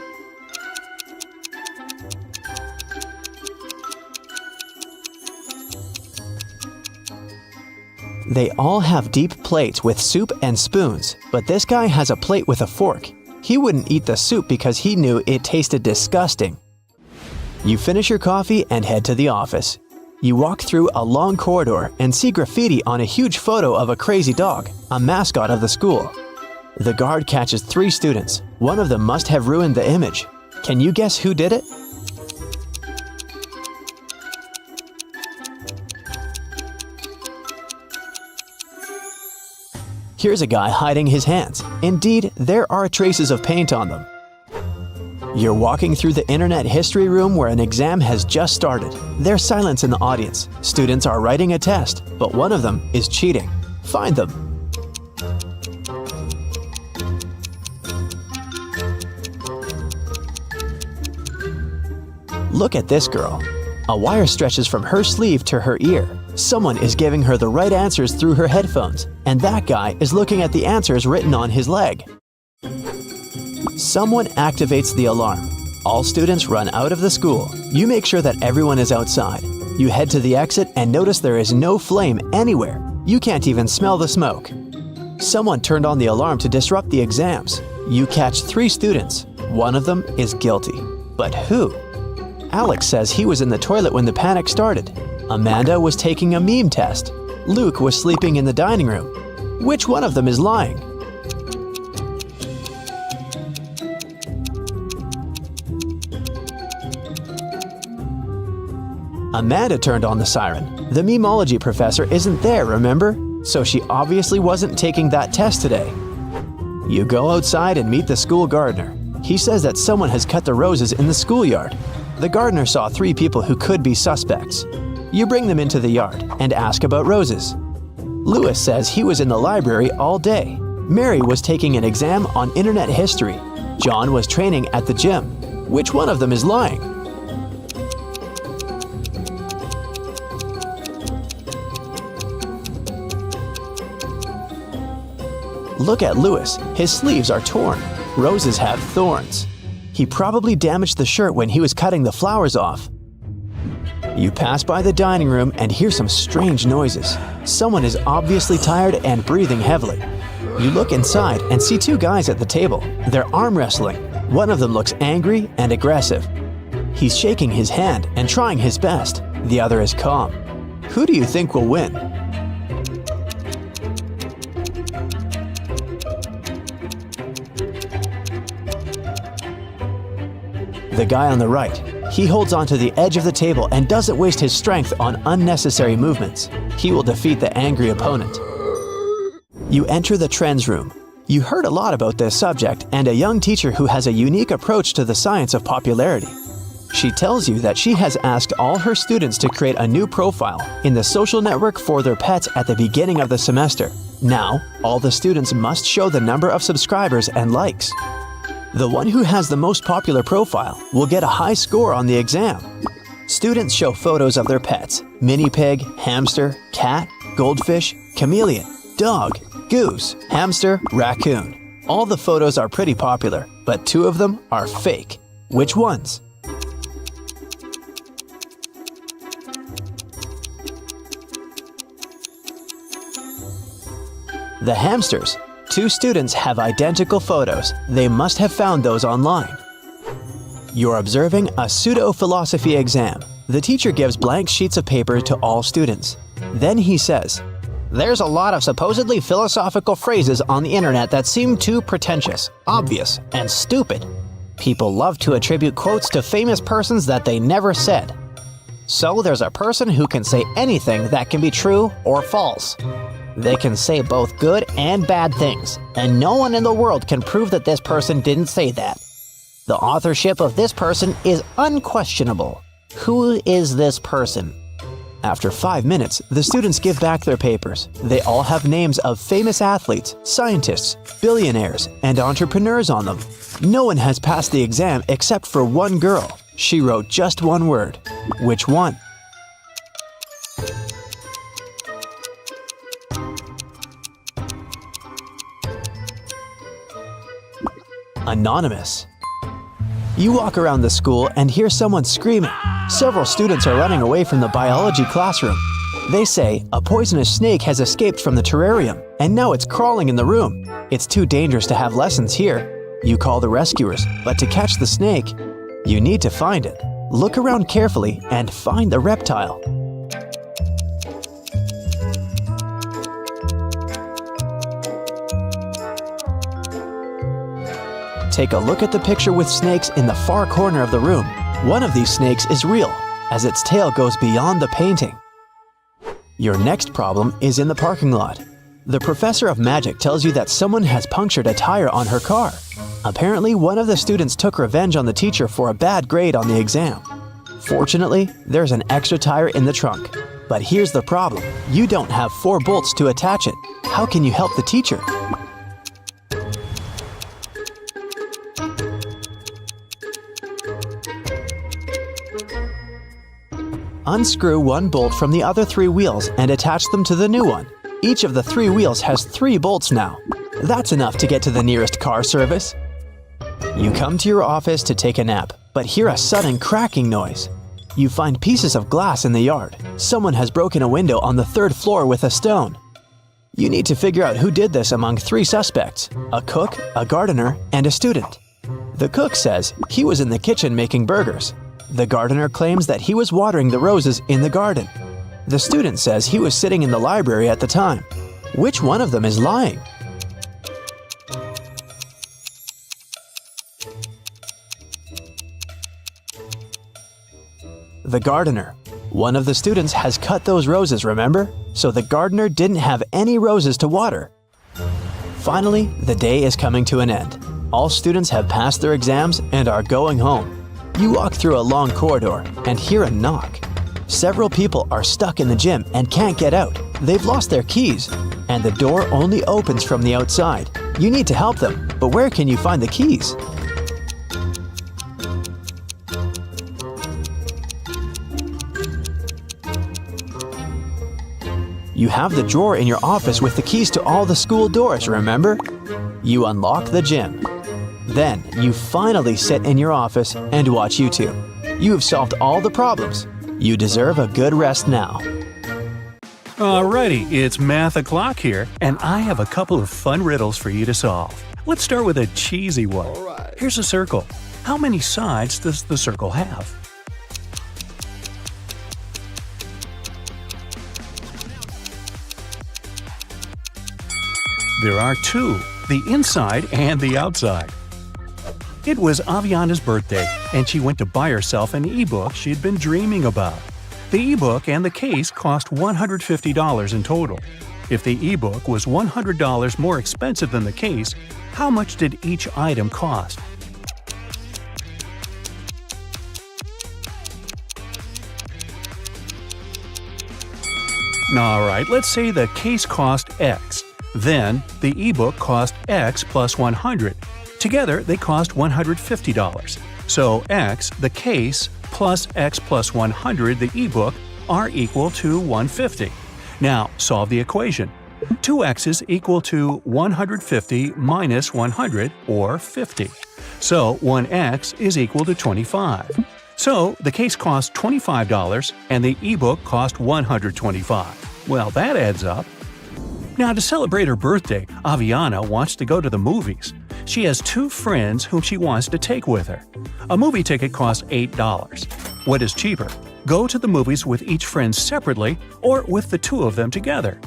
S4: They all have deep plates with soup and spoons, but this guy has a plate with a fork. He wouldn't eat the soup because he knew it tasted disgusting. You finish your coffee and head to the office. You walk through a long corridor and see graffiti on a huge photo of a crazy dog, a mascot of the school. The guard catches 3 students. One of them must have ruined the image. Can you guess who did it? Here's a guy hiding his hands. Indeed, there are traces of paint on them. You're walking through the internet history room where an exam has just started. There's silence in the audience. Students are writing a test, but one of them is cheating. Find them. Look at this girl. A wire stretches from her sleeve to her ear. Someone is giving her the right answers through her headphones, and that guy is looking at the answers written on his leg. Someone activates the alarm. All students run out of the school. You make sure that everyone is outside. You head to the exit and notice there is no flame anywhere. You can't even smell the smoke. Someone turned on the alarm to disrupt the exams. You catch 3 students. One of them is guilty. But who? Alex says he was in the toilet when the panic started. Amanda was taking a meme test. Luke was sleeping in the dining room. Which one of them is lying? Amanda turned on the siren. The memology professor isn't there, remember? So she obviously wasn't taking that test today. You go outside and meet the school gardener. He says that someone has cut the roses in the schoolyard. The gardener saw 3 people who could be suspects. You bring them into the yard and ask about roses. Lewis says he was in the library all day. Mary was taking an exam on internet history. John was training at the gym. Which one of them is lying? Look at Lewis. His sleeves are torn. Roses have thorns. He probably damaged the shirt when he was cutting the flowers off. You pass by the dining room and hear some strange noises. Someone is obviously tired and breathing heavily. You look inside and see 2 guys at the table. They're arm wrestling. One of them looks angry and aggressive. He's shaking his hand and trying his best. The other is calm. Who do you think will win? The guy on the right. He holds onto the edge of the table and doesn't waste his strength on unnecessary movements. He will defeat the angry opponent. You enter the trends room. You heard a lot about this subject and a young teacher who has a unique approach to the science of popularity. She tells you that she has asked all her students to create a new profile in the social network for their pets at the beginning of the semester. Now, all the students must show the number of subscribers and likes. The one who has the most popular profile will get a high score on the exam. Students show photos of their pets: mini pig, hamster, cat, goldfish, chameleon, dog, goose, hamster, raccoon. All the photos are pretty popular, but 2 of them are fake. Which ones? The hamsters. 2 students have identical photos. They must have found those online. You're observing a pseudo-philosophy exam. The teacher gives blank sheets of paper to all students. Then he says,
S6: There's a lot of supposedly philosophical phrases on the internet that seem too pretentious, obvious, and stupid. People love to attribute quotes to famous persons that they never said. So there's a person who can say anything that can be true or false. They can say both good and bad things, and no one in the world can prove that this person didn't say that. The authorship of this person is unquestionable. Who is this person?
S4: After 5 minutes, the students give back their papers. They all have names of famous athletes, scientists, billionaires, and entrepreneurs on them. No one has passed the exam except for one girl. She wrote just one word. Which one? Anonymous. You walk around the school and hear someone screaming. Several students are running away from the biology classroom. They say a poisonous snake has escaped from the terrarium, and now it's crawling in the room. It's too dangerous to have lessons here. You call the rescuers, but to catch the snake, you need to find it. Look around carefully and find the reptile. Take a look at the picture with snakes in the far corner of the room. One of these snakes is real, as its tail goes beyond the painting. Your next problem is in the parking lot. The professor of magic tells you that someone has punctured a tire on her car. Apparently, one of the students took revenge on the teacher for a bad grade on the exam. Fortunately, there's an extra tire in the trunk. But here's the problem. You don't have 4 bolts to attach it. How can you help the teacher? Unscrew one bolt from the other 3 wheels and attach them to the new one. Each of the 3 wheels has 3 bolts now. That's enough to get to the nearest car service. You come to your office to take a nap, but hear a sudden cracking noise. You find pieces of glass in the yard. Someone has broken a window on the 3rd floor with a stone. You need to figure out who did this among 3 suspects: a cook, a gardener, and a student. The cook says he was in the kitchen making burgers. The gardener claims that he was watering the roses in the garden. The student says he was sitting in the library at the time. Which one of them is lying? The gardener. One of the students has cut those roses, remember? So the gardener didn't have any roses to water. Finally, the day is coming to an end. All students have passed their exams and are going home. You walk through a long corridor and hear a knock. Several people are stuck in the gym and can't get out. They've lost their keys, and the door only opens from the outside. You need to help them, but where can you find the keys? You have the drawer in your office with the keys to all the school doors, remember? You unlock the gym. Then, you finally sit in your office and watch YouTube. You've solved all the problems. You deserve a good rest now.
S3: Alrighty, it's math o'clock here, and I have a couple of fun riddles for you to solve. Let's start with a cheesy one. Here's a circle. How many sides does the circle have? There are 2, the inside and the outside. It was Aviana's birthday, and she went to buy herself an ebook she'd been dreaming about. The ebook and the case cost $150 in total. If the ebook was $100 more expensive than the case, how much did each item cost? Alright, let's say the case cost X. Then, the ebook cost X plus 100. Together, they cost $150. So X, the case, plus X plus 100, the ebook, are equal to 150. Now, solve the equation. 2x's equal to 150 minus 100, or 50. So 1x is equal to 25. So the case cost $25 and the ebook cost $125. Well, that adds up. Now, to celebrate her birthday, Aviana wants to go to the movies. She has 2 friends whom she wants to take with her. A movie ticket costs $8. What is cheaper, Go to the movies with each friend separately or with the two of them together.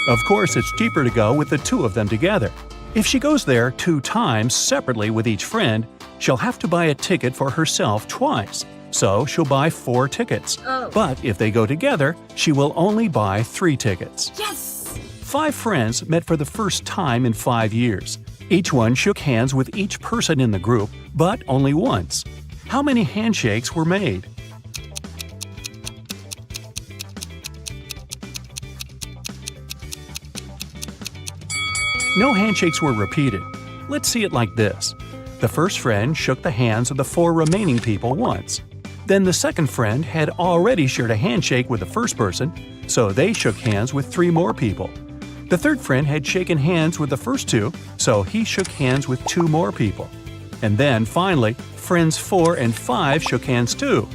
S3: Of course, it's cheaper to go with the two of them together. If she goes there 2 times separately with each friend, she'll have to buy a ticket for herself twice, so she'll buy 4 tickets. But if they go together, she will only buy 3 tickets.
S7: Yes!
S3: 5 friends met for the first time in 5 years. Each one shook hands with each person in the group, but only once. How many handshakes were made? No handshakes were repeated. Let's see it like this. The first friend shook the hands of the 4 remaining people once. Then the second friend had already shared a handshake with the first person, so they shook hands with 3 more people. The third friend had shaken hands with the first 2, so he shook hands with 2 more people. And then, finally, friends 4 and 5 shook hands too.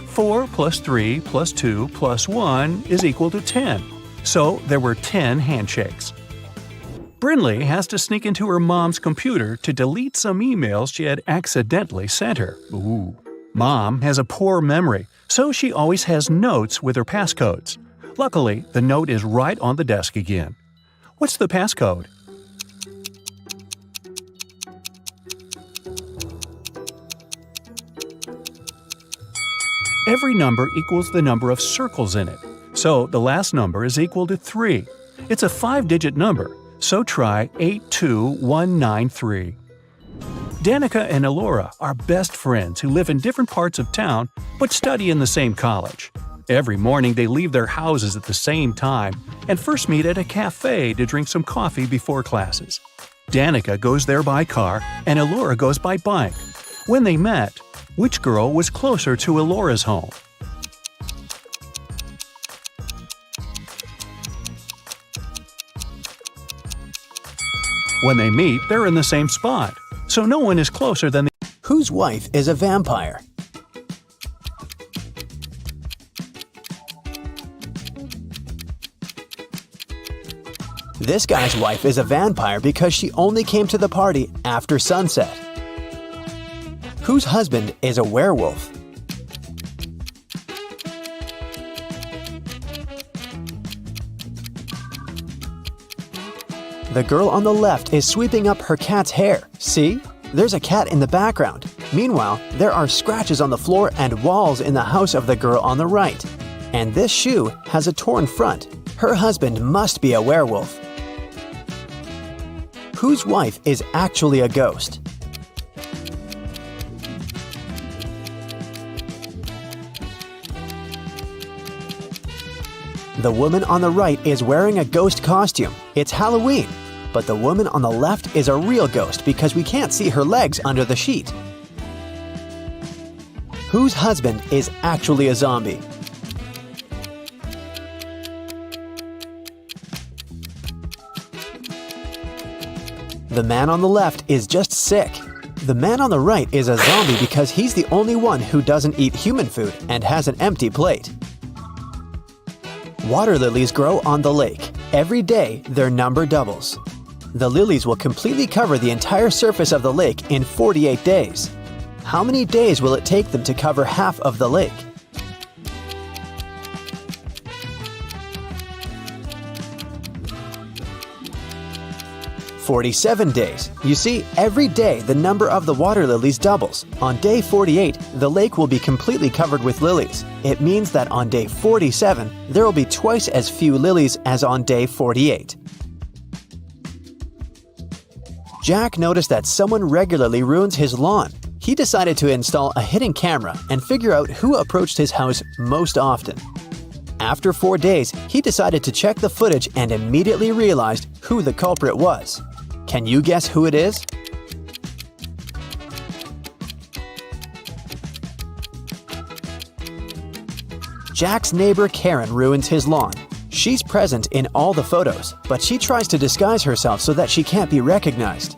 S3: 4 plus 3 plus 2 plus 1 is equal to 10. So there were 10 handshakes. Brinley has to sneak into her mom's computer to delete some emails she had accidentally sent her. Ooh. Mom has a poor memory, so she always has notes with her passcodes. Luckily, the note is right on the desk again. What's the passcode? Every number equals the number of circles in it, so the last number is equal to 3. It's a 5-digit number, so try 82193. Danica and Elora are best friends who live in different parts of town but study in the same college. Every morning they leave their houses at the same time and first meet at a cafe to drink some coffee before classes. Danica goes there by car and Elora goes by bike. When they met, which girl was closer to Elora's home? When they meet, they're in the same spot, so no one is closer than the
S4: Whose wife is a vampire? This guy's wife is a vampire because she only came to the party after sunset. Whose husband is a werewolf? The girl on the left is sweeping up her cat's hair. See? There's a cat in the background. Meanwhile, there are scratches on the floor and walls in the house of the girl on the right. And this shoe has a torn front. Her husband must be a werewolf. Whose wife is actually a ghost? The woman on the right is wearing a ghost costume. It's Halloween. But the woman on the left is a real ghost because we can't see her legs under the sheet. Whose husband is actually a zombie? The man on the left is just sick. The man on the right is a zombie because he's the only one who doesn't eat human food and has an empty plate. Water lilies grow on the lake. Every day, their number doubles. The lilies will completely cover the entire surface of the lake in 48 days. How many days will it take them to cover half of the lake? "47 days. You see, every day the number of the water lilies doubles. On day 48, the lake will be completely covered with lilies. It means that on day 47, there will be twice as few lilies as on day 48. Jack noticed that someone regularly ruins his lawn. He decided to install a hidden camera and figure out who approached his house most often. After 4 days, he decided to check the footage and immediately realized who the culprit was. Can you guess who it is? Jack's neighbor Karen ruins his lawn. She's present in all the photos, but she tries to disguise herself so that she can't be recognized.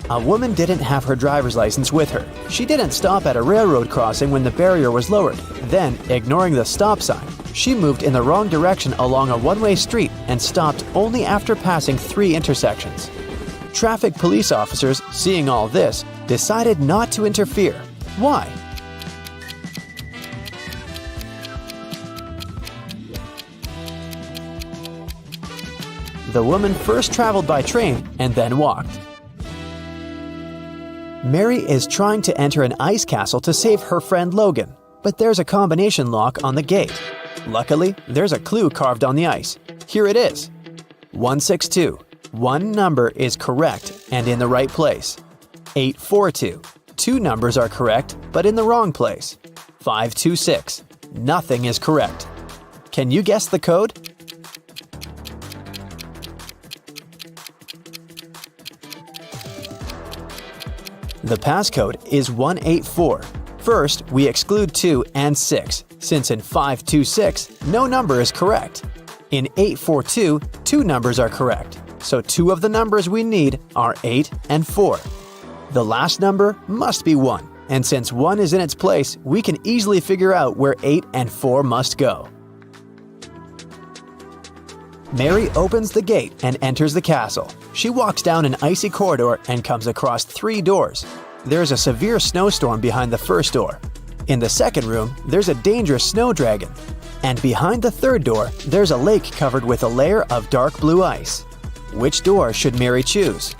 S4: A woman didn't have her driver's license with her. She didn't stop at a railroad crossing when the barrier was lowered. Then, ignoring the stop sign, She moved in the wrong direction along a one-way street and stopped only after passing 3 intersections. Traffic police officers, seeing all this, decided not to interfere. Why? The woman first traveled by train and then walked. Mary is trying to enter an ice castle to save her friend Logan, but there's a combination lock on the gate. Luckily, there's a clue carved on the ice. Here it is. 162. One number is correct and in the right place. 842. 2 numbers are correct, but in the wrong place. 526. Nothing is correct. Can you guess the code? The passcode is 184. First, we exclude 2 and 6, since in 526, no number is correct. In 842, 2 numbers are correct, so 2 of the numbers we need are 8 and 4. The last number must be 1, and since 1 is in its place, we can easily figure out where 8 and 4 must go. Mary opens the gate and enters the castle. She walks down an icy corridor and comes across 3 doors. There's a severe snowstorm behind the first door. In the second room, there's a dangerous snow dragon. And behind the third door, there's a lake covered with a layer of dark blue ice. Which door should Mary choose?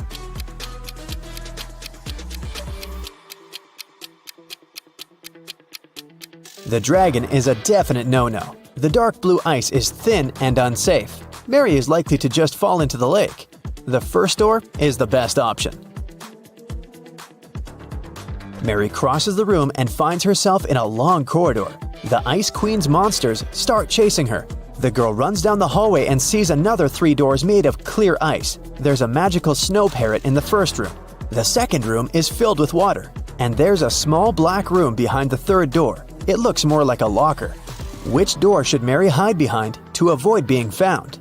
S4: The dragon is a definite no-no. The dark blue ice is thin and unsafe. Mary is likely to just fall into the lake. The first door is the best option. Mary crosses the room and finds herself in a long corridor. The Ice Queen's monsters start chasing her. The girl runs down the hallway and sees another 3 doors made of clear ice. There's a magical snow parrot in the first room. The second room is filled with water. And there's a small black room behind the third door. It looks more like a locker. Which door should Mary hide behind to avoid being found?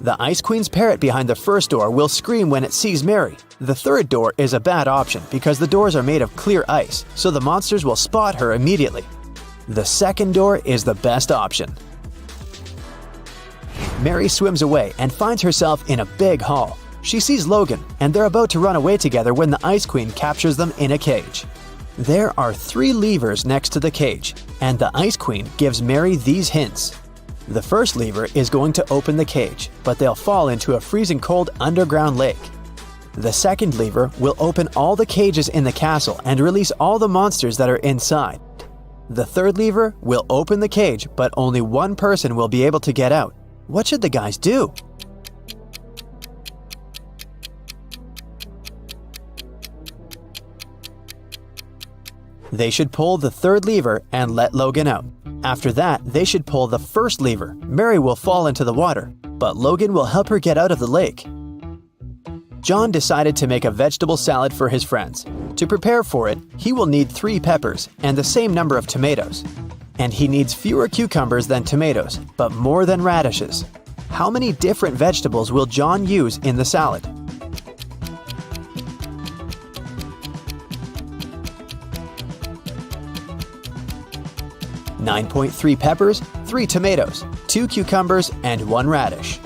S4: The Ice Queen's parrot behind the first door will scream when it sees Mary. The third door is a bad option because the doors are made of clear ice, so the monsters will spot her immediately. The second door is the best option. Mary swims away and finds herself in a big hall. She sees Logan, and they're about to run away together when the Ice Queen captures them in a cage. There are 3 levers next to the cage, and the Ice Queen gives Mary these hints. The first lever is going to open the cage, but they'll fall into a freezing cold underground lake. The second lever will open all the cages in the castle and release all the monsters that are inside. The third lever will open the cage, but only 1 person will be able to get out. What should the guys do? They should pull the third lever and let Logan out. After that, they should pull the first lever. Mary will fall into the water, but Logan will help her get out of the lake. John decided to make a vegetable salad for his friends. To prepare for it, he will need 3 peppers and the same number of tomatoes. And he needs fewer cucumbers than tomatoes, but more than radishes. How many different vegetables will John use in the salad? .3 peppers, 3 tomatoes, 2 cucumbers, and 1 radish.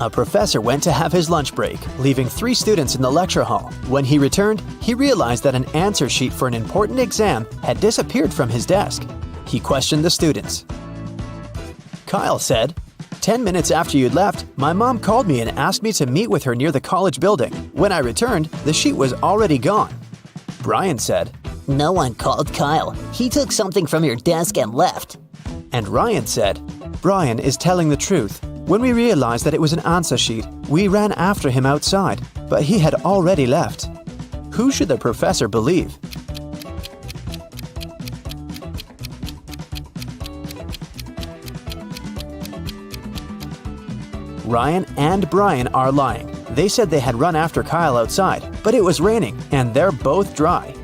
S4: A professor went to have his lunch break, leaving 3 students in the lecture hall. When he returned, he realized that an answer sheet for an important exam had disappeared from his desk. He questioned the students. Kyle said, 10 minutes after you'd left, my mom called me and asked me to meet with her near the college building. When I returned, the sheet was already gone. Brian said,
S7: No one called Kyle. He took something from your desk and left.
S4: And Ryan said, Brian is telling the truth. When we realized that it was an answer sheet, we ran after him outside, but he had already left. Who should the professor believe? Ryan and Brian are lying. They said they had run after Kyle outside, but it was raining, and they're both dry.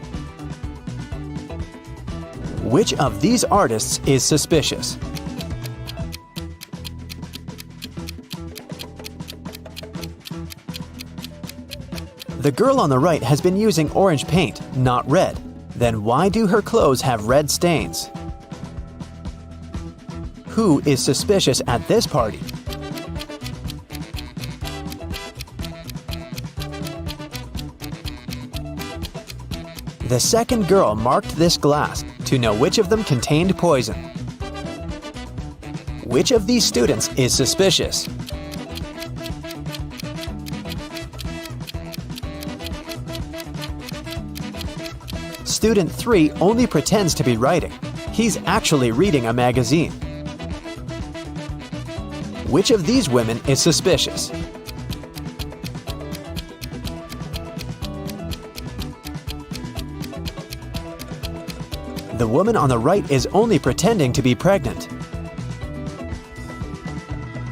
S4: Which of these artists is suspicious? The girl on the right has been using orange paint, not red. Then why do her clothes have red stains? Who is suspicious at this party? The second girl marked this glass to know which of them contained poison. Which of these students is suspicious? Student 3 only pretends to be writing. He's actually reading a magazine. Which of these women is suspicious? The woman on the right is only pretending to be pregnant.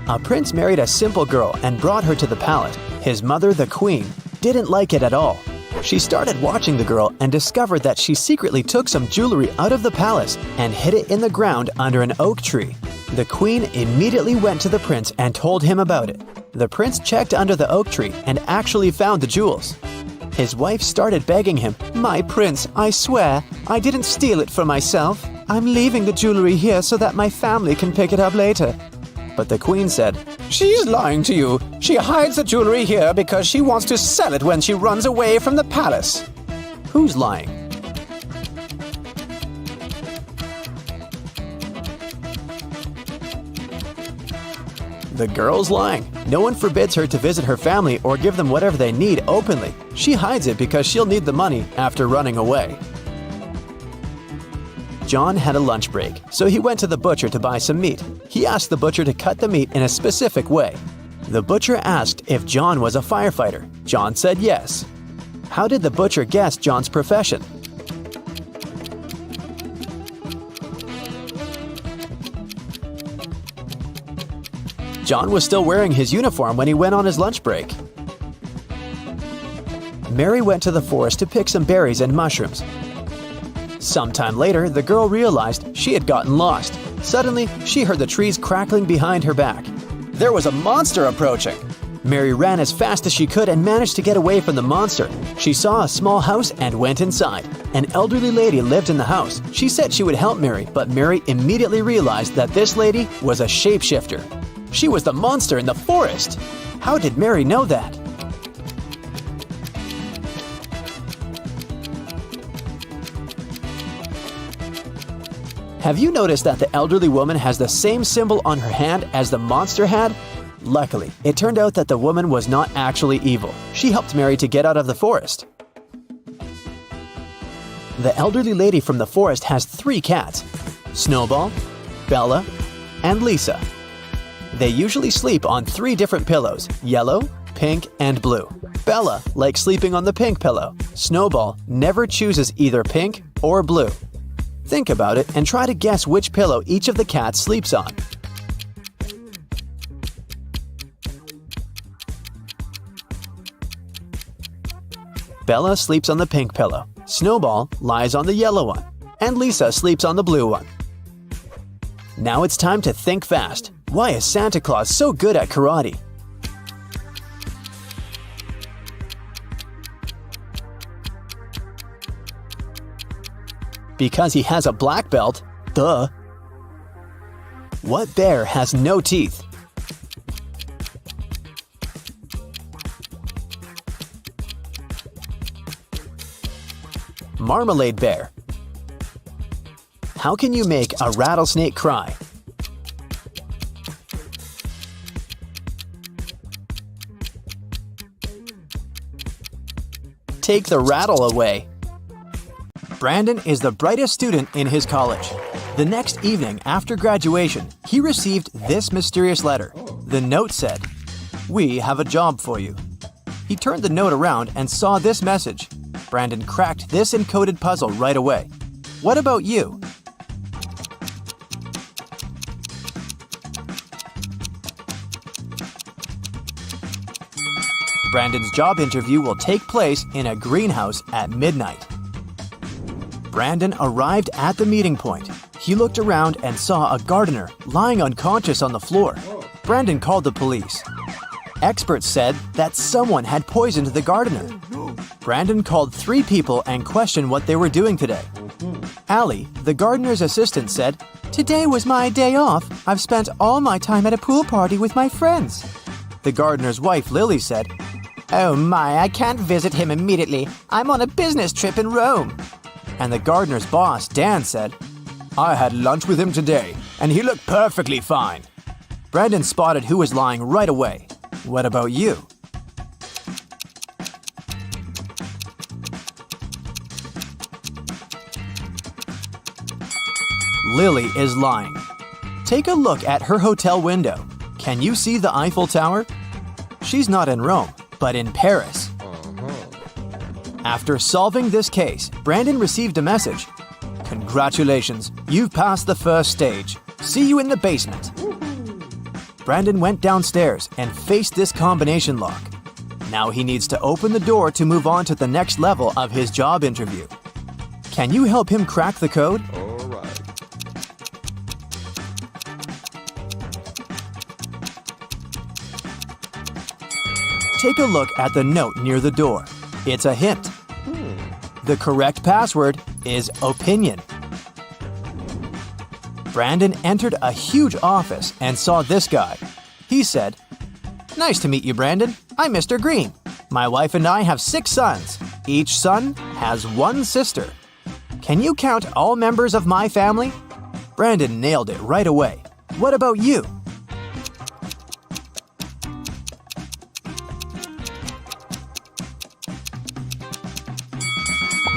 S4: A prince married a simple girl and brought her to the palace. His mother, the queen, didn't like it at all. She started watching the girl and discovered that she secretly took some jewelry out of the palace and hid it in the ground under an oak tree. The queen immediately went to the prince and told him about it. The prince checked under the oak tree and actually found the jewels. His wife started begging him, "My prince, I swear, I didn't steal it for myself. I'm leaving the jewelry here so that my family can pick it up later." But the queen said, "She's lying to you. She hides the jewelry here because she wants to sell it when she runs away from the palace." Who's lying? The girl's lying. No one forbids her to visit her family or give them whatever they need openly. She hides it because she'll need the money after running away. John had a lunch break, so he went to the butcher to buy some meat. He asked the butcher to cut the meat in a specific way. The butcher asked if John was a firefighter. John said yes. How did the butcher guess John's profession? John was still wearing his uniform when he went on his lunch break. Mary went to the forest to pick some berries and mushrooms. Sometime later, the girl realized she had gotten lost. Suddenly, she heard the trees crackling behind her back. There was a monster approaching. Mary ran as fast as she could and managed to get away from the monster. She saw a small house and went inside. An elderly lady lived in the house. She said she would help Mary, but Mary immediately realized that this lady was a shapeshifter. She was the monster in the forest. How did Mary know that? Have you noticed that the elderly woman has the same symbol on her hand as the monster had? Luckily, it turned out that the woman was not actually evil. She helped Mary to get out of the forest. The elderly lady from the forest has 3 cats: Snowball, Bella, and Lisa. They usually sleep on 3 different pillows: yellow, pink, and blue. Bella likes sleeping on the pink pillow. Snowball never chooses either pink or blue. Think about it and try to guess which pillow each of the cats sleeps on. Bella sleeps on the pink pillow, Snowball lies on the yellow one, and Lisa sleeps on the blue one. Now it's time to think fast. Why is Santa Claus so good at karate? Because he has a black belt. Duh. What bear has no teeth? Marmalade bear. How can you make a rattlesnake cry? Take the rattle away. Brandon is the brightest student in his college. The next evening after graduation, he received this mysterious letter. The note said, "We have a job for you." He turned the note around and saw this message. Brandon cracked this encoded puzzle right away. What about you? Brandon's job interview will take place in a greenhouse at midnight. Brandon arrived at the meeting point. He looked around and saw a gardener lying unconscious on the floor. Brandon called the police. Experts said that someone had poisoned the gardener.
S1: Brandon called 3 people and questioned what they were doing today. Allie, the gardener's assistant, said,
S2: Today was my day off. I've spent all my time at a pool party with my friends.
S1: The gardener's wife, Lily, said,
S4: Oh my, I can't visit him immediately. I'm on a business trip in Rome.
S1: And the gardener's boss, Dan, said, I had lunch with him today, and he looked perfectly fine. Brandon spotted who was lying right away. What about you? Lily is lying. Take a look at her hotel window. Can you see the Eiffel Tower? She's not in Rome, but in Paris. After solving this case, Brandon received a message. Congratulations, you've passed the first stage. See you in the basement. Brandon went downstairs and faced this combination lock. Now he needs to open the door to move on to the next level of his job interview. Can you help him crack the code? Take a look at the note near the door. It's a hint. The correct password is opinion. Brandon entered a huge office and saw this guy. He said, Nice to meet you, Brandon. I'm Mr. Green. My wife and I have 6 sons. Each son has 1 sister. Can you count all members of my family? Brandon nailed it right away. What about you?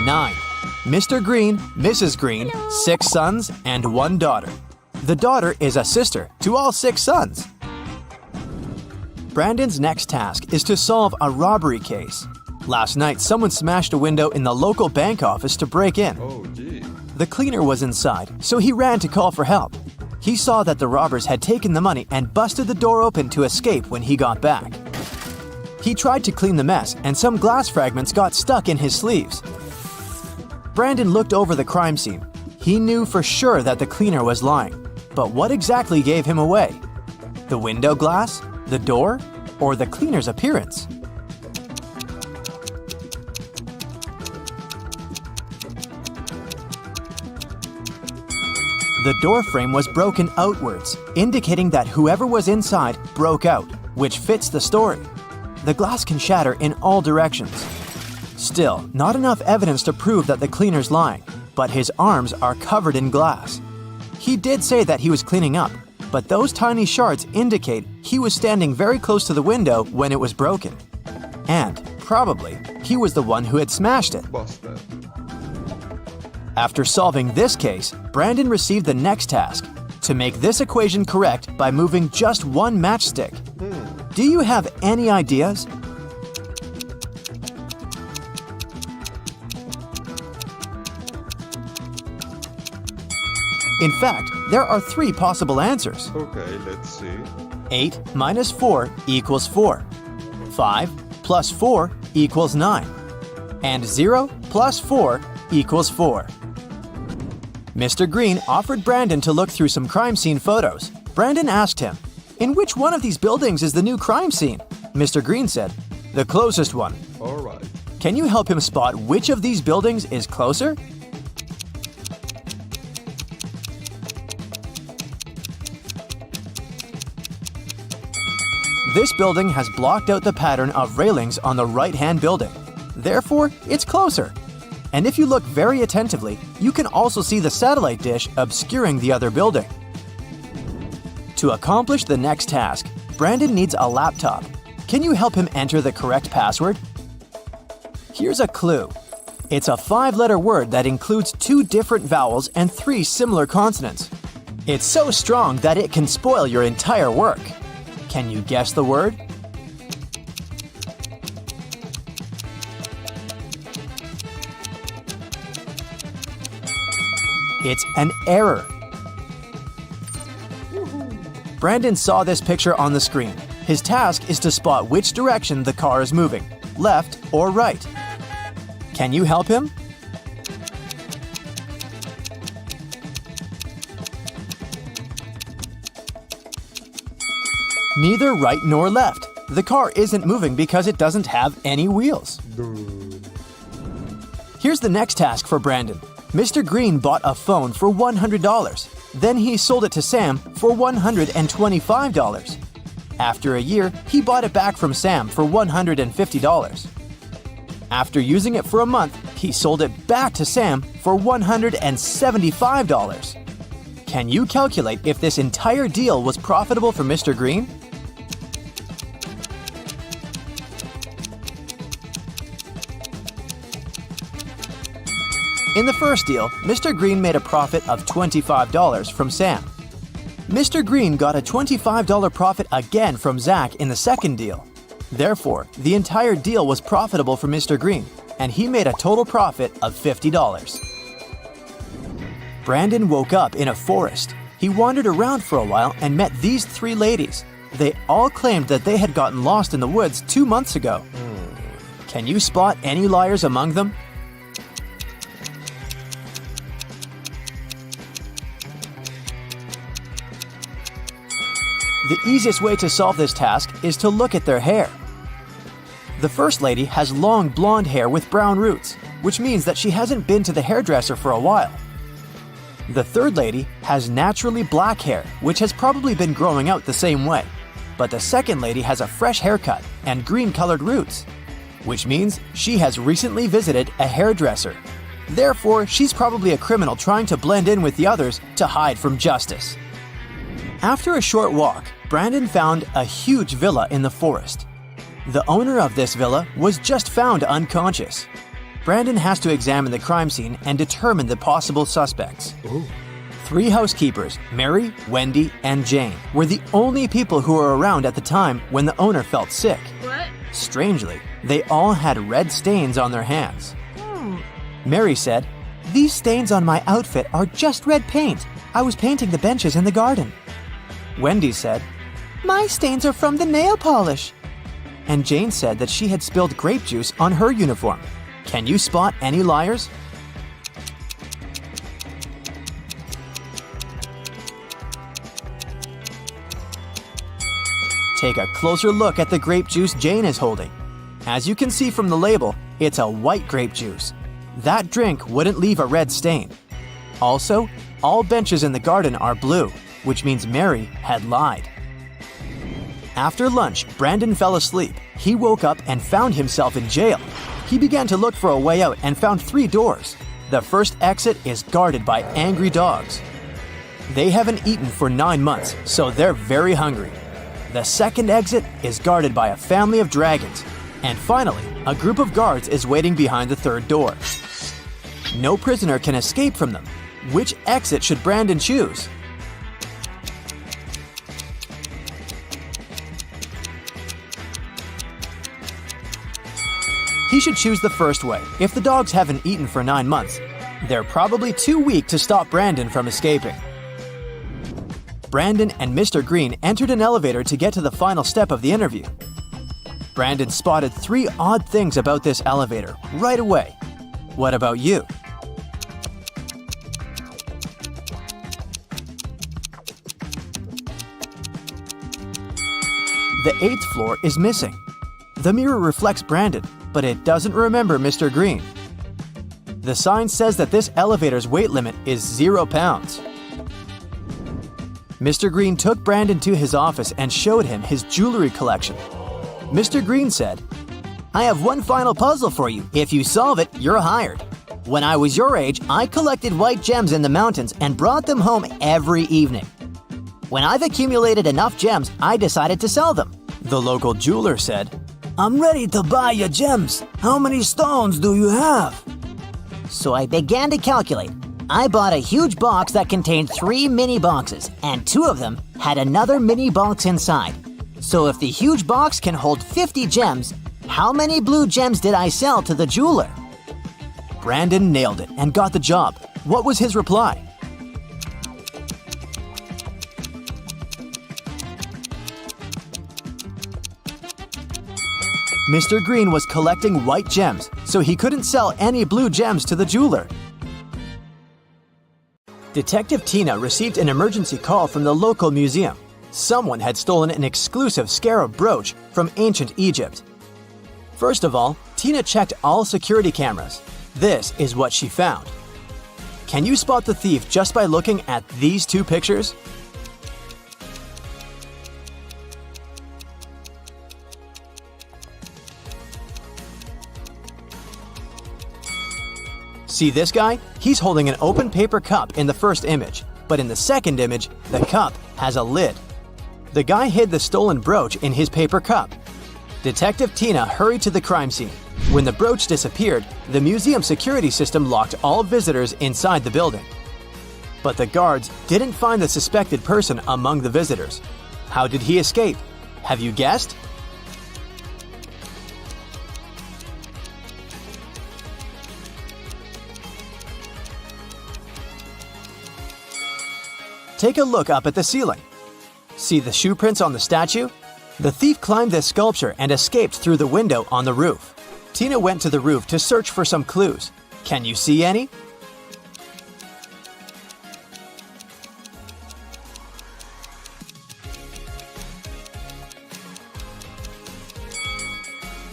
S1: Nine. Mr. Green, Mrs. Green, 6 sons and 1 daughter. The daughter is a sister to all 6 sons. Brandon's next task is to solve a robbery case. Last night, someone smashed a window in the local bank office to break in. The cleaner was inside, so he ran to call for help. He saw that the robbers had taken the money and busted the door open to escape when he got back. He tried to clean the mess, and some glass fragments got stuck in his sleeves. Brandon looked over the crime scene. He knew for sure that the cleaner was lying. But what exactly gave him away? The window glass? The door? Or the cleaner's appearance? The door frame was broken outwards, indicating that whoever was inside broke out, which fits the story. The glass can shatter in all directions. Still, not enough evidence to prove that the cleaner's lying, but his arms are covered in glass. He did say that he was cleaning up, but those tiny shards indicate he was standing very close to the window when it was broken. And, probably, he was the one who had smashed it. After solving this case, Brandon received the next task, to make this equation correct by moving just 1 matchstick. Do you have any ideas? In fact, there are 3 possible answers.
S8: Okay, let's see.
S1: 8 minus 4 equals 4. 5 plus 4 equals 9. And 0 plus 4 equals 4. Mr. Green offered Brandon to look through some crime scene photos. Brandon asked him, In which one of these buildings is the new crime scene? Mr. Green said, The closest one.
S8: All right.
S1: Can you help him spot which of these buildings is closer? This building has blocked out the pattern of railings on the right-hand building. Therefore, it's closer. And if you look very attentively, you can also see the satellite dish obscuring the other building. To accomplish the next task, Brandon needs a laptop. Can you help him enter the correct password? Here's a clue. It's a 5-letter word that includes 2 different vowels and 3 similar consonants. It's so strong that it can spoil your entire work. Can you guess the word? It's an error. Brandon saw this picture on the screen. His task is to spot which direction the car is moving, left or right. Can you help him? Neither right nor left. The car isn't moving because it doesn't have any wheels.
S4: Here's the next task for Brandon. Mr. Green bought a phone for $100. Then he sold it to Sam for $125. After a year, he bought it back from Sam for $150. After using it for a month, he sold it back to Sam for $175. Can you calculate if this entire deal was profitable for Mr. Green? In the first deal, Mr. Green made a profit of $25 from Sam. Mr. Green got a $25 profit again from Zach in the second deal. Therefore, the entire deal was profitable for Mr. Green, and he made a total profit of $50. Brandon woke up in a forest. He wandered around for a while and met these three ladies. They all claimed that they had gotten lost in the woods 2 months ago. Can you spot any liars among them? The easiest way to solve this task is to look at their hair. The first lady has long blonde hair with brown roots, which means that she hasn't been to the hairdresser for a while. The third lady has naturally black hair, which has probably been growing out the same way. But the second lady has a fresh haircut and green-colored roots, which means she has recently visited a hairdresser. Therefore, she's probably a criminal trying to blend in with the others to hide from justice. After a short walk, Brandon found a huge villa in the forest. The owner of this villa was just found unconscious. Brandon has to examine the crime scene and determine the possible suspects. Three housekeepers, Mary, Wendy, and Jane, were the only people who were around at the time when the owner felt sick.
S8: What?
S4: Strangely, they all had red stains on their hands. Mary said, "These stains on my outfit are just red paint. I was painting the benches in the garden." Wendy said, "My stains are from the nail polish." And Jane said that she had spilled grape juice on her uniform. Can you spot any liars? Take a closer look at the grape juice Jane is holding. As you can see from the label, it's a white grape juice. That drink wouldn't leave a red stain. Also, all benches in the garden are blue, which means Mary had lied. After lunch, Brandon fell asleep. He woke up and found himself in jail. He began to look for a way out and found 3 doors. The first exit is guarded by angry dogs. They haven't eaten for 9 months, so they're very hungry. The second exit is guarded by a family of dragons. And finally, a group of guards is waiting behind the third door. No prisoner can escape from them. Which exit should Brandon choose? He should choose the first way. If the dogs haven't eaten for 9 months, they're probably too weak to stop Brandon from escaping. Brandon and Mr. Green entered an elevator to get to the final step of the interview. Brandon spotted 3 odd things about this elevator right away. What about you? The 8th floor is missing. The mirror reflects Brandon, but it doesn't remember Mr. Green. The sign says that this elevator's weight limit is 0 pounds. Mr. Green took Brandon to his office and showed him his jewelry collection. Mr. Green said, "I have one final puzzle for you. If you solve it, you're hired. When I was your age, I collected white gems in the mountains and brought them home every evening. When I've accumulated enough gems, I decided to sell them." The local jeweler said, "I'm ready to buy your gems. How many stones do you have?"
S7: So I began to calculate. I bought a huge box that contained 3 mini boxes, and 2 of them had another mini box inside. So if the huge box can hold 50 gems, how many blue gems did I sell to the jeweler?
S4: Brandon nailed it and got the job. What was his reply? Mr. Green was collecting white gems, so he couldn't sell any blue gems to the jeweler. Detective Tina received an emergency call from the local museum. Someone had stolen an exclusive scarab brooch from ancient Egypt. First of all, Tina checked all security cameras. This is what she found. Can you spot the thief just by looking at these two pictures? See this guy? He's holding an open paper cup in the first image, but in the second image, the cup has a lid. The guy hid the stolen brooch in his paper cup. Detective Tina hurried to the crime scene. When the brooch disappeared, the museum security system locked all visitors inside the building. But the guards didn't find the suspected person among the visitors. How did he escape? Have you guessed? Take a look up at the ceiling. See the shoe prints on the statue? The thief climbed this sculpture and escaped through the window on the roof. Tina went to the roof to search for some clues. Can you see any?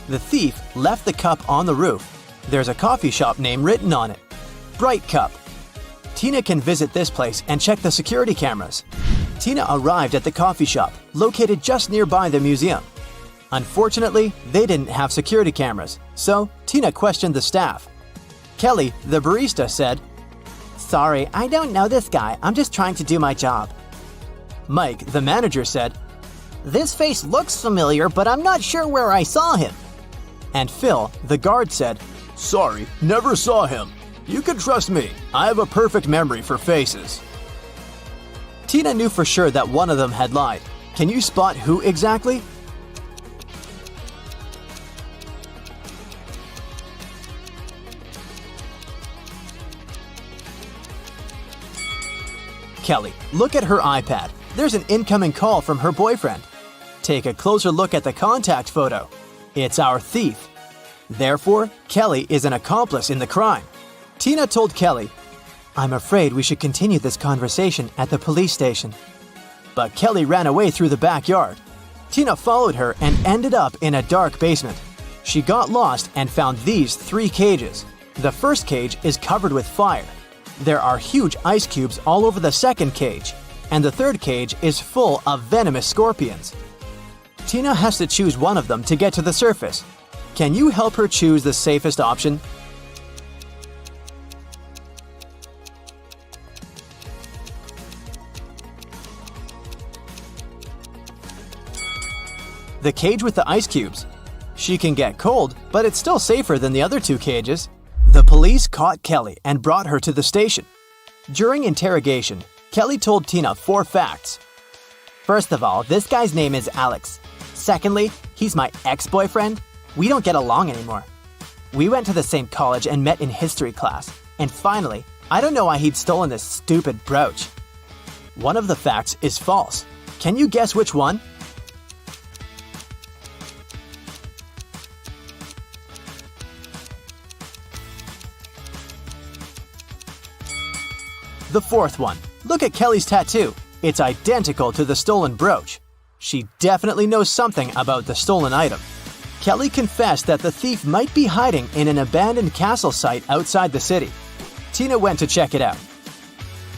S4: The thief left the cup on the roof. There's a coffee shop name written on it. Bright Cup. Tina can visit this place and check the security cameras. Tina arrived at the coffee shop, located just nearby the museum. Unfortunately, they didn't have security cameras, so Tina questioned the staff. Kelly, the barista, said,
S7: Sorry, I don't know this guy. I'm just trying to do my job.
S4: Mike, the manager, said,
S7: This face looks familiar, but I'm not sure where I saw him.
S4: And Phil, the guard, said,
S1: Sorry, never saw him. You can trust me. I have a perfect memory for faces.
S4: Tina knew for sure that one of them had lied. Can you spot who exactly? Kelly, look at her iPad. There's an incoming call from her boyfriend. Take a closer look at the contact photo. It's our thief. Therefore, Kelly is an accomplice in the crime. Tina told Kelly,
S2: I'm afraid we should continue this conversation at the police station.
S4: But Kelly ran away through the backyard. Tina followed her and ended up in a dark basement. She got lost and found these 3 cages. The first cage is covered with fire. There are huge ice cubes all over the second cage, and the third cage is full of venomous scorpions. Tina has to choose one of them to get to the surface. Can you help her choose the safest option? The cage with the ice cubes. She can get cold, but it's still safer than the other 2 cages. The police caught Kelly and brought her to the station. During interrogation, Kelly told Tina 4 facts.
S7: First of all, this guy's name is Alex. Secondly, he's my ex-boyfriend. We don't get along anymore. We went to the same college and met in history class. And finally, I don't know why he'd stolen this stupid brooch.
S4: One of the facts is false. Can you guess which one? The 4th one. Look at Kelly's tattoo. It's identical to the stolen brooch. She definitely knows something about the stolen item. Kelly confessed that the thief might be hiding in an abandoned castle site outside the city. Tina went to check it out.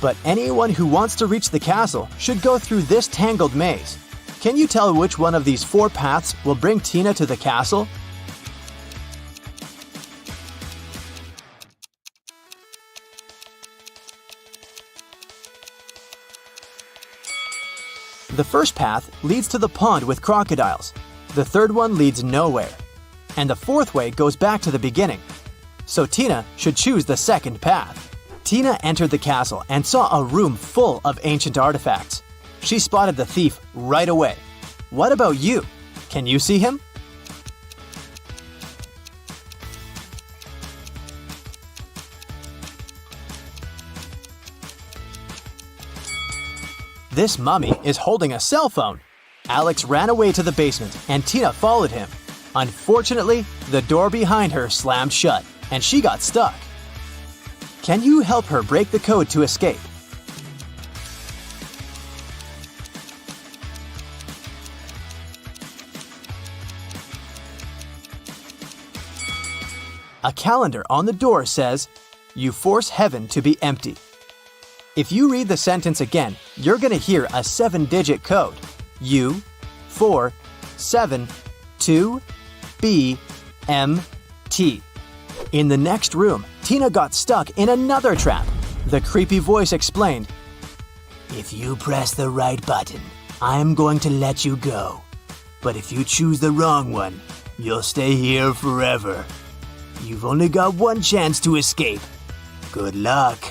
S4: But anyone who wants to reach the castle should go through this tangled maze. Can you tell which one of these 4 paths will bring Tina to the castle? The first path leads to the pond with crocodiles. The third one leads nowhere. And the 4th way goes back to the beginning. So Tina should choose the second path. Tina entered the castle and saw a room full of ancient artifacts. She spotted the thief right away. What about you? Can you see him? This mummy is holding a cell phone. Alex ran away to the basement and Tina followed him. Unfortunately, the door behind her slammed shut and she got stuck. Can you help her break the code to escape? A calendar on the door says, "You force heaven to be empty." If you read the sentence again, you're going to hear a 7-digit code. U, 4, 7, 2, B, M, T. In the next room, Tina got stuck in another trap. The creepy voice explained,
S7: If you press the right button, I'm going to let you go. But if you choose the wrong one, you'll stay here forever. You've only got one chance to escape. Good luck.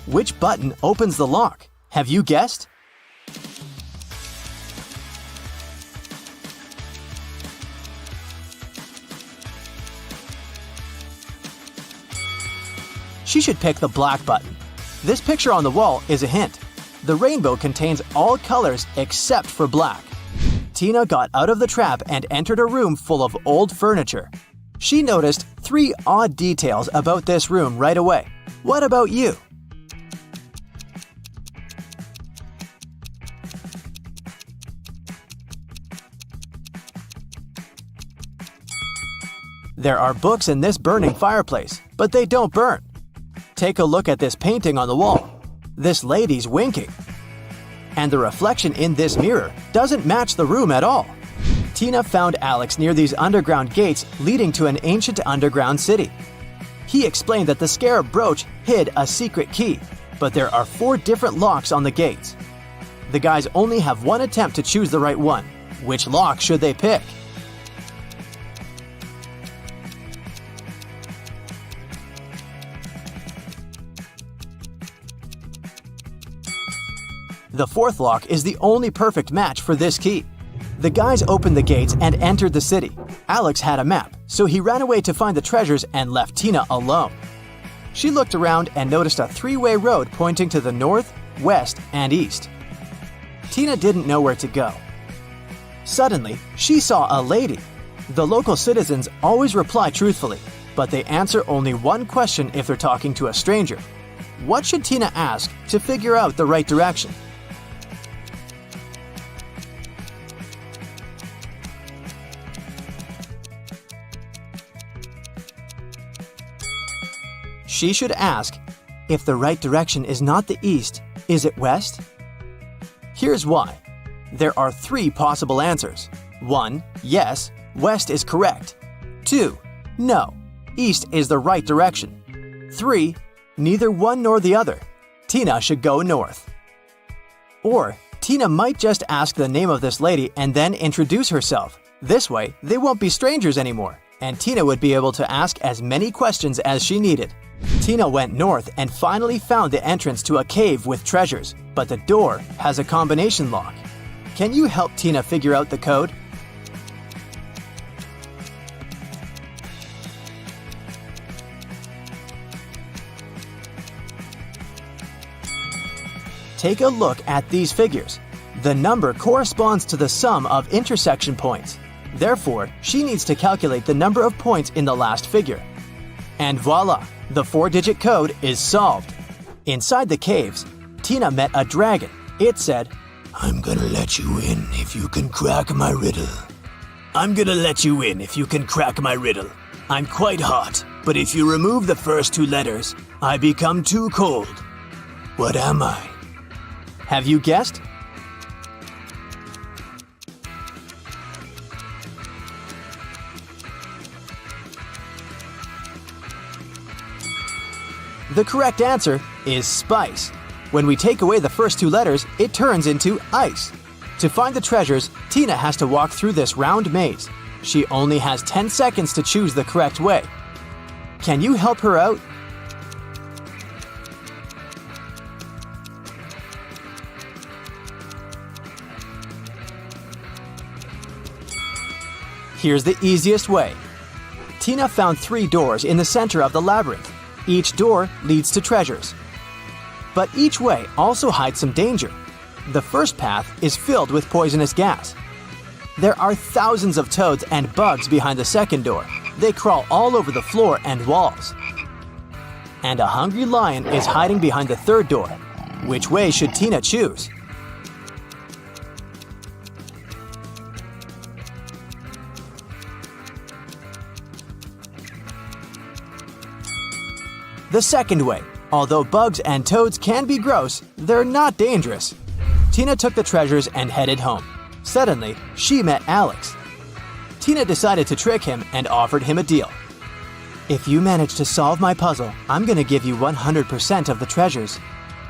S4: Which button opens the lock? Have you guessed? She should pick the black button. This picture on the wall is a hint. The rainbow contains all colors except for black. Tina got out of the trap and entered a room full of old furniture. She noticed 3 odd details about this room right away. What about you? There are books in this burning fireplace, but they don't burn. Take a look at this painting on the wall. This lady's winking. And the reflection in this mirror doesn't match the room at all. Tina found Alex near these underground gates leading to an ancient underground city. He explained that the scarab brooch hid a secret key, but there are 4 different locks on the gates. The guys only have one attempt to choose the right one. Which lock should they pick? The 4th lock is the only perfect match for this key. The guys opened the gates and entered the city. Alex had a map, so he ran away to find the treasures and left Tina alone. She looked around and noticed a 3-way road pointing to the north, west, and east. Tina didn't know where to go. Suddenly, she saw a lady. The local citizens always reply truthfully, but they answer only one question if they're talking to a stranger. What should Tina ask to figure out the right direction? She should ask, if the right direction is not the east, is it west? Here's why. There are 3 possible answers. 1. Yes, west is correct. 2. No, east is the right direction. 3. Neither one nor the other. Tina should go north. Or, Tina might just ask the name of this lady and then introduce herself. This way, they won't be strangers anymore, and Tina would be able to ask as many questions as she needed. Tina went north and finally found the entrance to a cave with treasures, but the door has a combination lock. Can you help Tina figure out the code? Take a look at these figures. The number corresponds to the sum of intersection points. Therefore, she needs to calculate the number of points in the last figure. And voila! The 4-digit code is solved. Inside the caves, Tina met a dragon. It said,
S7: I'm gonna let you in if you can crack my riddle. I'm gonna let you in if you can crack my riddle. I'm quite hot, but if you remove the first 2 letters, I become too cold. What am I?
S4: Have you guessed? The correct answer is spice. When we take away the first 2 letters, it turns into ice. To find the treasures, Tina has to walk through this round maze. She only has 10 seconds to choose the correct way. Can you help her out? Here's the easiest way. Tina found 3 doors in the center of the labyrinth. Each door leads to treasures. But each way also hides some danger. The first path is filled with poisonous gas. There are thousands of toads and bugs behind the second door. They crawl all over the floor and walls. And a hungry lion is hiding behind the third door. Which way should Tina choose? The second way, although bugs and toads can be gross, they're not dangerous. Tina took the treasures and headed home. Suddenly, she met Alex. Tina decided to trick him and offered him a deal. If you manage to solve my puzzle, I'm going to give you 100% of the treasures.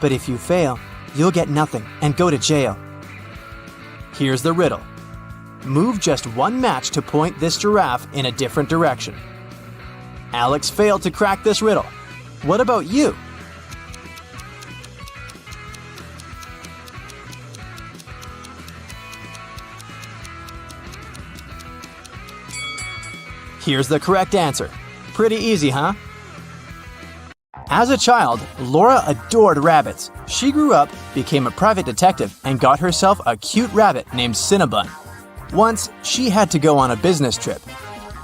S4: But if you fail, you'll get nothing and go to jail. Here's the riddle. Move just one match to point this giraffe in a different direction. Alex failed to crack this riddle. What about you? Here's the correct answer. Pretty easy, huh? As a child, Laura adored rabbits. She grew up, became a private detective, and got herself a cute rabbit named Cinnabon. Once, she had to go on a business trip.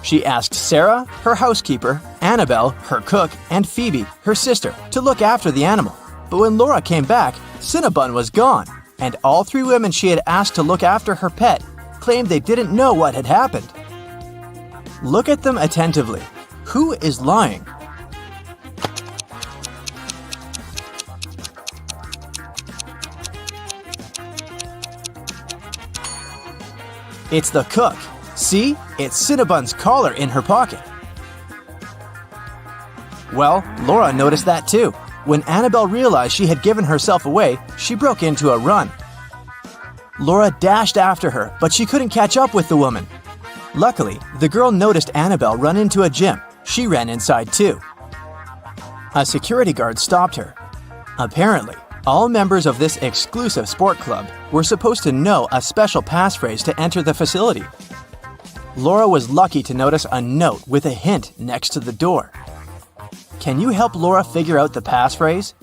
S4: She asked Sarah, her housekeeper, Annabelle, her cook, and Phoebe, her sister, to look after the animal. But when Laura came back, Cinnabon was gone, and all three women she had asked to look after her pet claimed they didn't know what had happened. Look at them attentively. Who is lying? It's the cook. See? It's Cinnabon's collar in her pocket. Well, Laura noticed that too. When Annabelle realized she had given herself away, she broke into a run. Laura dashed after her, but she couldn't catch up with the woman. Luckily, the girl noticed Annabelle run into a gym. She ran inside too. A security guard stopped her. Apparently, all members of this exclusive sport club were supposed to know a special passphrase to enter the facility. Laura was lucky to notice a note with a hint next to the door. Can you help Laura figure out the passphrase?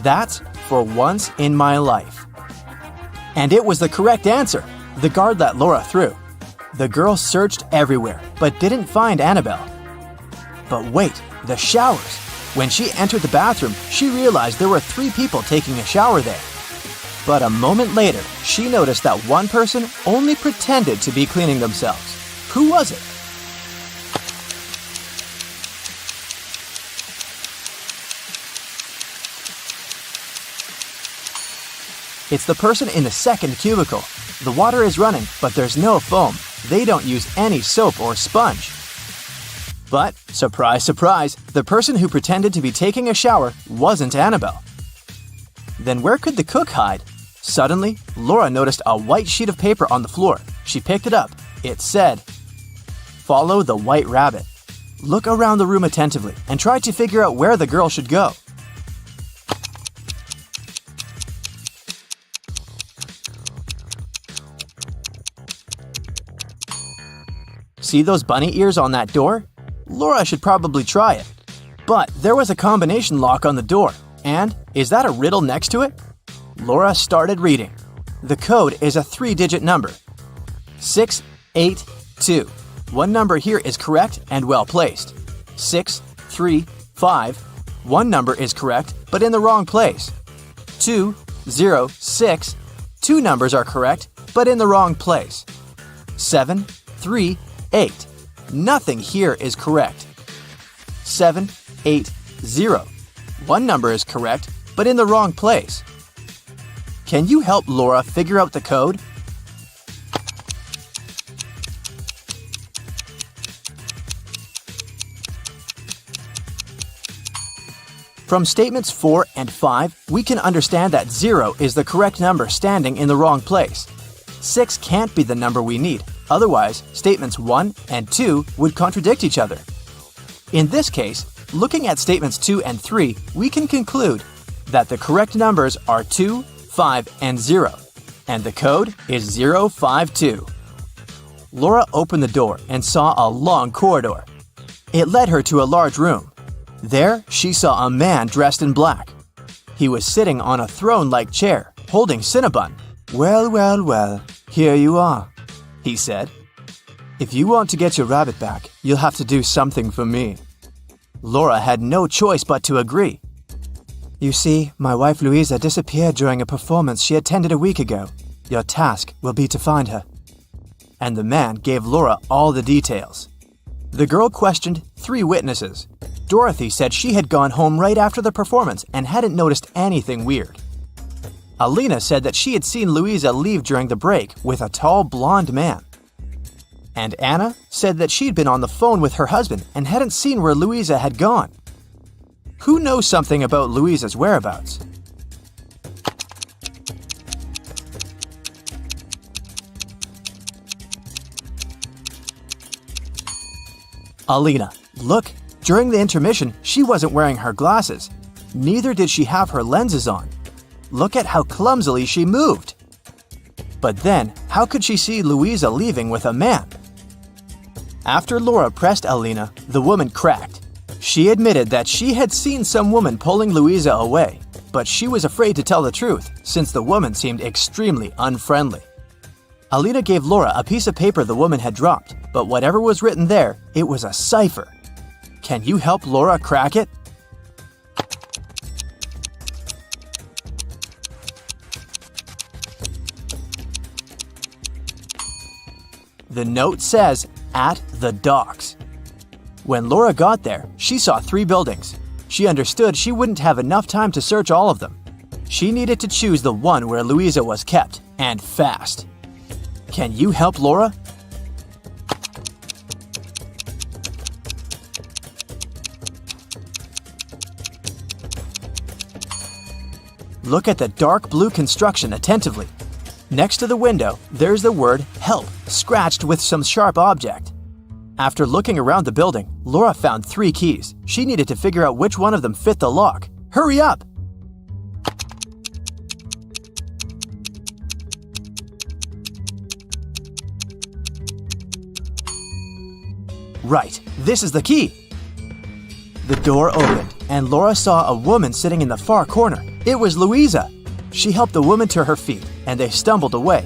S4: That's for once in my life. And it was the correct answer. The guard let Laura through. The girl searched everywhere, but didn't find Annabelle. But wait, the showers. When she entered the bathroom, she realized there were 3 people taking a shower there. But a moment later, she noticed that one person only pretended to be cleaning themselves. Who was it? It's the person in the second cubicle. The water is running, but there's no foam. They don't use any soap or sponge. But, surprise, surprise, the person who pretended to be taking a shower wasn't Annabelle. Then where could the cook hide? Suddenly, Laura noticed a white sheet of paper on the floor. She picked it up. It said, "Follow the white rabbit." Look around the room attentively and try to figure out where the girl should go. See those bunny ears on that door? Laura should probably try it. But there was a combination lock on the door. And is that a riddle next to it? Laura started reading. The code is a 3-digit number. 682. One number here is correct and well placed. 635. One number is correct, but in the wrong place. 206. 2 numbers are correct, but in the wrong place. 738. Nothing here is correct. 780. One number is correct, but in the wrong place. Can you help Laura figure out the code? From statements 4 and 5, we can understand that 0 is the correct number standing in the wrong place. 6 can't be the number we need. Otherwise, statements 1 and 2 would contradict each other. In this case, looking at statements 2 and 3, we can conclude that the correct numbers are 2, 5, and 0, and the code is 052. Laura opened the door and saw a long corridor. It led her to a large room. There, she saw a man dressed in black. He was sitting on a throne-like chair, holding Cinnabon. "Well, well, well, here you are," he said. "If you want to get your rabbit back, you'll have to do something for me." Laura had no choice but to agree. "You see, my wife Louisa disappeared during a performance she attended a week ago.
S2: Your task will be to find her." And the man gave Laura all the details. The girl questioned 3 witnesses. Dorothy said she had gone home right after the performance and hadn't noticed anything weird. Alina said that she had seen Louisa leave during the break with a tall blonde man. And Anna said that she'd been on the phone with her husband and hadn't seen where Louisa had gone. Who knows something about Louisa's whereabouts? Alina. Look, during the intermission, she wasn't wearing her glasses. Neither did she have her lenses on. Look at how clumsily she moved. But then, how could she see Louisa leaving with a man? After Laura pressed Alina, the woman cracked. She admitted that she had seen some woman pulling Louisa away, but she was afraid to tell the truth since the woman seemed extremely unfriendly. Alina gave Laura a piece of paper the woman had dropped, but whatever was written there, it was a cipher. Can you help Laura crack it? The note says, "At the docks." When Laura got there, she saw 3 buildings. She understood she wouldn't have enough time to search all of them. She needed to choose the one where Louisa was kept, and fast. Can you help Laura? Look at the dark blue construction attentively. Next to the window, there's the word "help" scratched with some sharp object. After looking around the building, Laura found 3 keys. She needed to figure out which one of them fit the lock. Hurry up! Right, this is the key. The door opened, and Laura saw a woman sitting in the far corner. It was Louisa. She helped the woman to her feet, and they stumbled away.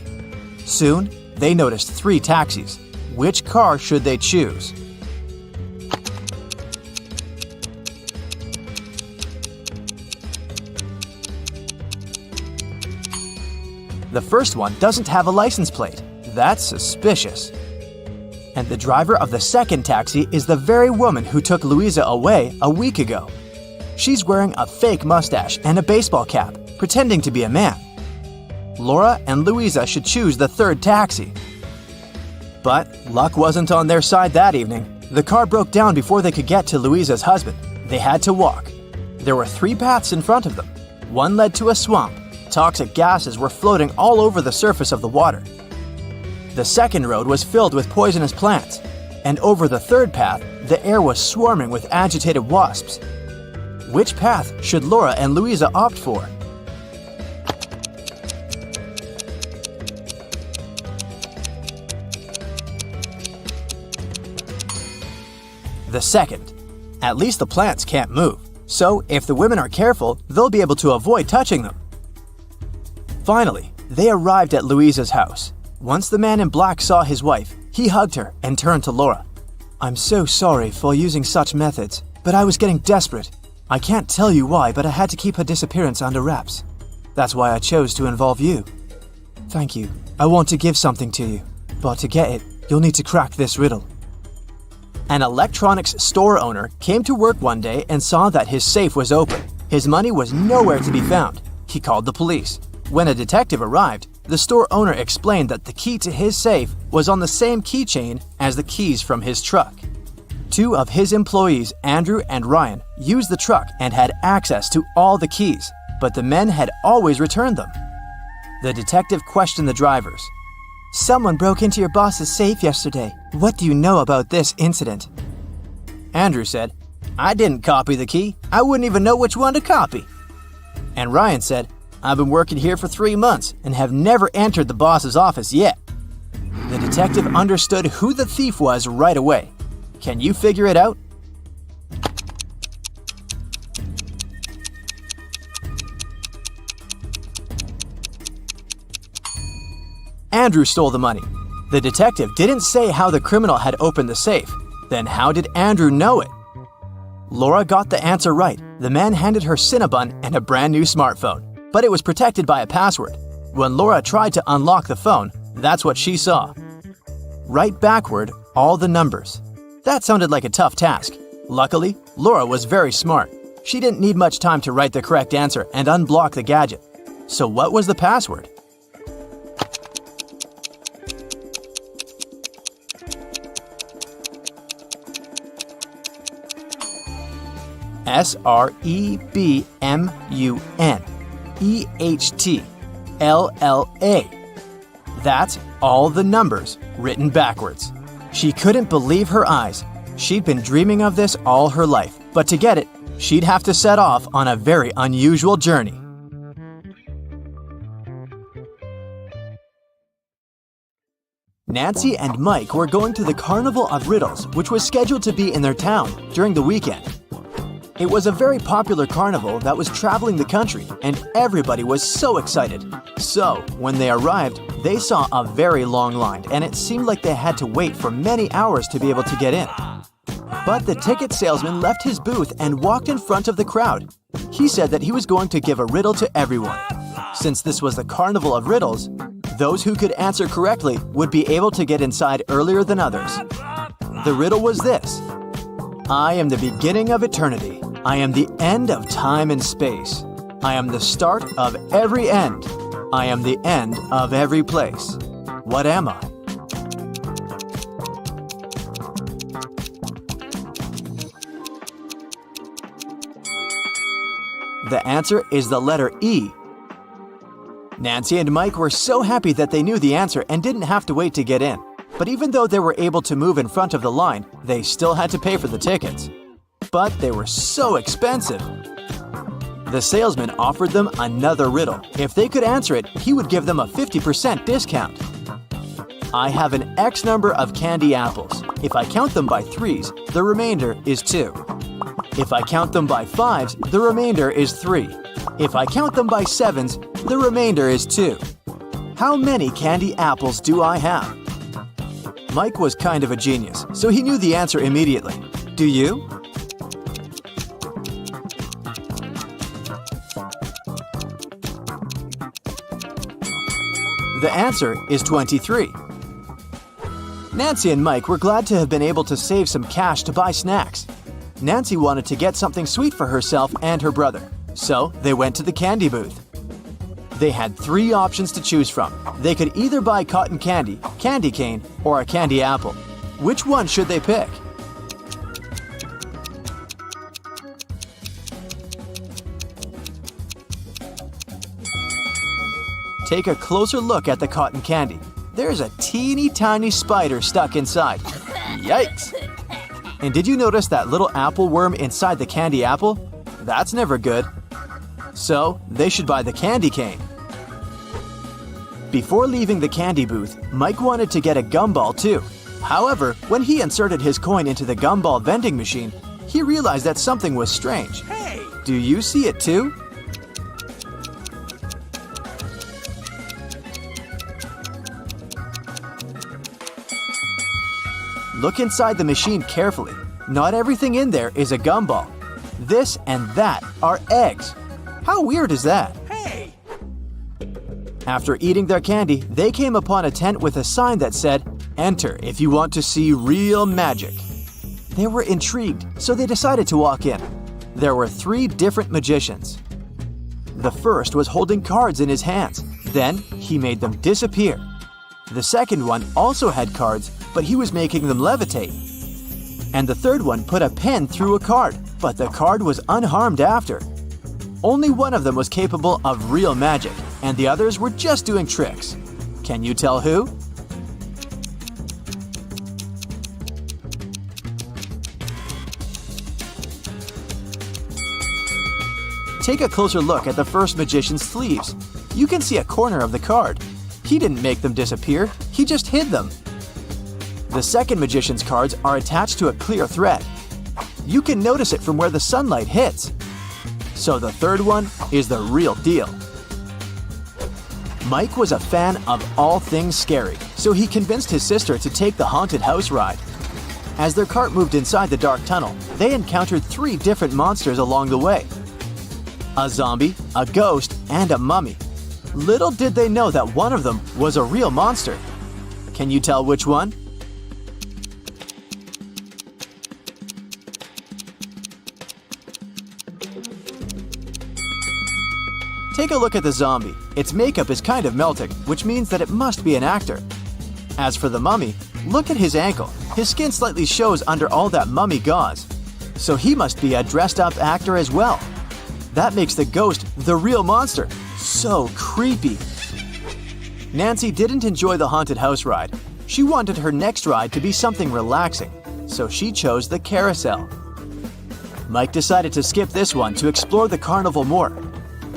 S2: Soon, they noticed 3 taxis. Which car should they choose? The first one doesn't have a license plate. That's suspicious. And the driver of the second taxi is the very woman who took Louisa away a week ago. She's wearing a fake mustache and a baseball cap, pretending to be a man. Laura and Louisa should choose the third taxi. But luck wasn't on their side that evening. The car broke down before they could get to Louisa's husband. They had to walk. There were 3 paths in front of them. One led to a swamp. Toxic gases were floating all over the surface of the water. The second road was filled with poisonous plants, and over the third path, the air was swarming with agitated wasps. Which path should Laura and Louisa opt for? The second. At least the plants can't move, so if the women are careful, they'll be able to avoid touching them. Finally, they arrived at Louisa's house. Once the man in black saw his wife, he hugged her and turned to Laura. "I'm so sorry for using such methods, but I was getting desperate. I can't tell you why, but I had to keep her disappearance under wraps. That's why I chose to involve you. Thank you. I want to give something to you, but to get it, you'll need to crack this riddle." An electronics store owner came to work one day and saw that his safe was open. His money was nowhere to be found. He called the police. When a detective arrived, the store owner explained that the key to his safe was on the same keychain as the keys from his truck. 2 of his employees, Andrew and Ryan, used the truck and had access to all the keys, but the men had always returned them. The detective questioned the drivers. "Someone broke into your boss's safe yesterday. What do you know about this incident?" Andrew said, "I didn't copy the key. I wouldn't even know which one to copy." And Ryan said, "I've been working here for 3 months and have never entered the boss's office yet." The detective understood who the thief was right away. Can you figure it out? Andrew stole the money. The detective didn't say how the criminal had opened the safe. Then how did Andrew know it? Laura got the answer right. The man handed her Cinnabon and a brand new smartphone, but it was protected by a password. When Laura tried to unlock the phone, that's what she saw. Write backward all the numbers. That sounded like a tough task. Luckily, Laura was very smart. She didn't need much time to write the correct answer and unblock the gadget. So what was the password? SREBMUNEHTLLA. That's all the numbers written backwards. She couldn't believe her eyes. She'd been dreaming of this all her life, but to get it, she'd have to set off on a very unusual journey. Nancy and Mike were going to the Carnival of Riddles, which was scheduled to be in their town during the weekend. It was a very popular carnival that was traveling the country, and everybody was so excited. So, when they arrived, they saw a very long line, and it seemed like they had to wait for many hours to be able to get in. But the ticket salesman left his booth and walked in front of the crowd. He said that he was going to give a riddle to everyone. Since this was the Carnival of Riddles, those who could answer correctly would be able to get inside earlier than others. The riddle was this: I am the beginning of eternity. I am the end of time and space. I am the start of every end. I am the end of every place. What am I? The answer is the letter E. Nancy and Mike were so happy that they knew the answer and didn't have to wait to get in. But even though they were able to move in front of the line, they still had to pay for the tickets. But they were so expensive. The salesman offered them another riddle. If they could answer it, he would give them a 50% discount. I have an X number of candy apples. If I count them by threes, the remainder is 2. If I count them by fives, the remainder is 3. If I count them by sevens, the remainder is 2. How many candy apples do I have? Mike was kind of a genius, so he knew the answer immediately. Do you? The answer is 23. Nancy and Mike were glad to have been able to save some cash to buy snacks. Nancy wanted to get something sweet for herself and her brother, so they went to the candy booth. They had 3 options to choose from. They could either buy cotton candy, candy cane, or a candy apple. Which one should they pick? Take a closer look at the cotton candy. There's a teeny tiny spider stuck inside. Yikes! And did you notice that little apple worm inside the candy apple? That's never good. So, they should buy the candy cane. Before leaving the candy booth, Mike wanted to get a gumball too. However, when he inserted his coin into the gumball vending machine, he realized that something was strange. Hey! Do you see it too? Look inside the machine carefully. Not everything in there is a gumball. This and that are eggs. How weird is that? Hey! After eating their candy, they came upon a tent with a sign that said, "Enter if you want to see real magic." They were intrigued, so they decided to walk in. There were 3 different magicians. The first was holding cards in his hands. Then he made them disappear. The second one also had cards, but he was making them levitate. And the third one put a pen through a card, but the card was unharmed after. Only one of them was capable of real magic, and the others were just doing tricks. Can you tell who? Take a closer look at the first magician's sleeves. You can see a corner of the card. He didn't make them disappear, he just hid them. The second magician's cards are attached to a clear thread. You can notice it from where the sunlight hits. So the third one is the real deal. Mike was a fan of all things scary, so he convinced his sister to take the haunted house ride. As their cart moved inside the dark tunnel, they encountered 3 different monsters along the way: a zombie, a ghost, and a mummy. Little did they know that one of them was a real monster. Can you tell which one? Take a look at the zombie. Its makeup is kind of melting, which means that it must be an actor. As for the mummy, look at his ankle. His skin slightly shows under all that mummy gauze. So he must be a dressed-up actor as well. That makes the ghost the real monster. So creepy. Nancy didn't enjoy the haunted house ride. She wanted her next ride to be something relaxing, so she chose the carousel. Mike decided to skip this one to explore the carnival more.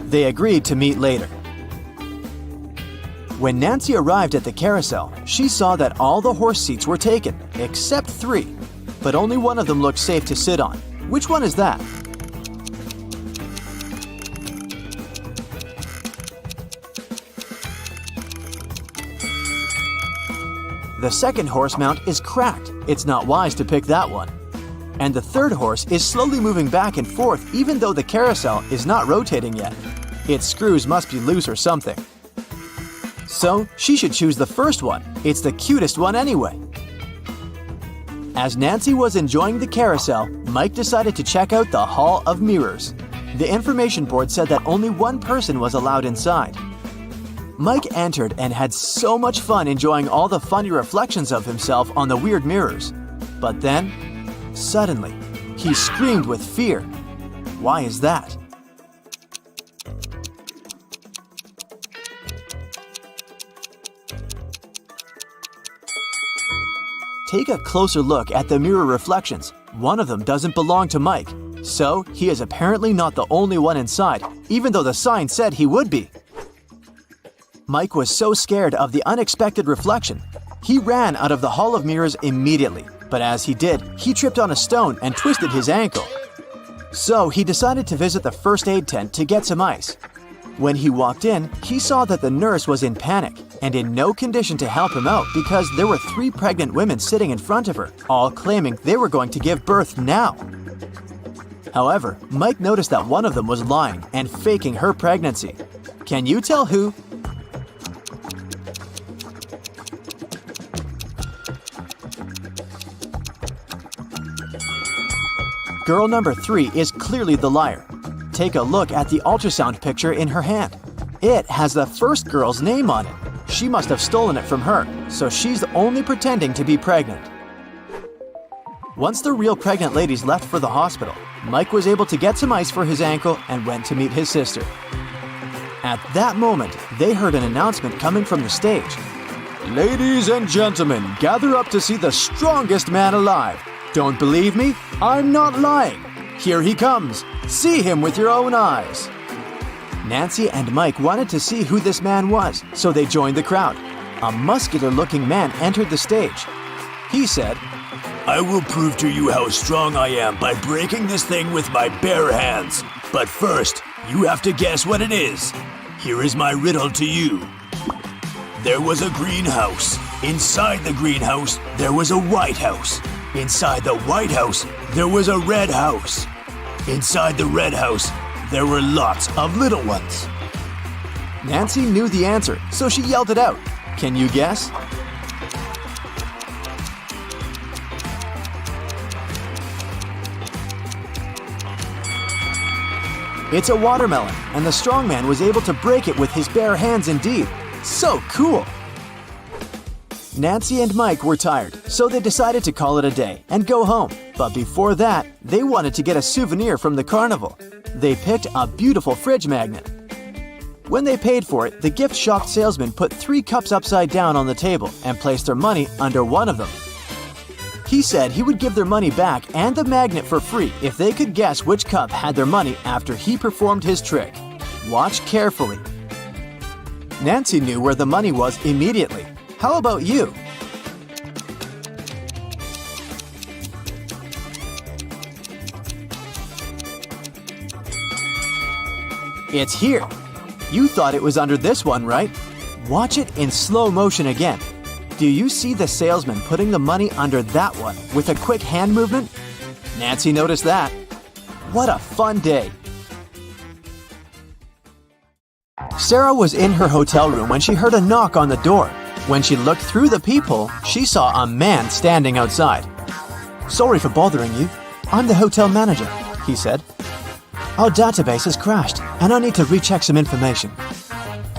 S2: They agreed to meet later. When Nancy arrived at the carousel, she saw that all the horse seats were taken, except 3. But only one of them looked safe to sit on. Which one is that? The second horse mount is cracked. It's not wise to pick that one. And the third horse is slowly moving back and forth even though the carousel is not rotating yet. Its screws must be loose or something. So she should choose the first one. It's the cutest one anyway. As Nancy was enjoying the carousel, Mike decided to check out the Hall of Mirrors. The information board said that only one person was allowed inside. Mike entered and had so much fun enjoying all the funny reflections of himself on the weird mirrors. But then, suddenly, he screamed with fear. Why is that? Take a closer look at the mirror reflections. One of them doesn't belong to Mike, so he is apparently not the only one inside, even though the sign said he would be. Mike was so scared of the unexpected reflection. He ran out of the Hall of Mirrors immediately, but as he did, he tripped on a stone and twisted his ankle. So he decided to visit the first aid tent to get some ice. When he walked in, he saw that the nurse was in panic and in no condition to help him out because there were 3 pregnant women sitting in front of her, all claiming they were going to give birth now. However, Mike noticed that one of them was lying and faking her pregnancy. Can you tell who? Girl number 3 is clearly the liar. Take a look at the ultrasound picture in her hand. It has the first girl's name on it. She must have stolen it from her, so she's only pretending to be pregnant. Once the real pregnant ladies left for the hospital, Mike was able to get some ice for his ankle and went to meet his sister. At that moment, they heard an announcement coming from the stage. Ladies and gentlemen, gather up to see the strongest man alive. Don't believe me? I'm not lying. Here he comes. See him with your own eyes. Nancy and Mike wanted to see who this man was, so they joined the crowd. A muscular-looking man entered the stage. He said,
S8: I will prove to you how strong I am by breaking this thing with my bare hands. But first, you have to guess what it is. Here is my riddle to you. There was a greenhouse. Inside the greenhouse, there was a white house. Inside the white house, there was a red house. Inside the red house, there were lots of little ones. Nancy knew the answer, so she yelled it out. Can you guess? It's a watermelon, and the strongman was able to break it with his bare hands indeed. So cool! Nancy and Mike were tired, so they decided to call it a day and go home. But before that, they wanted to get a souvenir from the carnival. They picked a beautiful fridge magnet. When they paid for it, the gift shop salesman put 3 cups upside down on the table and placed their money under one of them. He said he would give their money back and the magnet for free if they could guess which cup had their money after he performed his trick. Watch carefully. Nancy knew where the money was immediately. How about you? It's here. You thought it was under this one, right? Watch it in slow motion again. Do you see the salesman putting the money under that one with a quick hand movement? Nancy noticed that. What a fun day.
S2: Sarah was in her hotel room when she heard a knock on the door. When she looked through the peephole, she saw a man standing outside.
S8: "Sorry for bothering you. I'm the hotel manager," he said. "Our database has crashed, and I need to recheck some information."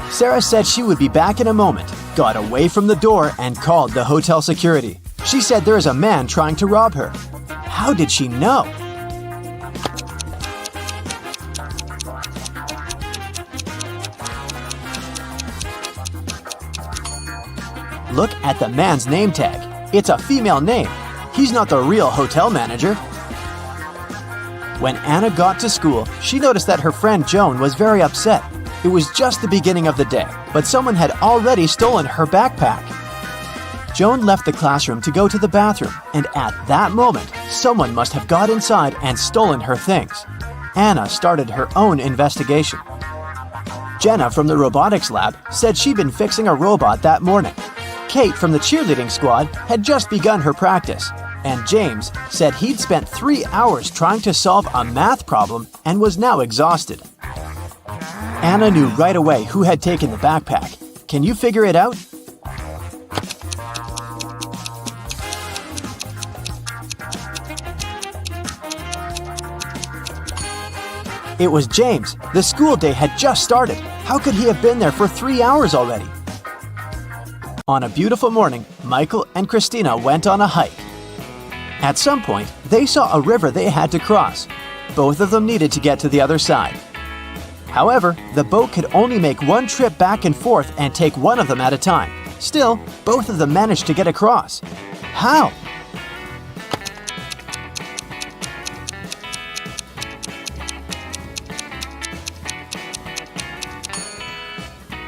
S2: Sarah said she would be back in a moment, got away from the door, and called the hotel security. She said there is a man trying to rob her. How did she know? Look at the man's name tag. It's a female name. He's not the real hotel manager. When Anna got to school, she noticed that her friend Joan was very upset. It was just the beginning of the day, but someone had already stolen her backpack. Joan left the classroom to go to the bathroom, and at that moment, someone must have got inside and stolen her things. Anna started her own investigation. Jenna from the robotics lab said she'd been fixing a robot that morning. Kate from the cheerleading squad had just begun her practice, and James said he'd spent 3 hours trying to solve a math problem and was now exhausted. Anna knew right away who had taken the backpack. Can you figure it out? It was James. The school day had just started. How could he have been there for 3 hours already? On a beautiful morning, Michael and Christina went on a hike. At some point, they saw a river they had to cross. Both of them needed to get to the other side. However, the boat could only make one trip back and forth and take one of them at a time. Still, both of them managed to get across. How?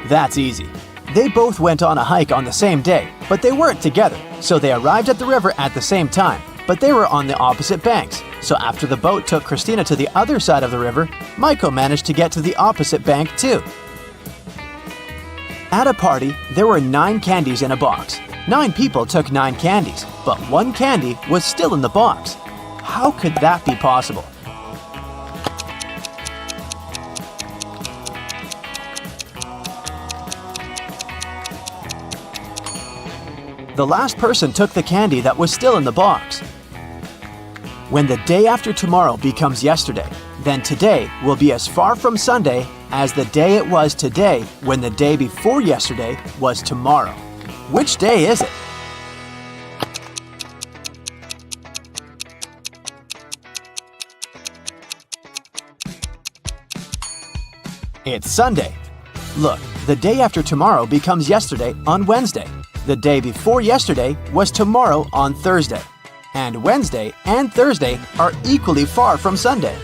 S2: That's easy. They both went on a hike on the same day, but they weren't together, so they arrived at the river at the same time, but they were on the opposite banks. So after the boat took Christina to the other side of the river, Michael managed to get to the opposite bank too. At a party, there were 9 candies in a box. 9 people took 9 candies, but 1 candy was still in the box. How could that be possible? The last person took the candy that was still in the box. When the day after tomorrow becomes yesterday, then today will be as far from Sunday as the day it was today when the day before yesterday was tomorrow. Which day is it? It's Sunday. Look, the day after tomorrow becomes yesterday on Wednesday. The day before yesterday was tomorrow on Thursday. And Wednesday and Thursday are equally far from Sunday.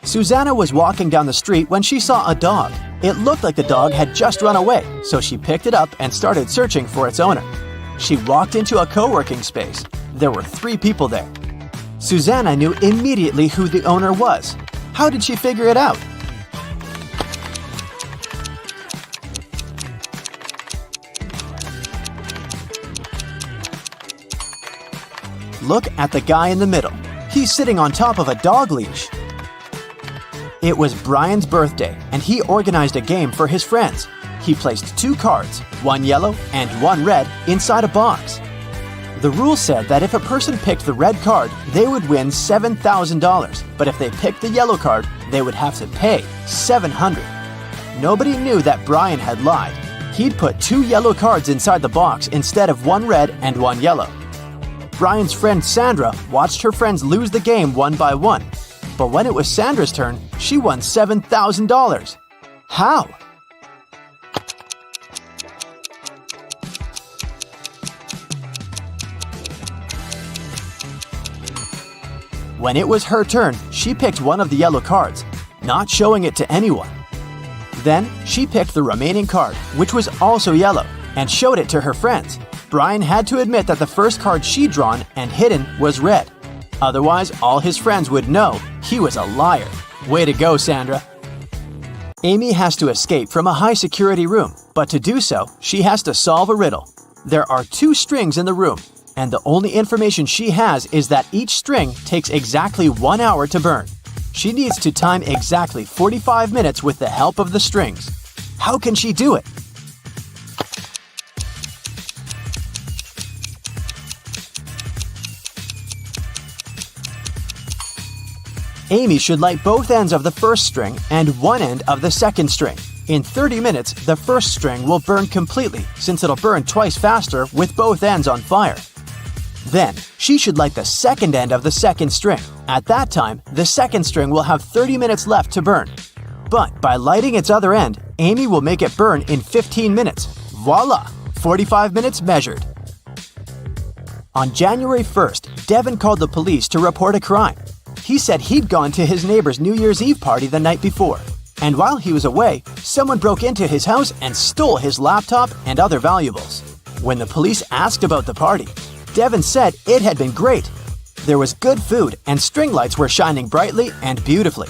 S2: Susanna was walking down the street when she saw a dog. It looked like the dog had just run away, so she picked it up and started searching for its owner. She walked into a co-working space. There were 3 people there. Susanna knew immediately who the owner was. How did she figure it out? Look at the guy in the middle. He's sitting on top of a dog leash. It was Brian's birthday, and he organized a game for his friends. He placed 2 cards, 1 yellow and 1 red, inside a box. The rule said that if a person picked the red card, they would win $7,000, but if they picked the yellow card, they would have to pay $700. Nobody knew that Brian had lied. He'd put 2 yellow cards inside the box instead of 1 red and 1 yellow. Brian's friend Sandra watched her friends lose the game one by one. But when it was Sandra's turn, she won $7,000. How? When it was her turn, she picked one of the yellow cards, not showing it to anyone. Then she picked the remaining card, which was also yellow, and showed it to her friends. Brian had to admit that the first card she'd drawn and hidden was red. Otherwise, all his friends would know he was a liar. Way to go, Sandra. Amy has to escape from a high-security room, but to do so, she has to solve a riddle. There are 2 strings in the room, and the only information she has is that each string takes exactly 1 hour to burn. She needs to time exactly 45 minutes with the help of the strings.
S4: How can she do it? Amy should light both ends of the first string and one end of the second string. In 30 minutes, the first string will burn completely since it'll burn twice faster with both ends on fire. Then, she should light the second end of the second string. At that time, the second string will have 30 minutes left to burn. But by lighting its other end, Amy will make it burn in 15 minutes. Voila! 45 minutes measured. On January 1st, Devin called the police to report a crime. He said he'd gone to his neighbor's New Year's Eve party the night before. And while he was away, someone broke into his house and stole his laptop and other valuables. When the police asked about the party, Devin said it had been great. There was good food and string lights were shining brightly and beautifully.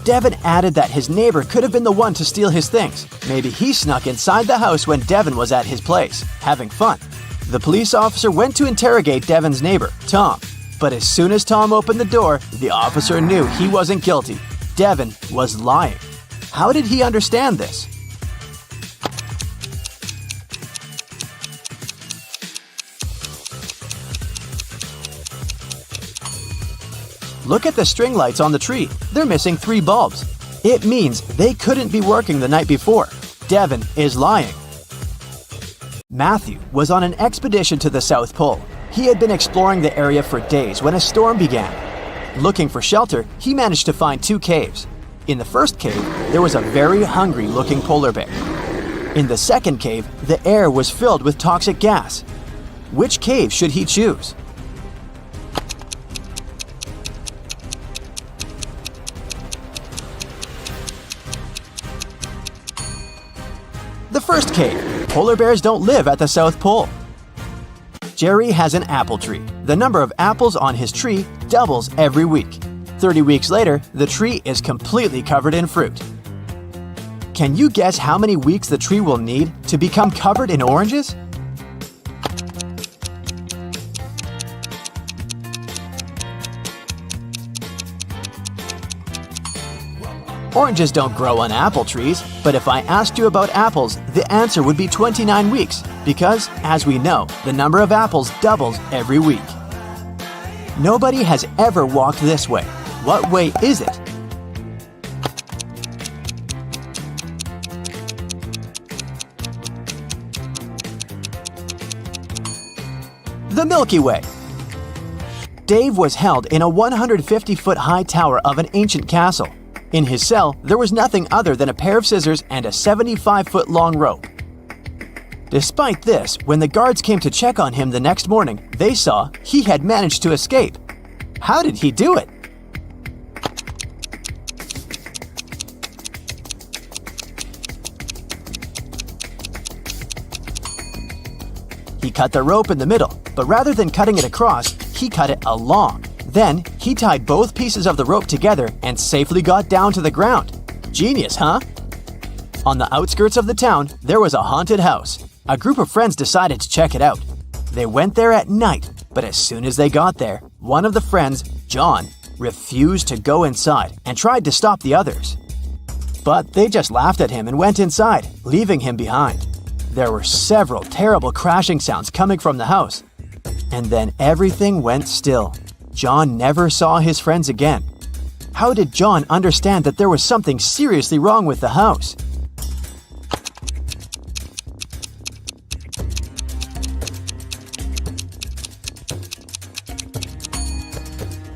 S4: Devin added that his neighbor could have been the one to steal his things. Maybe he snuck inside the house when Devin was at his place, having fun. The police officer went to interrogate Devin's neighbor, Tom. But as soon as Tom opened the door, the officer knew he wasn't guilty. Devin was lying. How did he understand this? Look at the string lights on the tree. They're missing 3 bulbs. It means they couldn't be working the night before. Devin is lying. Matthew was on an expedition to the South Pole. He had been exploring the area for days when a storm began. Looking for shelter, he managed to find 2 caves. In the first cave, there was a very hungry-looking polar bear. In the second cave, the air was filled with toxic gas. Which cave should he choose? The first cave. Polar bears don't live at the South Pole. Jerry has an apple tree. The number of apples on his tree doubles every week. 30 weeks later, the tree is completely covered in fruit. Can you guess how many weeks the tree will need to become covered in oranges? Oranges don't grow on apple trees, but if I asked you about apples, the answer would be 29 weeks, because, as we know, the number of apples doubles every week. Nobody has ever walked this way. What way is it? The Milky Way. Dave was held in a 150-foot high tower of an ancient castle. In his cell, there was nothing other than a pair of scissors and a 75-foot long rope. Despite this, when the guards came to check on him the next morning, they saw he had managed to escape. How did he do it? He cut the rope in the middle, but rather than cutting it across, he cut it along. Then, he tied both pieces of the rope together and safely got down to the ground. Genius, huh? On the outskirts of the town, there was a haunted house. A group of friends decided to check it out. They went there at night, but as soon as they got there, one of the friends, John, refused to go inside and tried to stop the others. But they just laughed at him and went inside, leaving him behind. There were several terrible crashing sounds coming from the house. And then everything went still. John never saw his friends again. How did John understand that there was something seriously wrong with the house?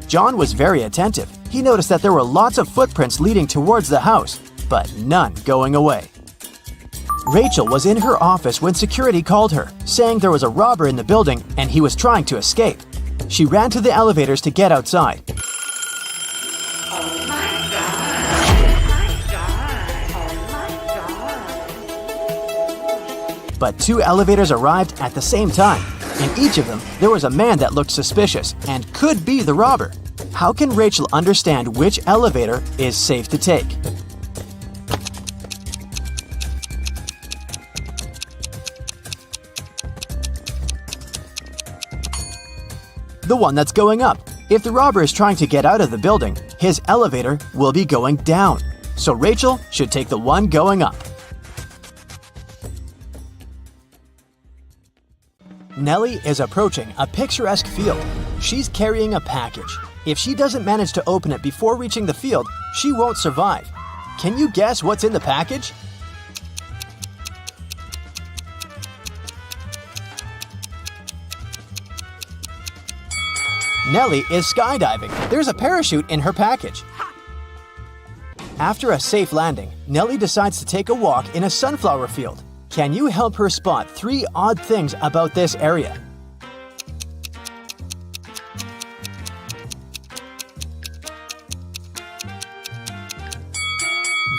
S4: John was very attentive. He noticed that there were lots of footprints leading towards the house, but none going away. Rachel was in her office when security called her, saying there was a robber in the building and he was trying to escape. She ran to the elevators to get outside. But 2 elevators arrived at the same time. In each of them, there was a man that looked suspicious and could be the robber. How can Rachel understand which elevator is safe to take? The one that's going up. If the robber is trying to get out of the building, his elevator will be going down. So Rachel should take the one going up.
S2: Nellie is approaching a picturesque field. She's carrying a package. If she doesn't manage to open it before reaching the field, she won't survive. Can you guess what's in the package? Nellie is skydiving. There's a parachute in her package. After a safe landing, Nellie decides to take a walk in a sunflower field. Can you help her spot 3 odd things about this area?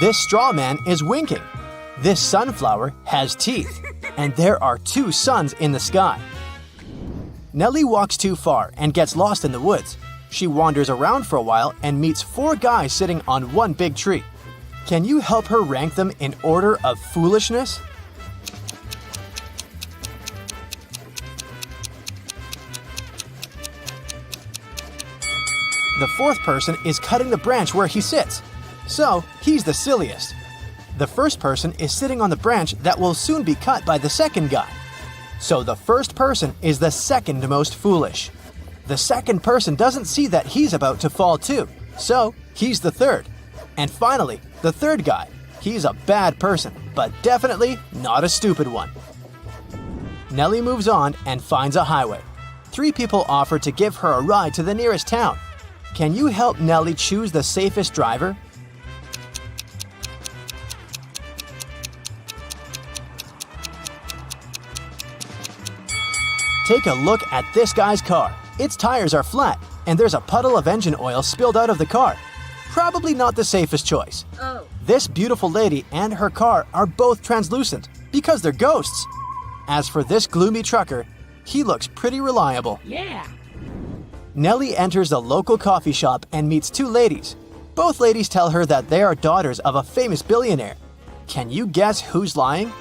S2: This straw man is winking. This sunflower has teeth. And there are 2 suns in the sky. Nellie walks too far and gets lost in the woods. She wanders around for a while and meets 4 guys sitting on one big tree. Can you help her rank them in order of foolishness? The 4th person is cutting the branch where he sits. So, he's the silliest. The first person is sitting on the branch that will soon be cut by the second guy. So the first person is the second most foolish. The second person doesn't see that he's about to fall too, so he's the third. And finally, the third guy. He's a bad person, but definitely not a stupid one. Nellie moves on and finds a highway. 3 people offer to give her a ride to the nearest town. Can you help Nellie choose the safest driver? Take a look at this guy's car. Its tires are flat, and there's a puddle of engine oil spilled out of the car. Probably not the safest choice.
S9: Oh.
S2: This beautiful lady and her car are both translucent because they're ghosts. As for this gloomy trucker, he looks pretty reliable.
S9: Yeah.
S2: Nellie enters the local coffee shop and meets 2 ladies. Both ladies tell her that they are daughters of a famous billionaire. Can you guess who's lying?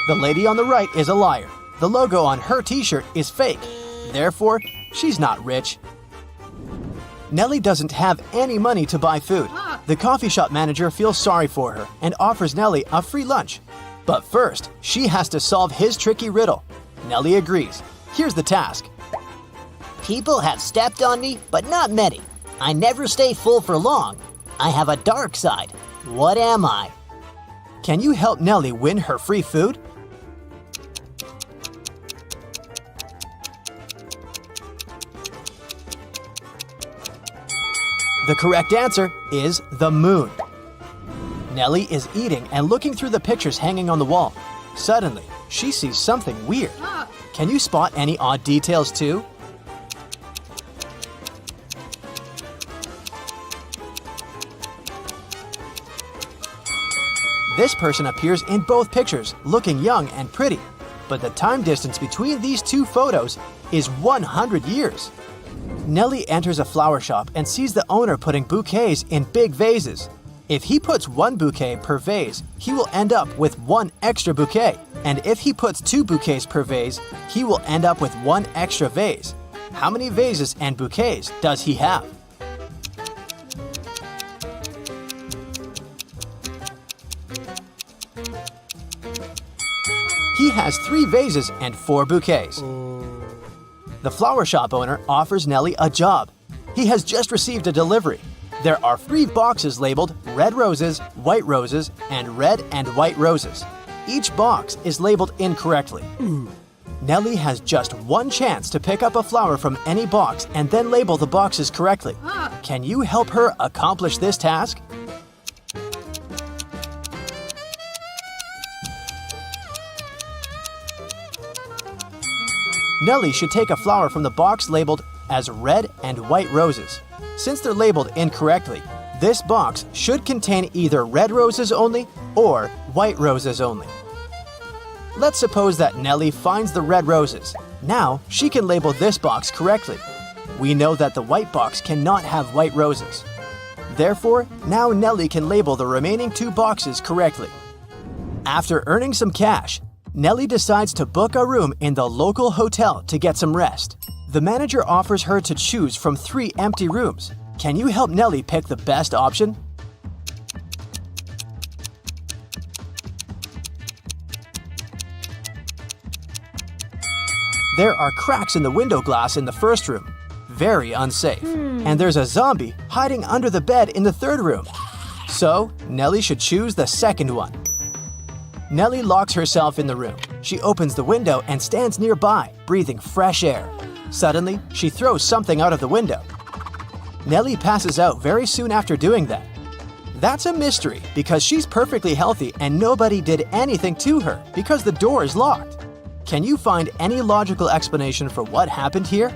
S2: The lady on the right is a liar. The logo on her t-shirt is fake. Therefore, she's not rich. Nellie doesn't have any money to buy food. The coffee shop manager feels sorry for her and offers Nellie a free lunch. But first, she has to solve his tricky riddle. Nellie agrees. Here's the task.
S7: People have stepped on me, but not many. I never stay full for long. I have a dark side. What am I?
S2: Can you help Nellie win her free food? The correct answer is the moon. Nellie is eating and looking through the pictures hanging on the wall. Suddenly, she sees something weird. Can you spot any odd details too? This person appears in both pictures, looking young and pretty. But the time distance between these 2 photos is 100 years. Nellie enters a flower shop and sees the owner putting bouquets in big vases. If he puts 1 bouquet per vase, he will end up with 1 extra bouquet. And if he puts 2 bouquets per vase, he will end up with 1 extra vase. How many vases and bouquets does he have? He has 3 vases and 4 bouquets. The flower shop owner offers Nellie a job. He has just received a delivery. There are 3 boxes labeled red roses, white roses, and red and white roses. Each box is labeled incorrectly. Nellie has just 1 chance to pick up a flower from any box and then label the boxes correctly. Can you help her accomplish this task? Nellie should take a flower from the box labeled as red and white roses. Since they're labeled incorrectly, this box should contain either red roses only or white roses only. Let's suppose that Nellie finds the red roses. Now she can label this box correctly. We know that the white box cannot have white roses. Therefore, now Nellie can label the remaining 2 boxes correctly. After earning some cash, Nellie decides to book a room in the local hotel to get some rest. The manager offers her to choose from 3 empty rooms. Can you help Nellie pick the best option? There are cracks in the window glass in the first room. Very unsafe. And there's a zombie hiding under the bed in the third room. So, Nellie should choose the second one. Nellie locks herself in the room. She opens the window and stands nearby, breathing fresh air. Suddenly, she throws something out of the window. Nellie passes out very soon after doing that. That's a mystery because she's perfectly healthy and nobody did anything to her because the door is locked. Can you find any logical explanation for what happened here?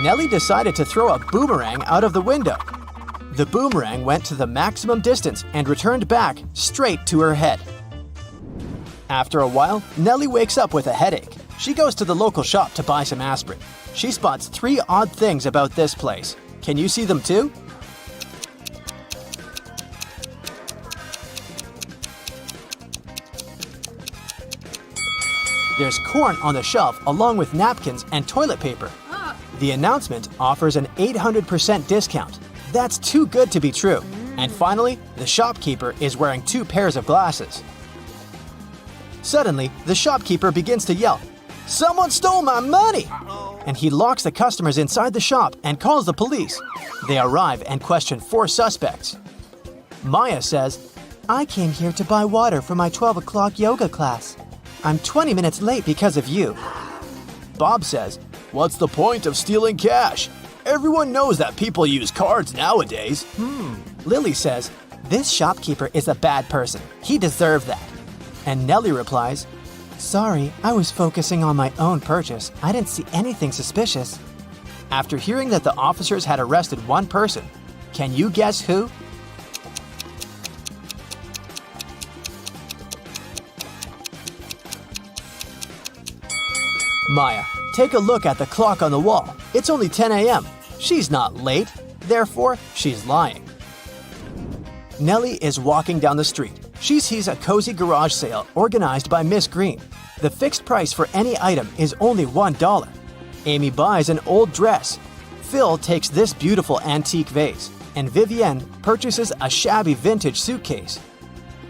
S2: Nellie decided to throw a boomerang out of the window. The boomerang went to the maximum distance and returned back straight to her head. After a while, Nellie wakes up with a headache. She goes to the local shop to buy some aspirin. She spots 3 odd things about this place. Can you see them too? There's corn on the shelf along with napkins and toilet paper. The announcement offers an 800% discount. That's too good to be true. And finally, the shopkeeper is wearing 2 pairs of glasses. Suddenly, the shopkeeper begins to yell, "Someone stole my money!" And he locks the customers inside the shop and calls the police. They arrive and question 4 suspects. Maya says, "I came here to buy water for my 12 o'clock yoga class. I'm 20 minutes late because of you." Bob says, "What's the point of stealing cash? Everyone knows that people use cards nowadays." Lily says, "This shopkeeper is a bad person. He deserved that." And Nellie replies, "Sorry, I was focusing on my own purchase. I didn't see anything suspicious." After hearing that the officers had arrested 1 person, can you guess who? Maya, take a look at the clock on the wall. It's only 10 a.m. She's not late, therefore she's lying. Nellie is walking down the street. She sees a cozy garage sale organized by Miss Green. The fixed price for any item is only $1. Amy buys an old dress. Phil takes this beautiful antique vase, and Vivienne purchases a shabby vintage suitcase.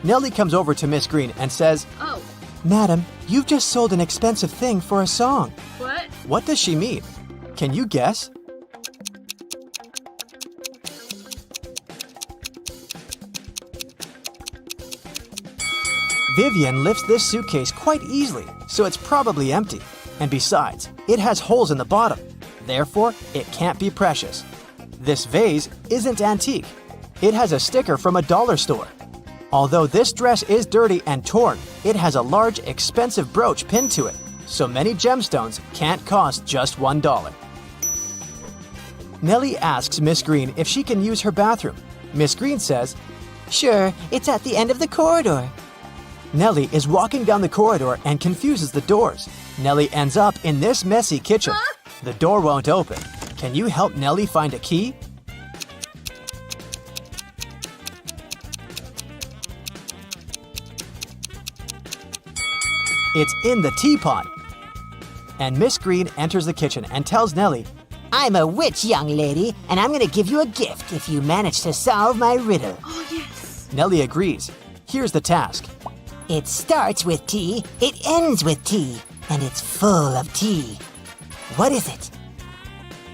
S2: Nellie comes over to Miss Green and says,
S9: Oh,
S2: "Madam, you've just sold an expensive thing for a song."
S9: what?
S2: What does she mean? Can you guess? Vivian lifts this suitcase quite easily, so it's probably empty. And besides, it has holes in the bottom. Therefore, it can't be precious. This vase isn't antique. It has a sticker from a dollar store. Although this dress is dirty and torn, it has a large, expensive brooch pinned to it, so many gemstones can't cost just $1. Nellie asks Miss Green if she can use her bathroom. Miss Green says,
S7: Sure, it's at the end of the corridor.
S2: Nellie is walking down the corridor and confuses the doors. Nellie ends up in this messy kitchen. The door won't open. Can you help Nellie find a key? It's in the teapot. And Miss Green enters the kitchen and tells Nellie,
S7: I'm a witch, young lady, and I'm gonna give you a gift if you manage to solve my riddle.
S9: Oh, yes.
S2: Nellie agrees. Here's the task.
S7: It starts with T, it ends with T, and it's full of tea. What is it?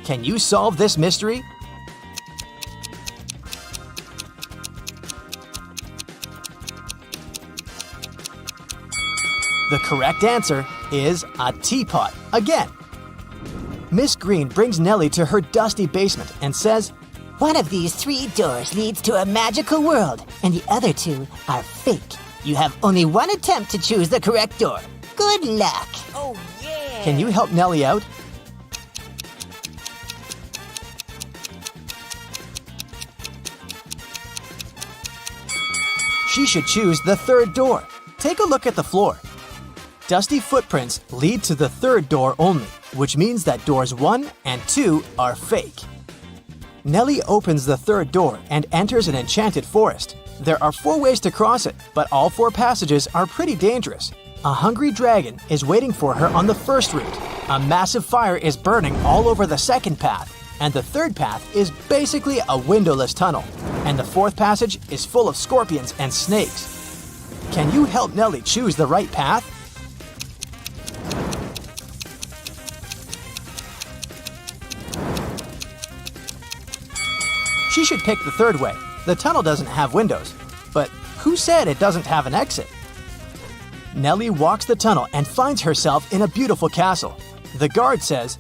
S2: Can you solve this mystery? The correct answer is a teapot again. Miss Green brings Nellie to her dusty basement and says,
S7: One of these 3 doors leads to a magical world, and the other 2 are fake. You have only 1 attempt to choose the correct door. Good luck.
S9: Oh, yeah.
S2: Can you help Nellie out? She should choose the 3rd door. Take a look at the floor. Dusty footprints lead to the 3rd door only, which means that doors 1 and 2 are fake. Nellie opens the 3rd door and enters an enchanted forest. There are 4 ways to cross it, but all 4 passages are pretty dangerous. A hungry dragon is waiting for her on the first route. A massive fire is burning all over the second path, and the third path is basically a windowless tunnel. and the fourth passage is full of scorpions and snakes. Can you help Nellie choose the right path? She should pick the third way. The tunnel doesn't have windows. But who said it doesn't have an exit? Nellie walks the tunnel and finds herself in a beautiful castle. The guard says,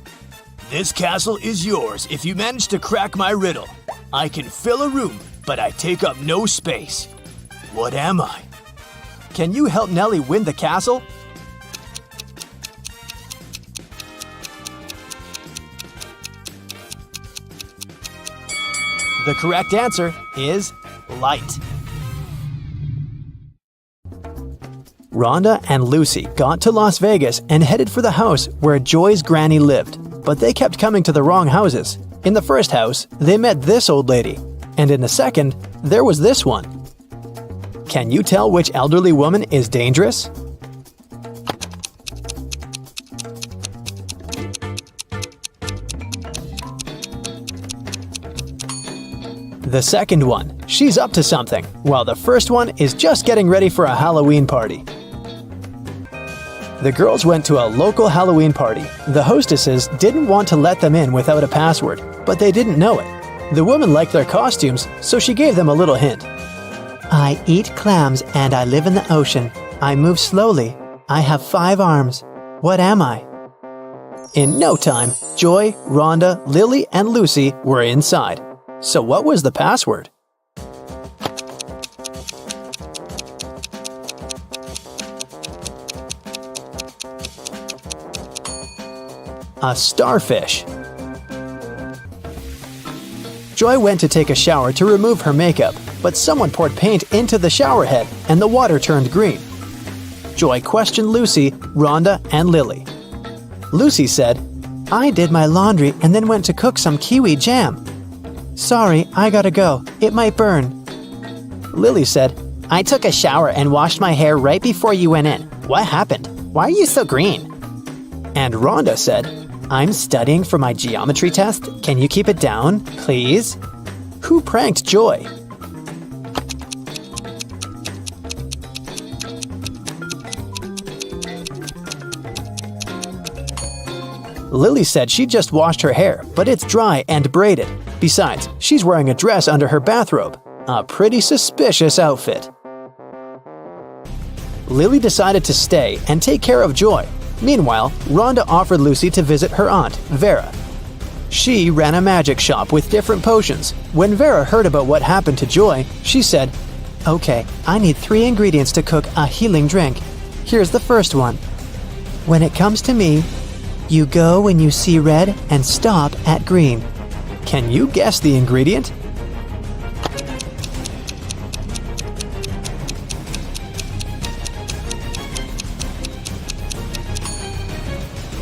S8: This castle is yours if you manage to crack my riddle. I can fill a room, but I take up no space. What am I?
S2: Can you help Nellie win the castle? The correct answer is light. Rhonda and Lucy got to Las Vegas and headed for the house where Joy's granny lived, but they kept coming to the wrong houses. In the first house, they met this old lady, and in the second, there was this one. Can you tell which elderly woman is dangerous? The second one, she's up to something, while the first one is just getting ready for a Halloween party. The girls went to a local Halloween party. The hostesses didn't want to let them in without a password, but they didn't know it. The woman liked their costumes, so she gave them a little hint. I eat clams and I live in the ocean. I move slowly. I have 5 arms. What am I? In no time, Joy, Rhonda, Lily, and Lucy were inside. So what was the password? A starfish. Joy went to take a shower to remove her makeup, but someone poured paint into the shower head and the water turned green. Joy questioned Lucy, Rhonda, and Lily. Lucy said, I did my laundry and then went to cook some kiwi jam. Sorry, I gotta go. It might burn. Lily said, I took a shower and washed my hair right before you went in. What happened? Why are you so green? And Rhonda said, I'm studying for my geometry test. Can you keep it down, please? Who pranked Joy? Lily said she just washed her hair, but it's dry and braided. Besides, she's wearing a dress under her bathrobe. A pretty suspicious outfit. Lily decided to stay and take care of Joy. Meanwhile, Rhonda offered Lucy to visit her aunt, Vera. She ran a magic shop with different potions. When Vera heard about what happened to Joy, she said, Okay, I need 3 ingredients to cook a healing drink. Here's the first one. When it comes to me, you go when you see red and stop at green. Can you guess the ingredient?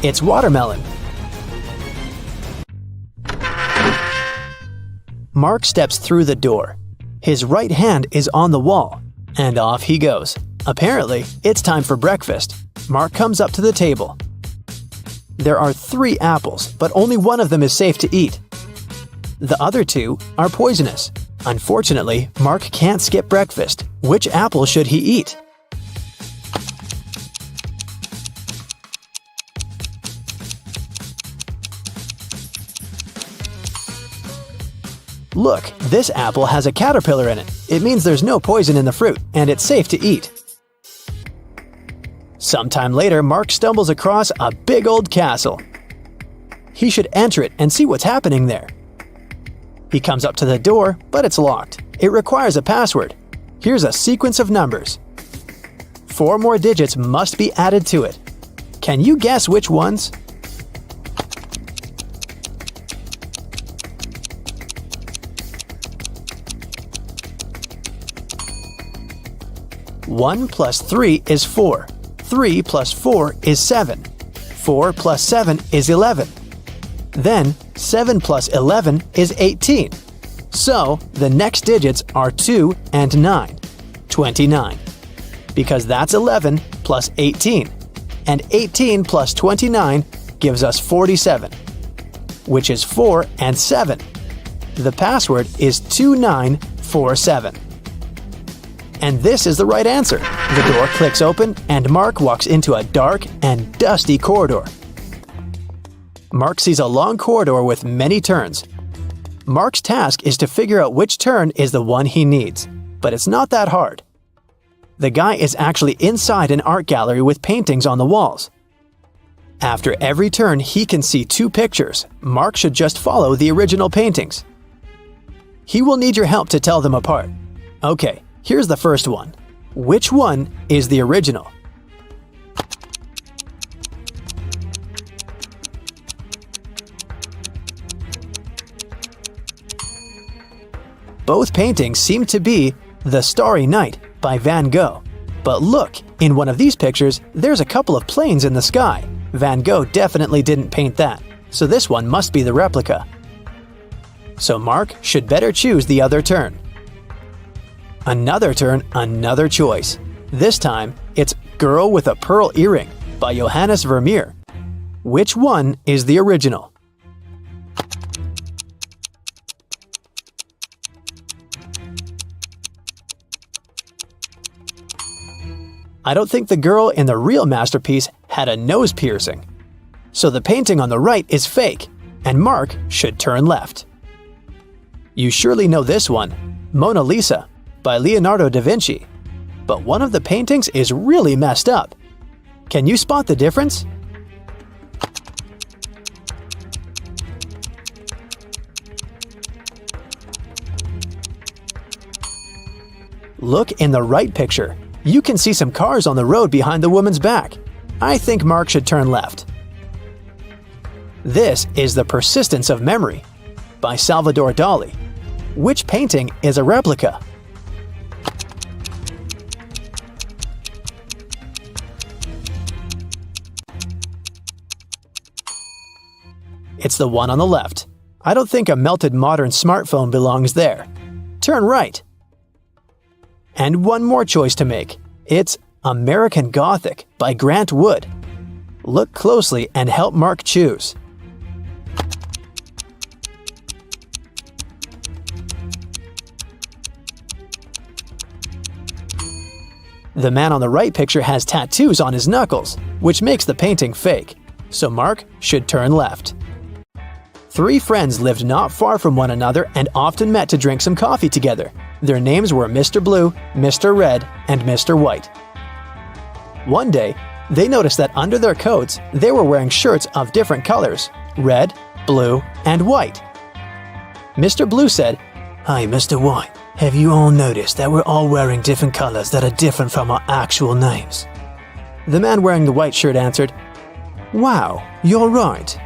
S2: It's watermelon. Mark steps through the door. His right hand is on the wall, and off he goes. Apparently, it's time for breakfast. Mark comes up to the table. There are 3 apples, but only one of them is safe to eat. The other 2 are poisonous. Unfortunately, Mark can't skip breakfast. Which apple should he eat? Look, this apple has a caterpillar in it. It means there's no poison in the fruit, and it's safe to eat. Sometime later, Mark stumbles across a big old castle. He should enter it and see what's happening there. He comes up to the door, but it's locked. It requires a password. Here's a sequence of numbers. 4 more digits must be added to it. Can you guess which ones? One plus 3 is 4. 3 plus 4 is 7. 4 plus 7 is 11. Then 7 plus 11 is 18. So the next digits are 2 and 9. 29. Because that's 11 plus 18. And 18 plus 29 gives us 47. Which is 4 and 7. The password is 2947. And this is the right answer. The door clicks open and Mark walks into a dark and dusty corridor. Mark sees a long corridor with many turns. Mark's task is to figure out which turn is the one he needs, but it's not that hard. The guy is actually inside an art gallery with paintings on the walls. After every turn, he can see 2 pictures. Mark should just follow the original paintings. He will need your help to tell them apart. Okay, here's the first one. Which one is the original? Both paintings seem to be The Starry Night by Van Gogh. But look, in one of these pictures, there's a couple of planes in the sky. Van Gogh definitely didn't paint that, so this one must be the replica. So Mark should better choose the other turn. Another turn, another choice. This time, it's Girl with a Pearl Earring by Johannes Vermeer. Which one is the original? I don't think the girl in the real masterpiece had a nose piercing. So the painting on the right is fake, and Mark should turn left. You surely know this one, Mona Lisa by Leonardo da Vinci. But one of the paintings is really messed up. Can you spot the difference? Look in the right picture. You can see some cars on the road behind the woman's back. I think Mark should turn left. This is The Persistence of Memory by Salvador Dali. Which painting is a replica? It's the one on the left. I don't think a melted modern smartphone belongs there. Turn right. And one more choice to make. It's American Gothic by Grant Wood. Look closely and help Mark choose. The man on the right picture has tattoos on his knuckles, which makes the painting fake, so Mark should turn left. 3 friends lived not far from one another and often met to drink some coffee together. Their names were Mr. Blue, Mr. Red, and Mr. White. One day, they noticed that under their coats, they were wearing shirts of different colors: red, blue, and white. Mr. Blue said, "Hi, Mr. White. Have you all noticed that we're all wearing different colors that are different from our actual names?" The man wearing the white shirt answered, "Wow, you're right.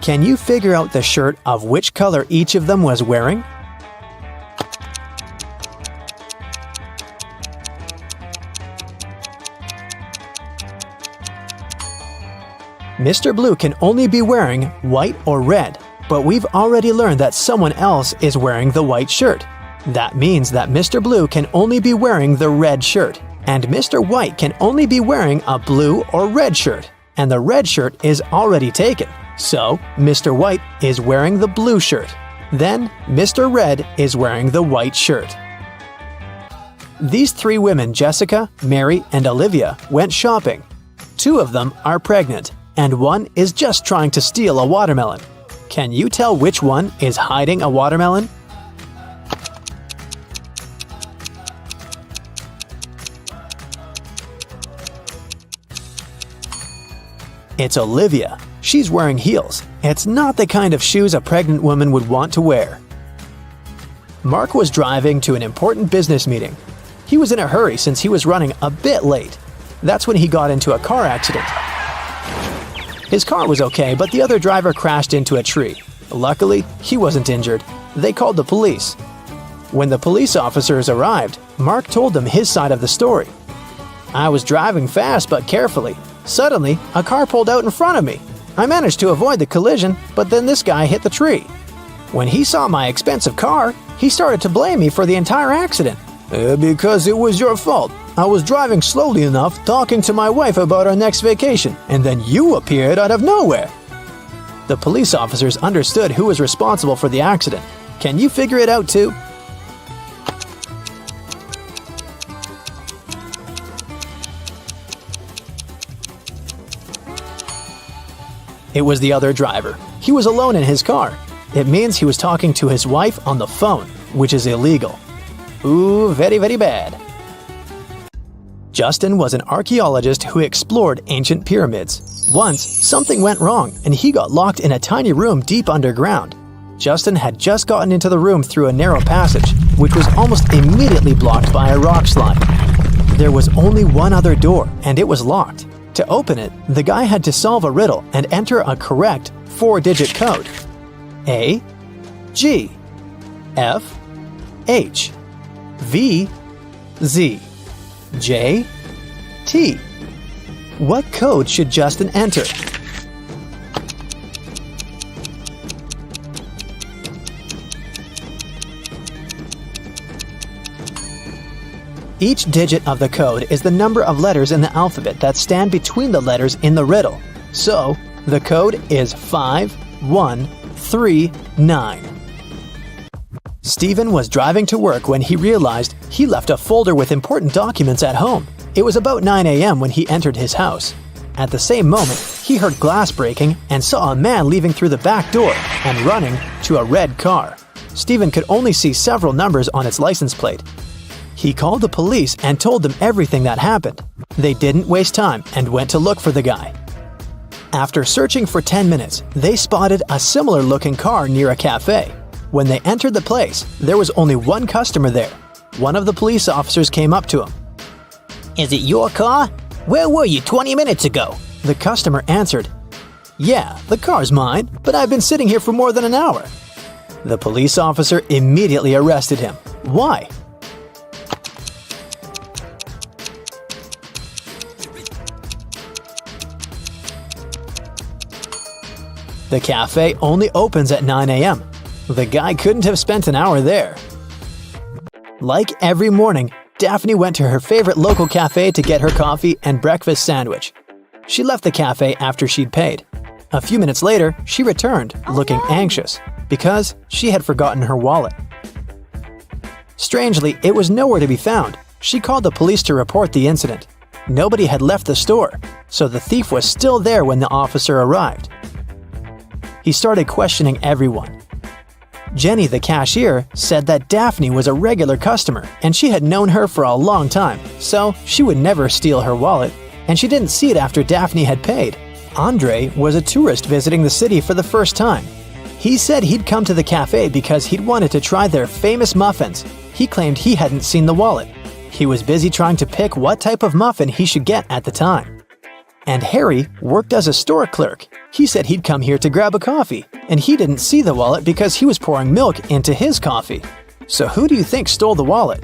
S2: Can you figure out the shirt of which color each of them was wearing?" Mr. Blue can only be wearing white or red, but we've already learned that someone else is wearing the white shirt. That means that Mr. Blue can only be wearing the red shirt, and Mr. White can only be wearing a blue or red shirt, and the red shirt is already taken. So, Mr. White is wearing the blue shirt. Then, Mr. Red is wearing the white shirt. These 3 women, Jessica, Mary, and Olivia, went shopping. 2 of them are pregnant, and one is just trying to steal a watermelon. Can you tell which one is hiding a watermelon? It's Olivia. She's wearing heels. It's not the kind of shoes a pregnant woman would want to wear. Mark was driving to an important business meeting. He was in a hurry since he was running a bit late. That's when he got into a car accident. His car was okay, but the other driver crashed into a tree. Luckily, he wasn't injured. They called the police. When the police officers arrived, Mark told them his side of the story. "I was driving fast but carefully. Suddenly, a car pulled out in front of me. I managed to avoid the collision, but then this guy hit the tree. When he saw my expensive car, he started to blame me for the entire accident. Because it was your fault. I was driving slowly enough, talking to my wife about our next vacation, and then you appeared out of nowhere." The police officers understood who was responsible for the accident. Can you figure it out too? It was the other driver. He was alone in his car. It means he was talking to his wife on the phone, which is illegal. Ooh, very, very bad. Justin was an archaeologist who explored ancient pyramids. Once, something went wrong and he got locked in a tiny room deep underground. Justin had just gotten into the room through a narrow passage, which was almost immediately blocked by a rock slide. There was only one other door, and it was locked. To open it, the guy had to solve a riddle and enter a correct 4-digit code. A, G, F, H, V, Z, J, T. What code should Justin enter? Each digit of the code is the number of letters in the alphabet that stand between the letters in the riddle. So, the code is 5139. Stephen was driving to work when he realized he left a folder with important documents at home. It was about 9 a.m. when he entered his house. At the same moment, he heard glass breaking and saw a man leaving through the back door and running to a red car. Stephen could only see several numbers on its license plate. He called the police and told them everything that happened. They didn't waste time and went to look for the guy. After searching for 10 minutes, they spotted a similar-looking car near a cafe. When they entered the place, there was only one customer there. One of the police officers came up to him.
S7: Is it your car? Where were you 20 minutes ago?
S2: The customer answered, "Yeah, the car's mine, but I've been sitting here for more than an hour." The police officer immediately arrested him. Why? The cafe only opens at 9 a.m. The guy couldn't have spent an hour there. Like every morning, Daphne went to her favorite local cafe to get her coffee and breakfast sandwich. She left the cafe after she'd paid. A few minutes later, she returned, looking anxious, because she had forgotten her wallet. Strangely, it was nowhere to be found. She called the police to report the incident. Nobody had left the store, so the thief was still there when the officer arrived. He started questioning everyone. Jenny, the cashier, said that Daphne was a regular customer and she had known her for a long time, so she would never steal her wallet, and she didn't see it after Daphne had paid. Andre was a tourist visiting the city for the first time. He said he'd come to the cafe because he'd wanted to try their famous muffins. He claimed he hadn't seen the wallet. He was busy trying to pick what type of muffin he should get at the time. And Harry worked as a store clerk. He said he'd come here to grab a coffee, and he didn't see the wallet because he was pouring milk into his coffee. So who do you think stole the wallet?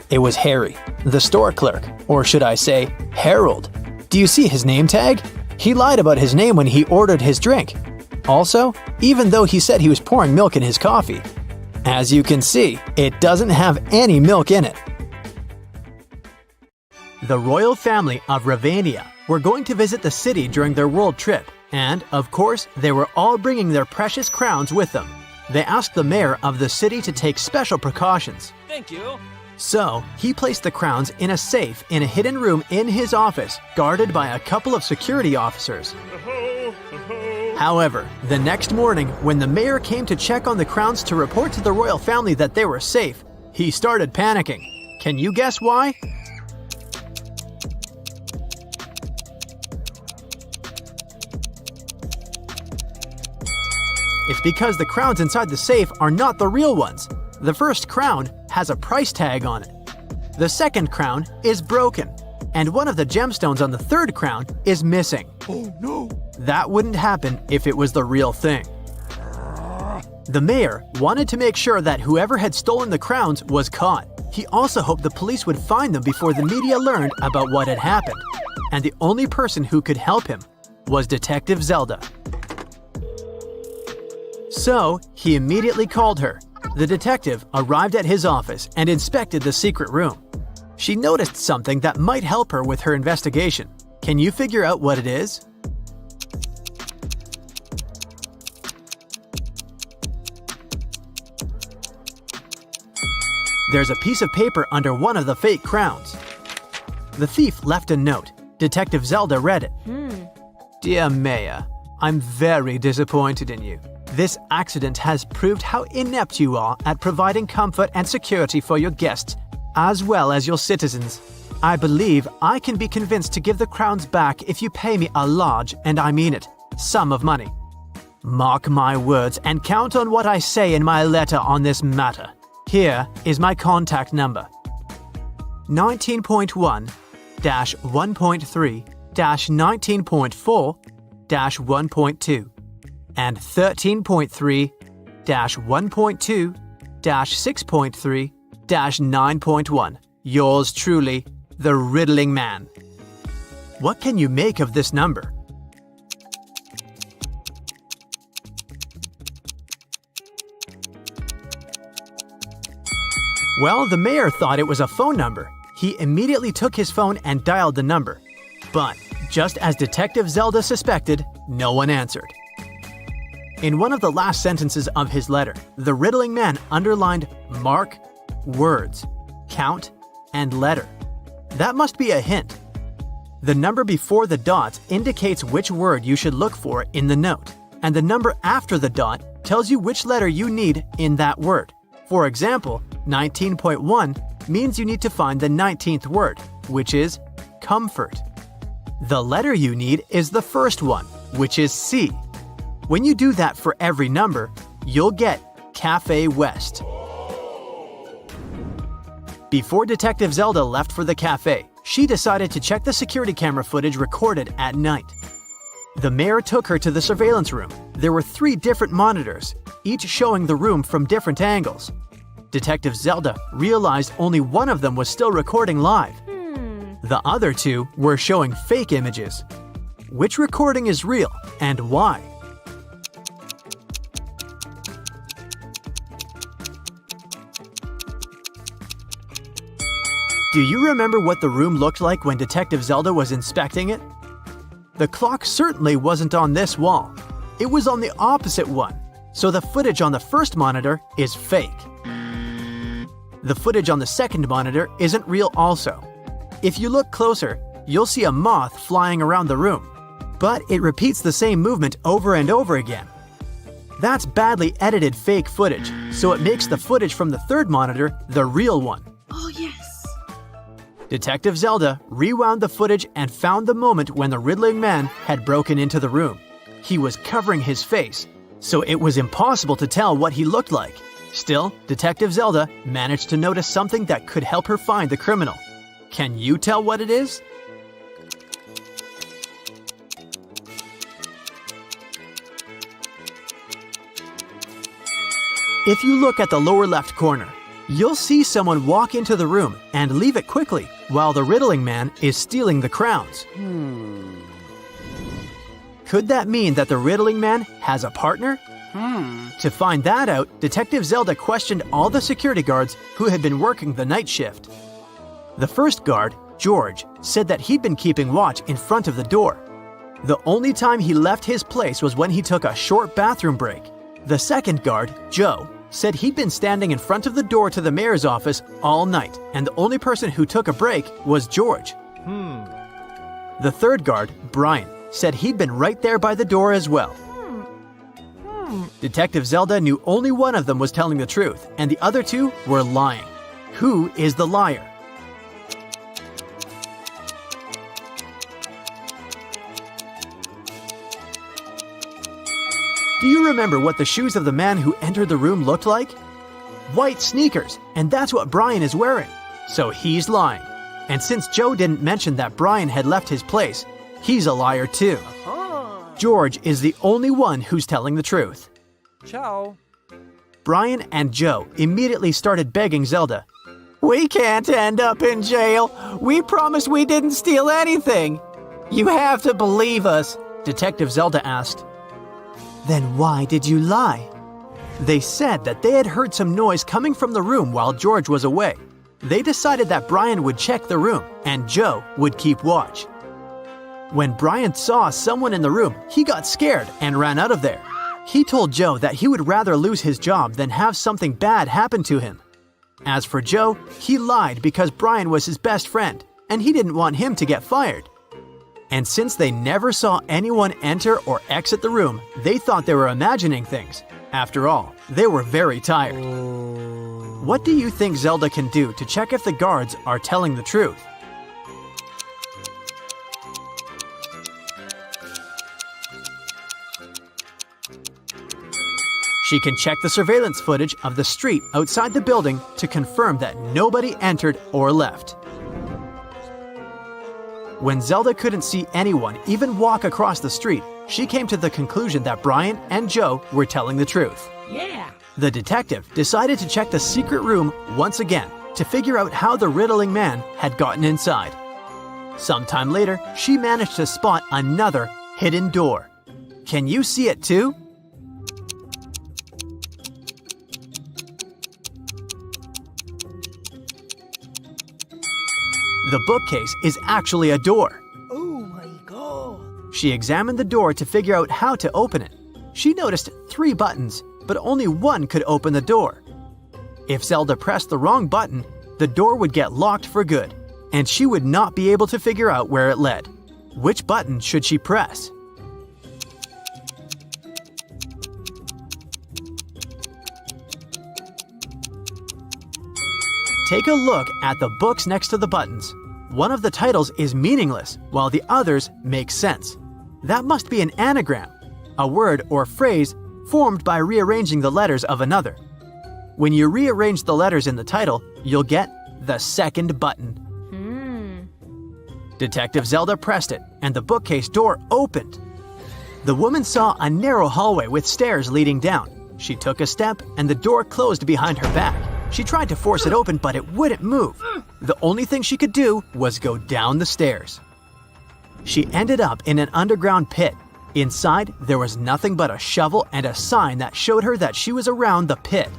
S2: It was Harry, the store clerk, or should I say, Harold. Do you see his name tag? He lied about his name when he ordered his drink. Also, even though he said he was pouring milk in his coffee, as you can see, it doesn't have any milk in it. The royal family of Ravania were going to visit the city during their world trip, and, of course, they were all bringing their precious crowns with them. They asked the mayor of the city to take special precautions.
S10: Thank you.
S2: So, he placed the crowns in a safe in a hidden room in his office, guarded by a couple of security officers. However, the next morning, when the mayor came to check on the crowns to report to the royal family that they were safe, he started panicking. Can you guess why? It's because the crowns inside the safe are not the real ones. The first crown has a price tag on it. The second crown is broken, and one of the gemstones on the third crown is missing. Oh no! That wouldn't happen if it was the real thing. The mayor wanted to make sure that whoever had stolen the crowns was caught. He also hoped the police would find them before the media learned about what had happened. And the only person who could help him was Detective Zelda. So, he immediately called her. The detective arrived at his office and inspected the secret room. She noticed something that might help her with her investigation. Can you figure out what it is? There's a piece of paper under one of the fake crowns. The thief left a note. Detective Zelda read it. Dear Maya, I'm very disappointed in you. This accident has proved how inept you are at providing comfort and security for your guests, as well as your citizens. I believe I can be convinced to give the crowns back if you pay me a large, and I mean it, sum of money. Mark my words and count on what I say in my letter on this matter. Here is my contact number. 19.1-1.3-19.4-1.2 and 13.3-1.2-6.3-9.1. Yours truly, the Riddling Man. What can you make of this number? Well, the mayor thought it was a phone number. He immediately took his phone and dialed the number. But, just as Detective Zelda suspected, no one answered. In one of the last sentences of his letter, the Riddling Man underlined mark, words, count, and letter. That must be a hint. The number before the dot indicates which word you should look for in the note, and the number after the dot tells you which letter you need in that word. For example, 19.1 means you need to find the 19th word, which is comfort. The letter you need is the first one, which is C. When you do that for every number, you'll get Cafe West. Before Detective Zelda left for the cafe, she decided to check the security camera footage recorded at night. The mayor took her to the surveillance room. There were 3 different monitors, each showing the room from different angles. Detective Zelda realized only one of them was still recording live. The other 2 were showing fake images. Which recording is real and why? Do you remember what the room looked like when Detective Zelda was inspecting it? The clock certainly wasn't on this wall. It was on the opposite one, so the footage on the first monitor is fake. The footage on the second monitor isn't real also. If you look closer, you'll see a moth flying around the room, but it repeats the same movement over and over again. That's badly edited fake footage, so it makes the footage from the third monitor the real one.
S10: Oh, yes.
S2: Detective Zelda rewound the footage and found the moment when the Riddling Man had broken into the room. He was covering his face, so it was impossible to tell what he looked like. Still, Detective Zelda managed to notice something that could help her find the criminal. Can you tell what it is? If you look at the lower left corner, you'll see someone walk into the room and leave it quickly while the Riddling Man is stealing the crowns. Could that mean that the Riddling Man has a partner? To find that out, Detective Zelda questioned all the security guards who had been working the night shift. The first guard, George, said that he'd been keeping watch in front of the door. The only time he left his place was when he took a short bathroom break. The second guard, Joe, said he'd been standing in front of the door to the mayor's office all night, and the only person who took a break was George. The third guard, Brian, said he'd been right there by the door as well. Detective Zelda knew only one of them was telling the truth, and the other 2 were lying. Who is the liar? Do you remember what the shoes of the man who entered the room looked like? White sneakers, and that's what Brian is wearing. So he's lying. And since Joe didn't mention that Brian had left his place, he's a liar too. George is the only one who's telling the truth.
S11: Ciao.
S2: Brian and Joe immediately started begging Zelda. We can't end up in jail. We promised we didn't steal anything. You have to believe us, Detective Zelda asked. Then why did you lie? They said that they had heard some noise coming from the room while George was away. They decided that Brian would check the room and Joe would keep watch. When Brian saw someone in the room, he got scared and ran out of there. He told Joe that he would rather lose his job than have something bad happen to him. As for Joe, he lied because Brian was his best friend and he didn't want him to get fired. And since they never saw anyone enter or exit the room, they thought they were imagining things. After all, they were very tired. What do you think Zelda can do to check if the guards are telling the truth? She can check the surveillance footage of the street outside the building to confirm that nobody entered or left. When Zelda couldn't see anyone even walk across the street, she came to the conclusion that Brian and Joe were telling the truth.
S9: Yeah.
S2: The detective decided to check the secret room once again to figure out how the riddling man had gotten inside. Sometime later, she managed to spot another hidden door. Can you see it too? The bookcase is actually a door.
S9: Oh my god.
S2: She examined the door to figure out how to open it. She noticed 3 buttons, but only one could open the door. If Zelda pressed the wrong button, the door would get locked for good, and she would not be able to figure out where it led. Which button should she press? Take a look at the books next to the buttons. One of the titles is meaningless, while the others make sense. That must be an anagram, a word or phrase formed by rearranging the letters of another. When you rearrange the letters in the title, you'll get the second button. Detective Zelda pressed it, and the bookcase door opened. The woman saw a narrow hallway with stairs leading down. She took a step, and the door closed behind her back. She tried to force it open, but it wouldn't move. The only thing she could do was go down the stairs. She ended up in an underground pit. Inside, there was nothing but a shovel and a sign that showed her that she was around the pit.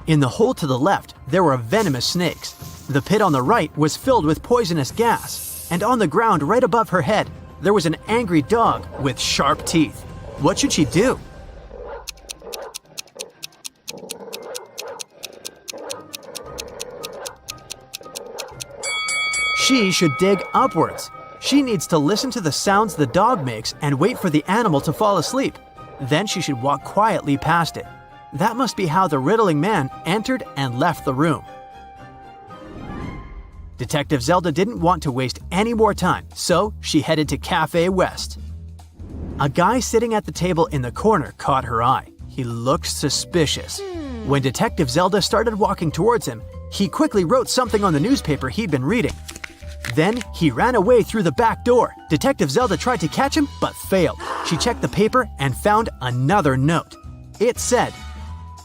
S2: In the hole to the left, there were venomous snakes. The pit on the right was filled with poisonous gas. And on the ground right above her head, there was an angry dog with sharp teeth. What should she do? She should dig upwards. She needs to listen to the sounds the dog makes and wait for the animal to fall asleep. Then she should walk quietly past it. That must be how the riddling man entered and left the room. Detective Zelda didn't want to waste any more time, so she headed to Cafe West. A guy sitting at the table in the corner caught her eye. He looked suspicious. When Detective Zelda started walking towards him, he quickly wrote something on the newspaper he'd been reading. Then he ran away through the back door. Detective Zelda tried to catch him, but failed. She checked the paper and found another note. It said,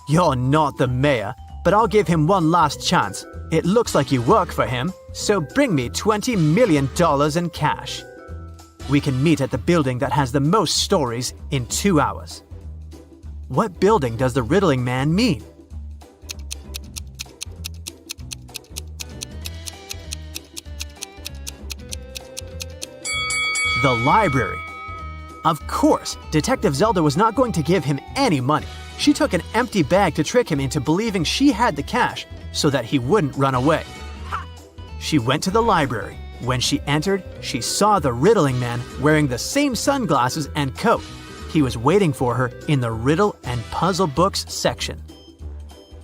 S2: "You're not the mayor, but I'll give him one last chance. It looks like you work for him, so bring me $20 million in cash. We can meet at the building that has the most stories in 2 hours." What building does the riddling man mean? The library. Of course, Detective Zelda was not going to give him any money. She took an empty bag to trick him into believing she had the cash so that he wouldn't run away. She went to the library. When she entered, she saw the riddling man wearing the same sunglasses and coat. He was waiting for her in the riddle and puzzle books section.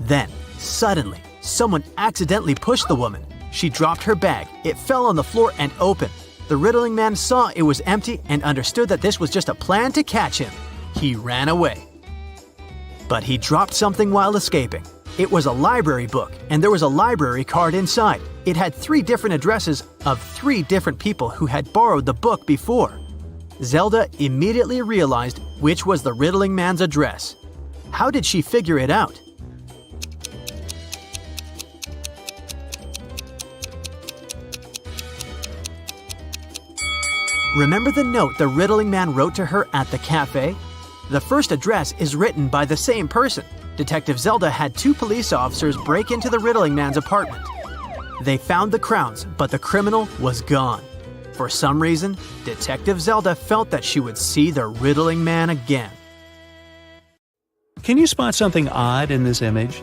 S2: Then, suddenly, someone accidentally pushed the woman. She dropped her bag. It fell on the floor and opened. The riddling man saw it was empty and understood that this was just a plan to catch him. He ran away. But he dropped something while escaping. It was a library book, and there was a library card inside. It had 3 different addresses of 3 different people who had borrowed the book before. Zelda immediately realized which was the riddling man's address. How did she figure it out? Remember the note the riddling man wrote to her at the cafe? The first address is written by the same person. Detective Zelda had 2 police officers break into the riddling man's apartment. They found the crowns, but the criminal was gone. For some reason, Detective Zelda felt that she would see the riddling man again.
S3: Can you spot something odd in this image?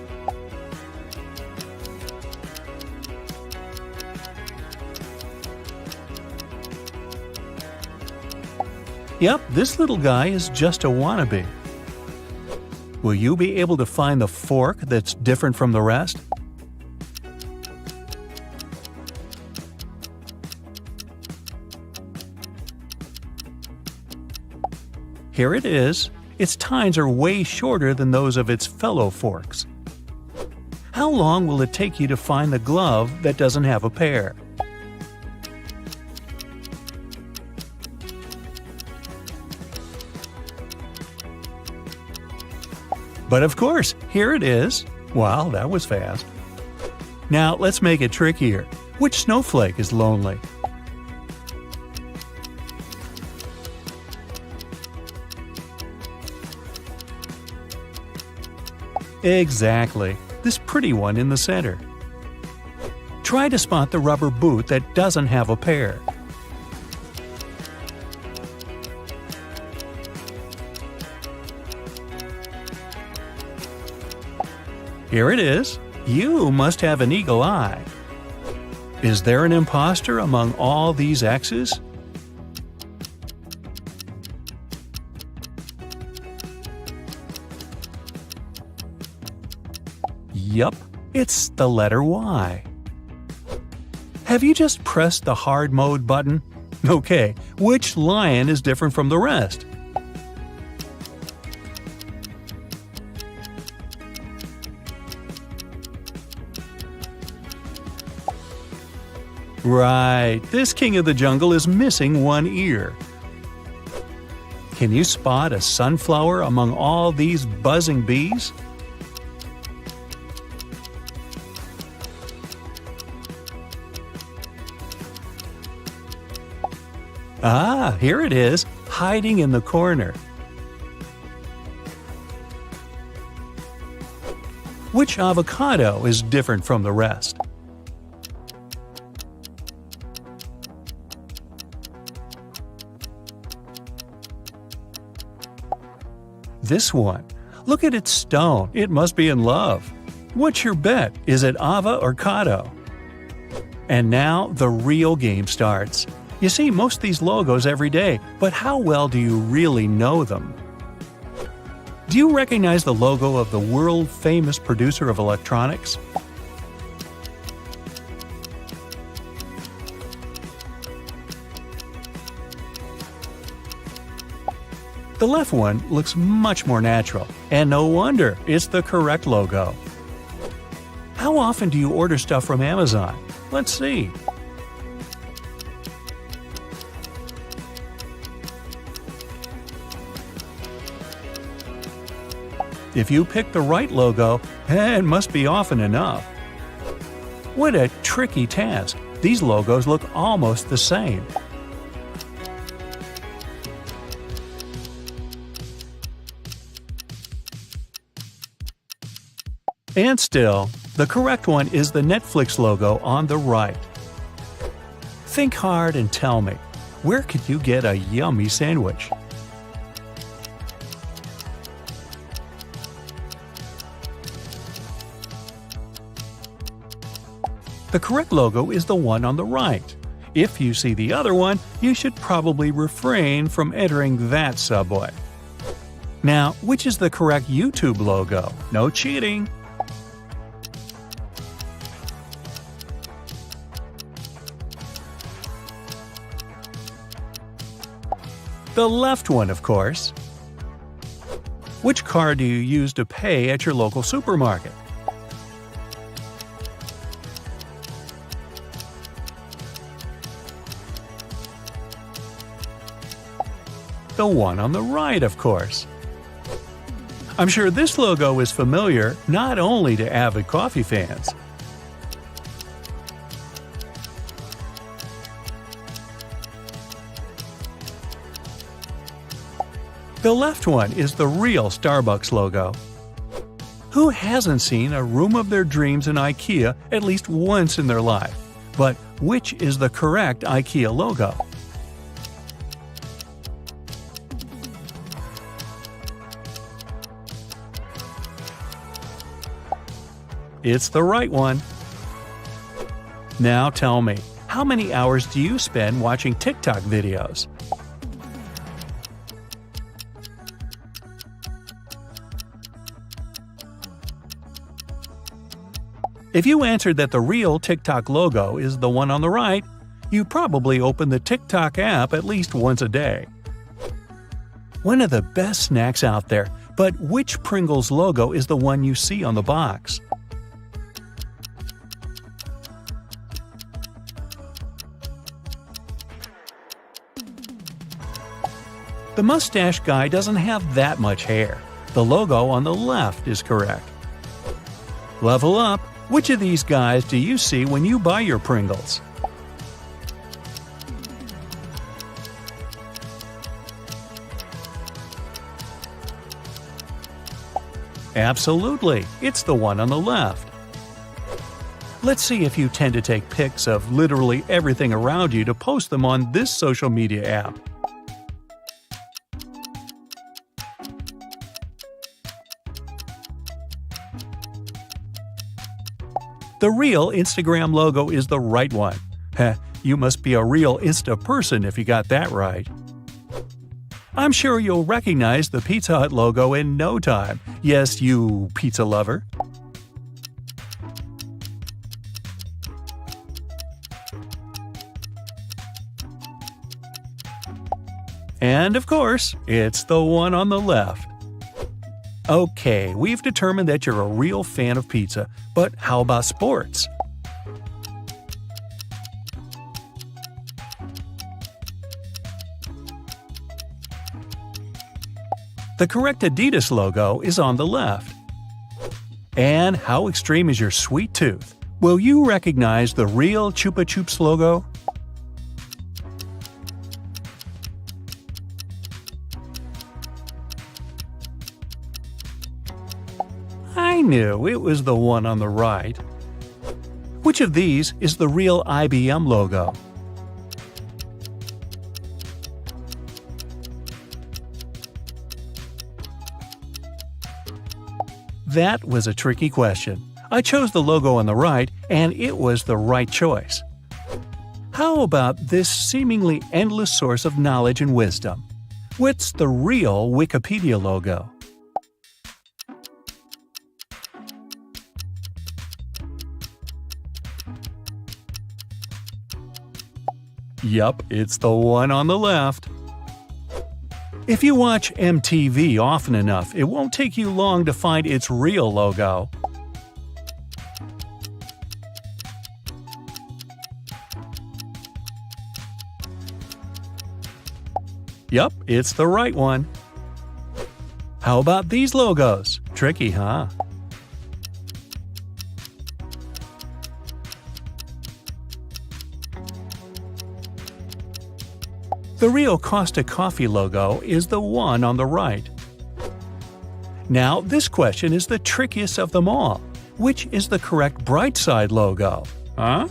S3: Yep, this little guy is just a wannabe. Will you be able to find the fork that's different from the rest? Here it is. Its tines are way shorter than those of its fellow forks. How long will it take you to find the glove that doesn't have a pair? But of course, here it is. Wow, that was fast. Now let's make it trickier. Which snowflake is lonely? Exactly, this pretty one in the center. Try to spot the rubber boot that doesn't have a pair. Here it is. You must have an eagle eye. Is there an imposter among all these X's? Yup, it's the letter Y. Have you just pressed the hard mode button? Okay, which lion is different from the rest? Right, this king of the jungle is missing one ear. Can you spot a sunflower among all these buzzing bees? Ah, here it is, hiding in the corner. Which avocado is different from the rest? This one. Look at its stone. It must be in love. What's your bet? Is it ava or cado? And now the real game starts. You see most of these logos every day, but how well do you really know them? Do you recognize the logo of the world-famous producer of electronics? The left one looks much more natural, and no wonder, it's the correct logo. How often do you order stuff from Amazon? Let's see. If you pick the right logo, it must be often enough. What a tricky task. These logos look almost the same. And still, the correct one is the Netflix logo on the right. Think hard and tell me, where could you get a yummy sandwich? The correct logo is the one on the right. If you see the other one, you should probably refrain from entering that subway. Now, which is the correct YouTube logo? No cheating! The left one, of course. Which card do you use to pay at your local supermarket? The one on the right, of course. I'm sure this logo is familiar not only to avid coffee fans. The left one is the real Starbucks logo. Who hasn't seen a room of their dreams in IKEA at least once in their life? But which is the correct IKEA logo? It's the right one. Now tell me, how many hours do you spend watching TikTok videos? If you answered that the real TikTok logo is the one on the right, you probably open the TikTok app at least once a day. One of the best snacks out there, but which Pringles logo is the one you see on the box? The mustache guy doesn't have that much hair. The logo on the left is correct. Level up! Which of these guys do you see when you buy your Pringles? Absolutely, it's the one on the left. Let's see if you tend to take pics of literally everything around you to post them on this social media app. The real Instagram logo is the right one. Heh, you must be a real Insta person if you got that right. I'm sure you'll recognize the Pizza Hut logo in no time. Yes, you pizza lover. And of course, it's the one on the left. Okay, we've determined that you're a real fan of pizza, but how about sports? The correct Adidas logo is on the left. And how extreme is your sweet tooth? Will you recognize the real Chupa Chups logo? I knew it was the one on the right. Which of these is the real IBM logo? That was a tricky question. I chose the logo on the right, and it was the right choice. How about this seemingly endless source of knowledge and wisdom? What's the real Wikipedia logo? Yup, it's the one on the left. If you watch MTV often enough, it won't take you long to find its real logo. Yup, it's the right one. How about these logos? Tricky, huh? The real Costa Coffee logo is the one on the right. Now, this question is the trickiest of them all. Which is the correct Brightside logo? Huh?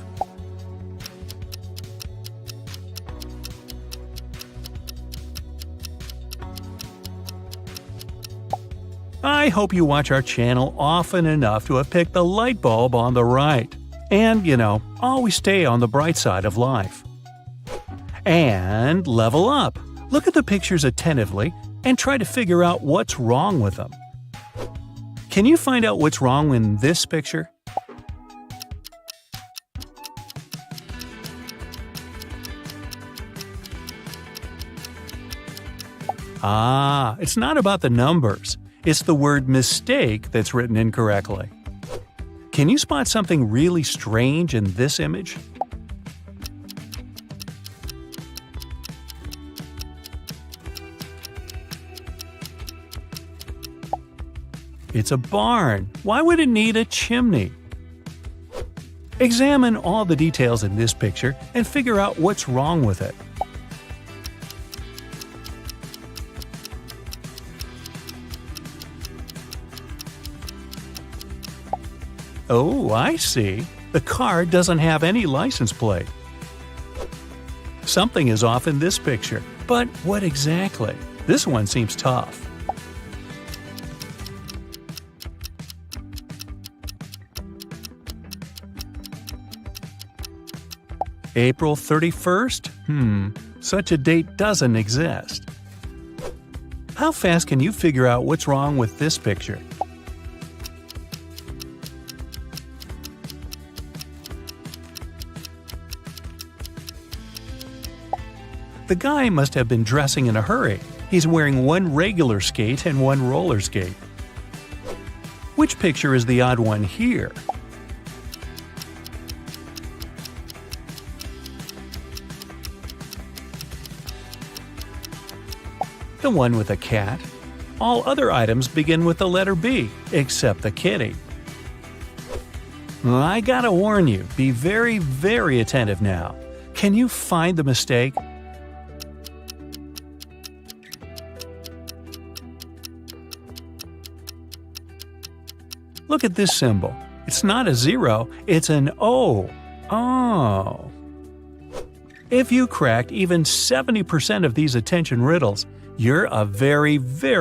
S3: I hope you watch our channel often enough to have picked the light bulb on the right. And, always stay on the bright side of life. And level up. Look at the pictures attentively and try to figure out what's wrong with them. Can you find out what's wrong in this picture? It's not about the numbers. It's the word mistake that's written incorrectly. Can you spot something really strange in this image? It's a barn. Why would it need a chimney? Examine all the details in this picture and figure out what's wrong with it. Oh, I see. The car doesn't have any license plate. Something is off in this picture, but what exactly? This one seems tough. April 31st? Such a date doesn't exist. How fast can you figure out what's wrong with this picture? The guy must have been dressing in a hurry. He's wearing one regular skate and one roller skate. Which picture is the odd one here? The one with a cat. All other items begin with the letter B, except the kitty. I gotta warn you, be very, very attentive now. Can you find the mistake? Look at this symbol. It's not a 0, it's an O. Oh. If you cracked even 70% of these attention riddles, you're a very, very